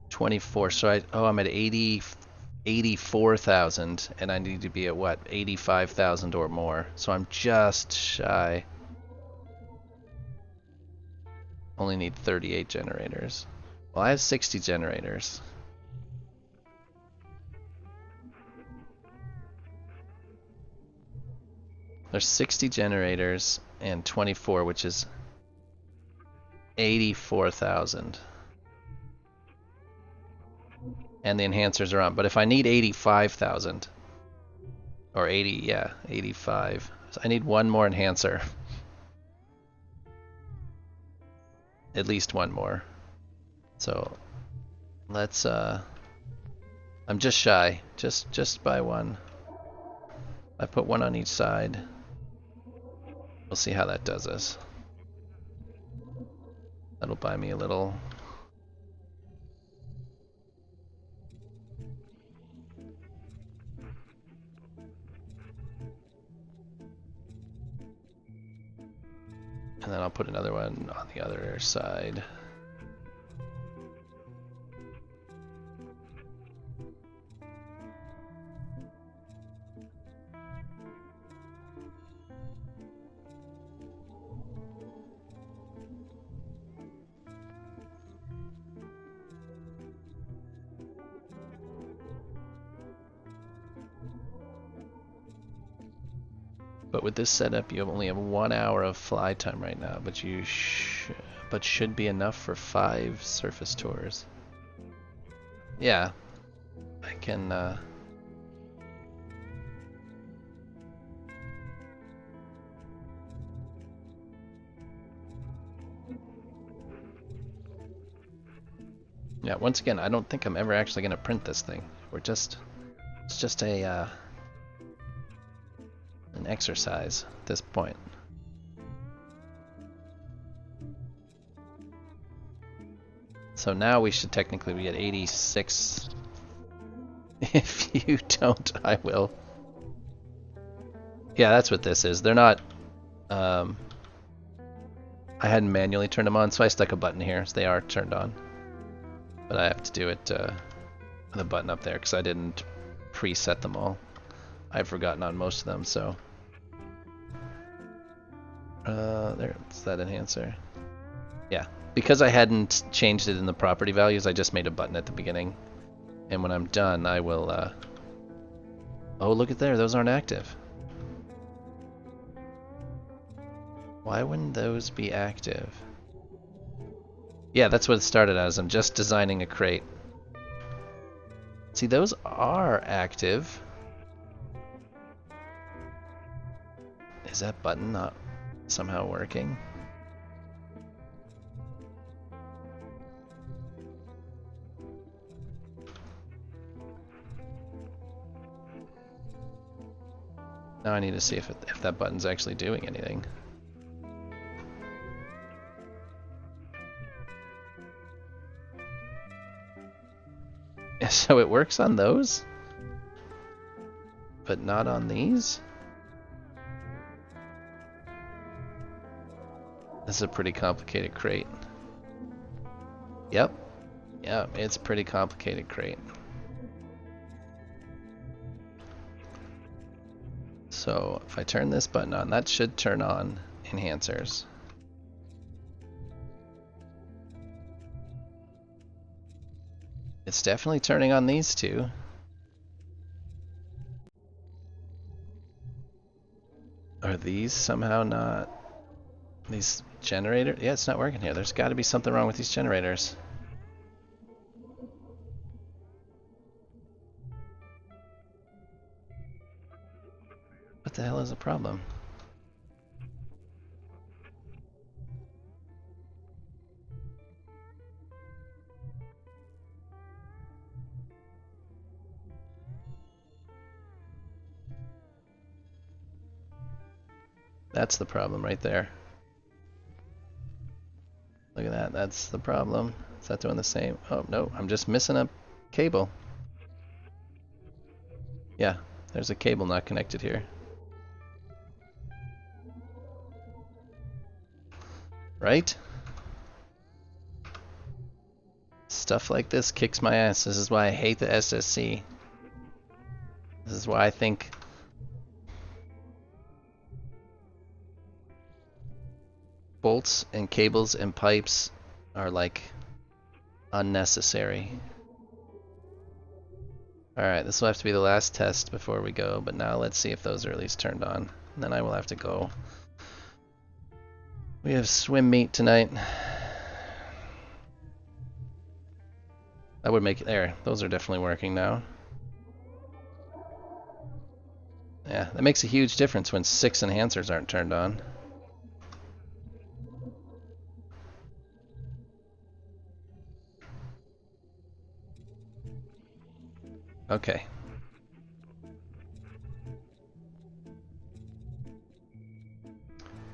24. So I'm at 84,000, and I need to be at what? 85,000 or more. So I'm just shy. Only need 38 generators. Well, I have 60 generators. There's 60 generators and 24, which is 84,000. And the enhancers are on. But if I need 85,000, or 80, yeah, 85. So I need one more enhancer. At least one more. So let's I'm just shy, just by one. I put one on each side. We'll see how that does us. That'll buy me a little. And then I'll put another one on the other side. But with this setup, you only have 1 hour of fly time right now, but should be enough for 5 surface tours. Yeah, I can. Yeah, once again, I don't think I'm ever actually going to print this thing. It's just a an exercise at this point. So now we should technically be at 86. If you don't, I will. Yeah, that's what this is. They're not. I hadn't manually turned them on, so I stuck a button here, so they are turned on. But I have to do it with a button up there because I didn't preset them all. I've forgotten on most of them, so. There's that enhancer. Yeah, because I hadn't changed it in the property values, I just made a button at the beginning. And when I'm done, I will. Oh, look at there, those aren't active. Why wouldn't those be active? Yeah, that's what it started as. I'm just designing a crate. See, those are active. Is that button not somehow working? Now I need to see if that button's actually doing anything. So it works on those, but not on these? This is a pretty complicated crate. Yep. Yeah, it's a pretty complicated crate. So if I turn this button on, that should turn on enhancers. It's definitely turning on these two. Are these somehow not... These generators? Yeah, it's not working here. There's got to be something wrong with these generators. What the hell is the problem? That's the problem right there. Look at that, that's the problem. Is that doing the same? Oh, no, I'm just missing a cable. Yeah, there's a cable not connected here. Right? Stuff like this kicks my ass. This is why I hate the SSC. This is why I think bolts and cables and pipes are like unnecessary. Alright, this will have to be the last test before we go, but now let's see if those are at least turned on. And then I will have to go. We have swim meet tonight. That would make it there. Those are definitely working now. Yeah, that makes a huge difference when 6 enhancers aren't turned on. Okay.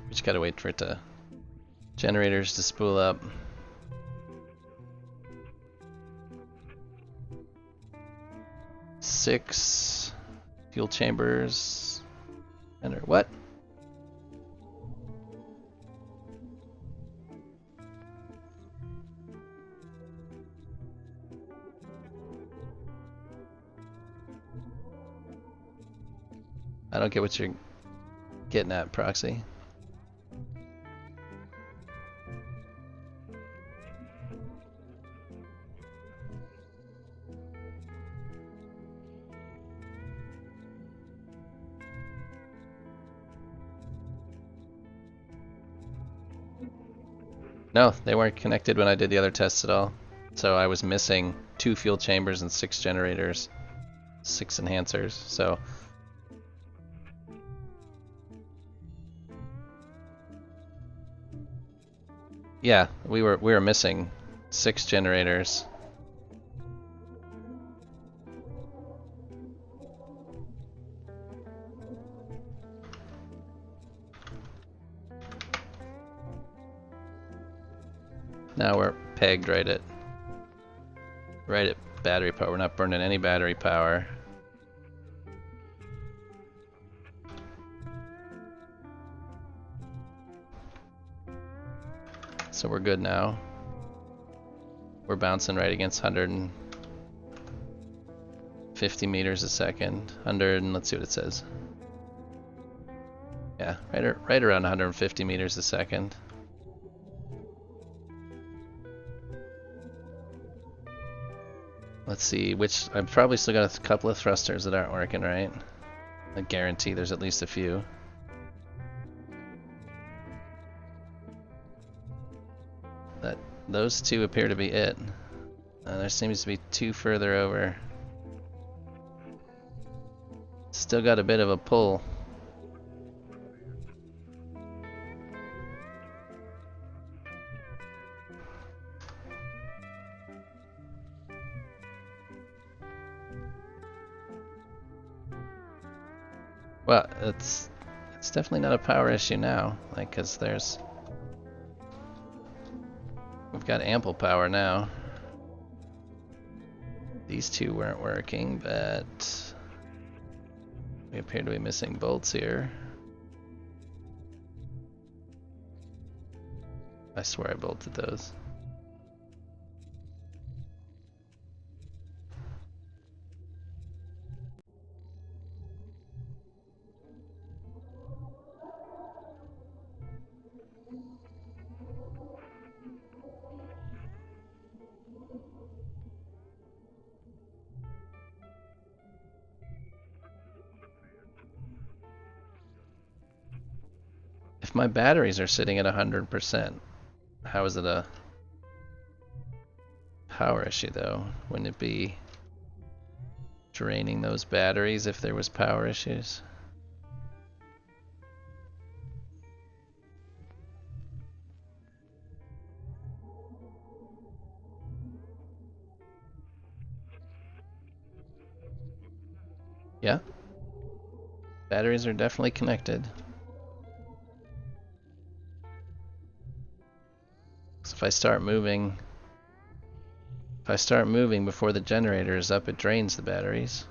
We just gotta wait for it to... generators to spool up. Six fuel chambers. Enter. What? I don't get what you're getting at, Proxy. No, they weren't connected when I did the other tests at all. So I was missing 2 fuel chambers and 6 generators, 6 enhancers. So yeah, we were missing 6 generators. Now we're pegged right at battery power. We're not burning any battery power. So we're good now. We're bouncing right against 150 meters a second. 100, and let's see what it says. Yeah, right around 150 meters a second. Let's see, which I've probably still got a couple of thrusters that aren't working right. I guarantee there's at least a few. Those 2 appear to be it. There seems to be 2 further over. Still got a bit of a pull. Well, it's definitely not a power issue now, like, 'cause we've got ample power now. These 2 weren't working, but we appear to be missing bolts here. I swear I bolted those. If my batteries are sitting at 100%, how is it a power issue though? Wouldn't it be draining those batteries if there was power issues? Yeah, batteries are definitely connected. So if I start moving before the generator is up, it drains the batteries.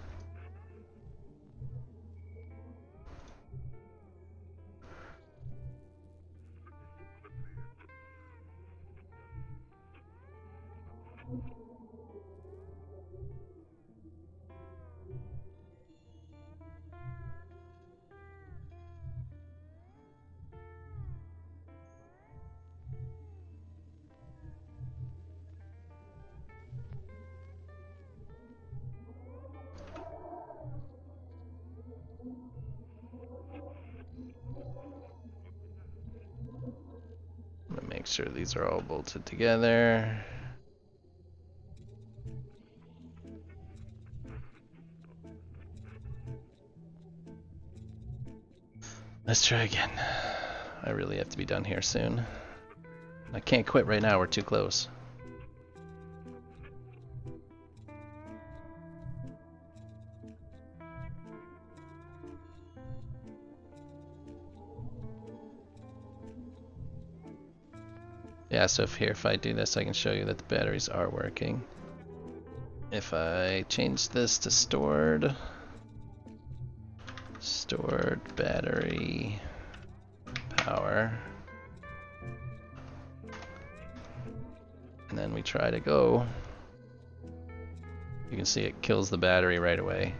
I'm gonna make sure these are all bolted together. Let's try again. I really have to be done here soon. I can't quit right now, we're too close. Yeah, so if I do this, I can show you that the batteries are working. If I change this to stored battery power, and then we try to go, you can see it kills the battery right away,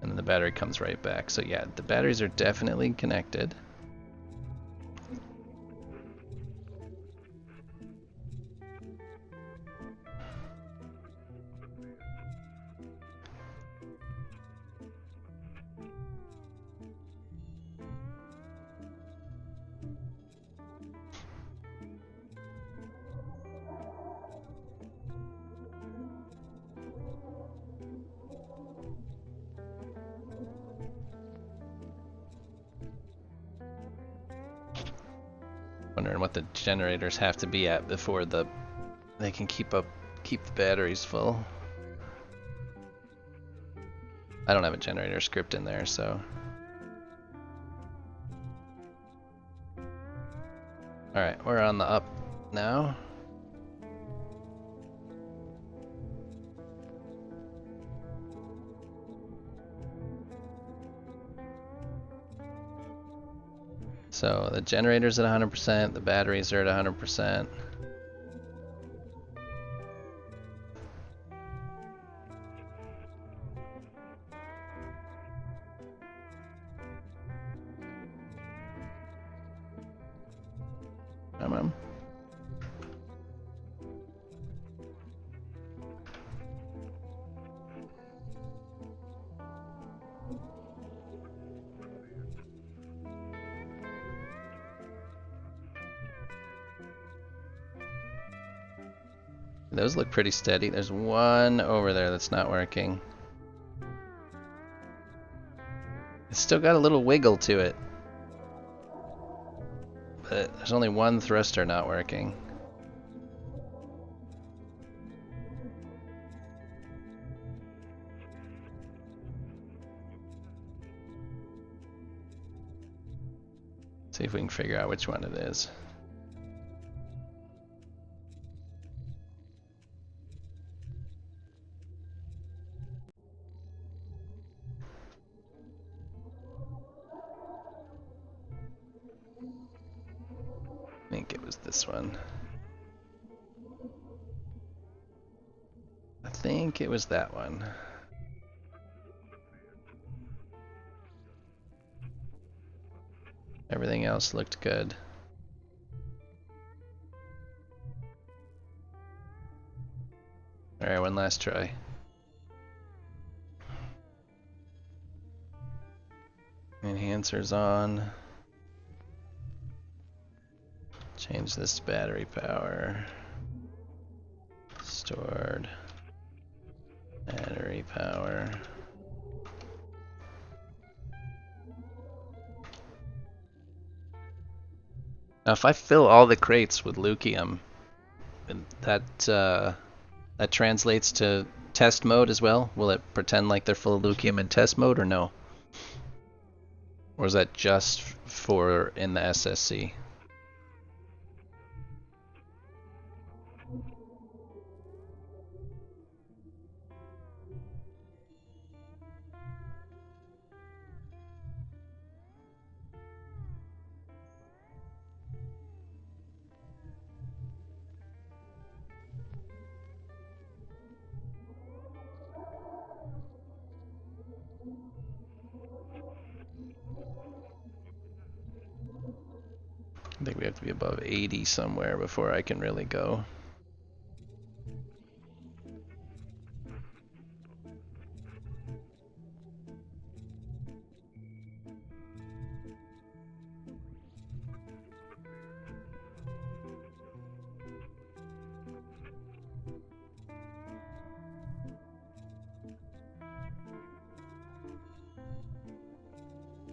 and then the battery comes right back. So yeah, the batteries are definitely connected. Wondering what the generators have to be at before they can keep the batteries full. I don't have a generator script in there, so. Alright, we're on the up now. So the generator's at 100%, the batteries are at 100%. Come on. Those look pretty steady. There's one over there that's not working. It's still got a little wiggle to it. But there's only one thruster not working. See if we can figure out which one it is. I think it was this one. I think it was that one. Everything else looked good. Alright, one last try. Enhancer's on. Change this to battery power. Stored. Battery power. Now if I fill all the crates with lithium, that translates to test mode as well? Will it pretend like they're full of lithium in test mode or no? Or is that just for in the SSC? I think we have to be above 80 somewhere before I can really go.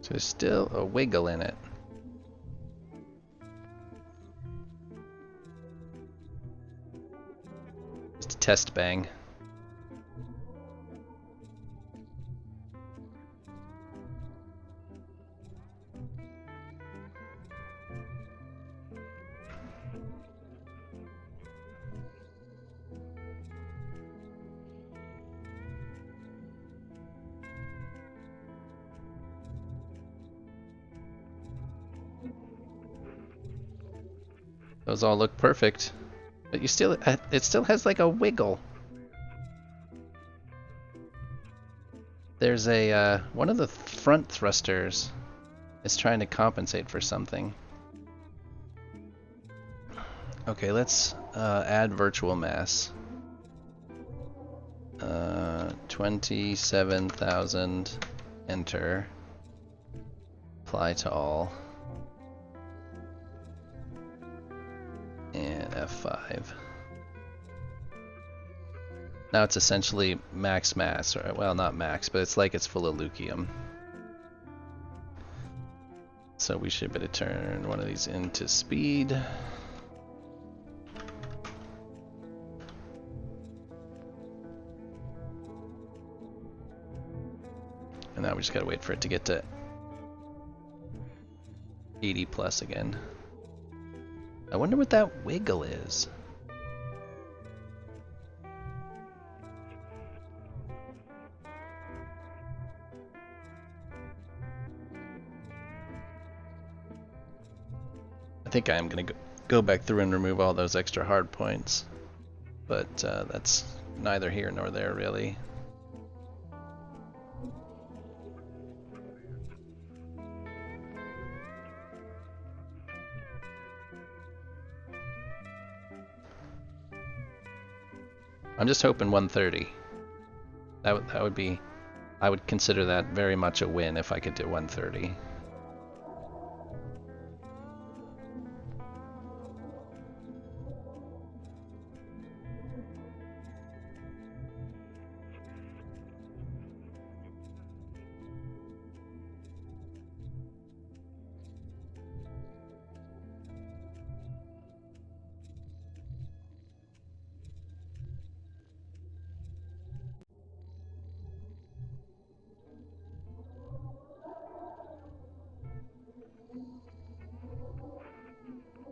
So there's still a wiggle in it. Just a test bang. Those all look perfect, but it still has like a wiggle. There's a one of the front thrusters is trying to compensate for something. Okay, let's add virtual mass. 27,000. Enter. Apply to all. And F5. Now it's essentially max mass, or well, not max, but it's like it's full of lithium. So we should be able to turn one of these into speed. And now we just gotta wait for it to get to 80 plus again. I wonder what that wiggle is. I think I am going to go back through and remove all those extra hard points, but that's neither here nor there really. I'm just hoping 130. That would be, I would consider that very much a win if I could do 130.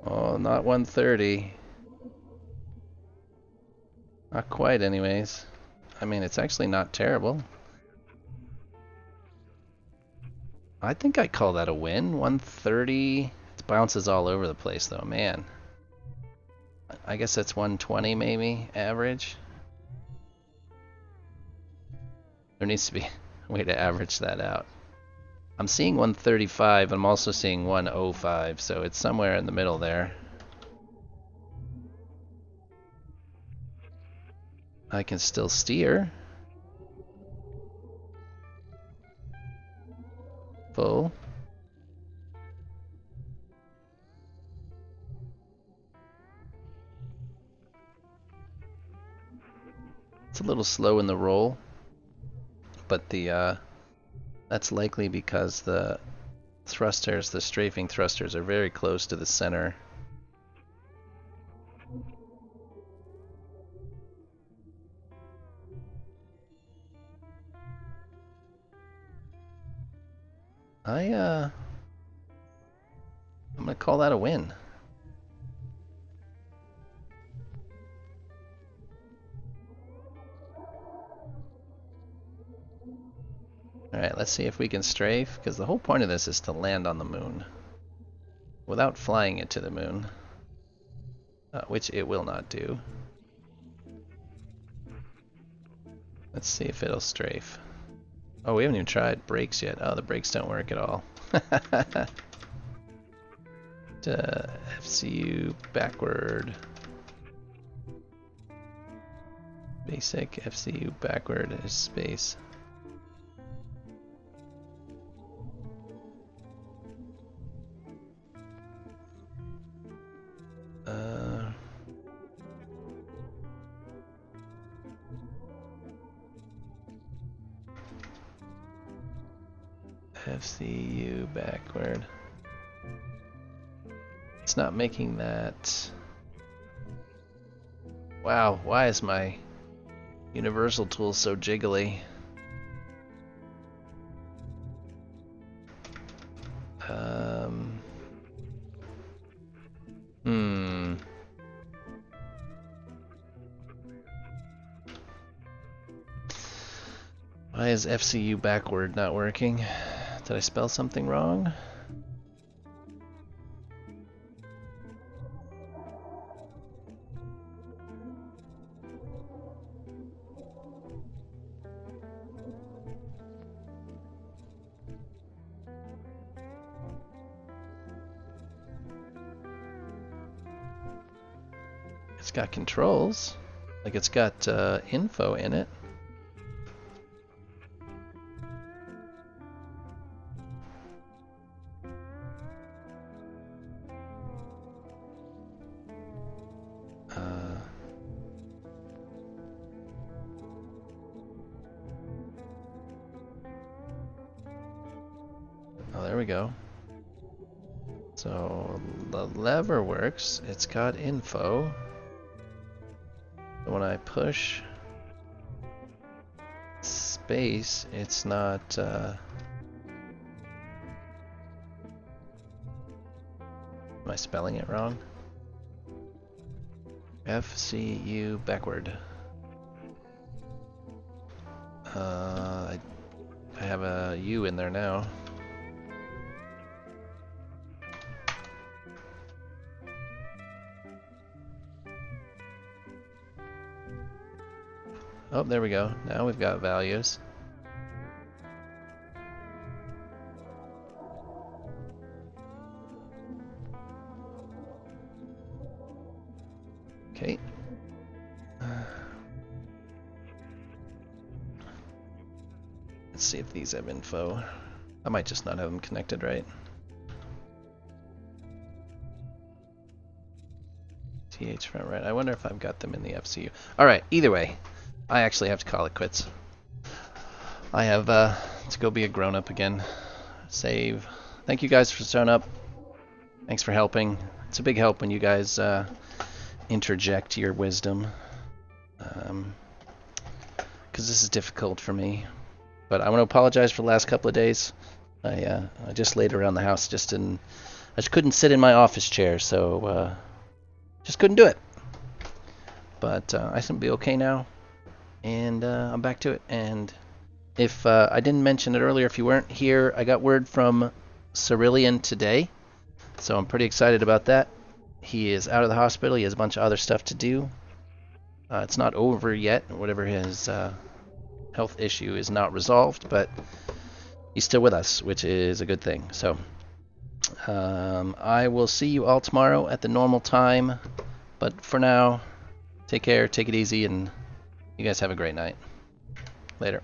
Oh, not 130. Not quite anyways. I mean, it's actually not terrible. I think I call that a win. 130. It bounces all over the place though, man. I guess that's 120 maybe, average. There needs to be a way to average that out. I'm seeing 135, I'm also seeing 105, so it's somewhere in the middle there. I can still steer. Full. It's a little slow in the roll, but that's likely because the thrusters, the strafing thrusters, are very close to the center. I'm gonna call that a win. Alright, let's see if we can strafe, because the whole point of this is to land on the moon without flying it to the moon, which it will not do. Let's see if it'll strafe. Oh, we haven't even tried brakes yet. Oh, the brakes don't work at all. FCU backward. Basic FCU backward is space. FCU backward. It's not making that. Wow, why is my universal tool so jiggly? Why is FCU backward not working? Did I spell something wrong? It's got controls, like it's got info in it. Oh, there we go. So the lever works. It's got info. But when I push space, it's not. Am I spelling it wrong? FCU backward. I have a U in there now. Oh, there we go. Now we've got values. Okay. Let's see if these have info. I might just not have them connected right. TH front right. I wonder if I've got them in the FCU. Alright, either way, I actually have to call it quits. I have to go be a grown-up again. Save. Thank you guys for showing up. Thanks for helping. It's a big help when you guys interject your wisdom. Because this is difficult for me. But I want to apologize for the last couple of days. I just laid around the house. I just couldn't sit in my office chair, so just couldn't do it. But I seem to be okay now, and I'm back to it. And if I didn't mention it earlier, if you weren't here, I got word from Cerulean today, so I'm pretty excited about that. He is out of the hospital. He has a bunch of other stuff to do. It's not over yet. Whatever his health issue is not resolved, but he's still with us, which is a good thing. So I will see you all tomorrow at the normal time, but for now, take care, take it easy, and you guys have a great night. Later.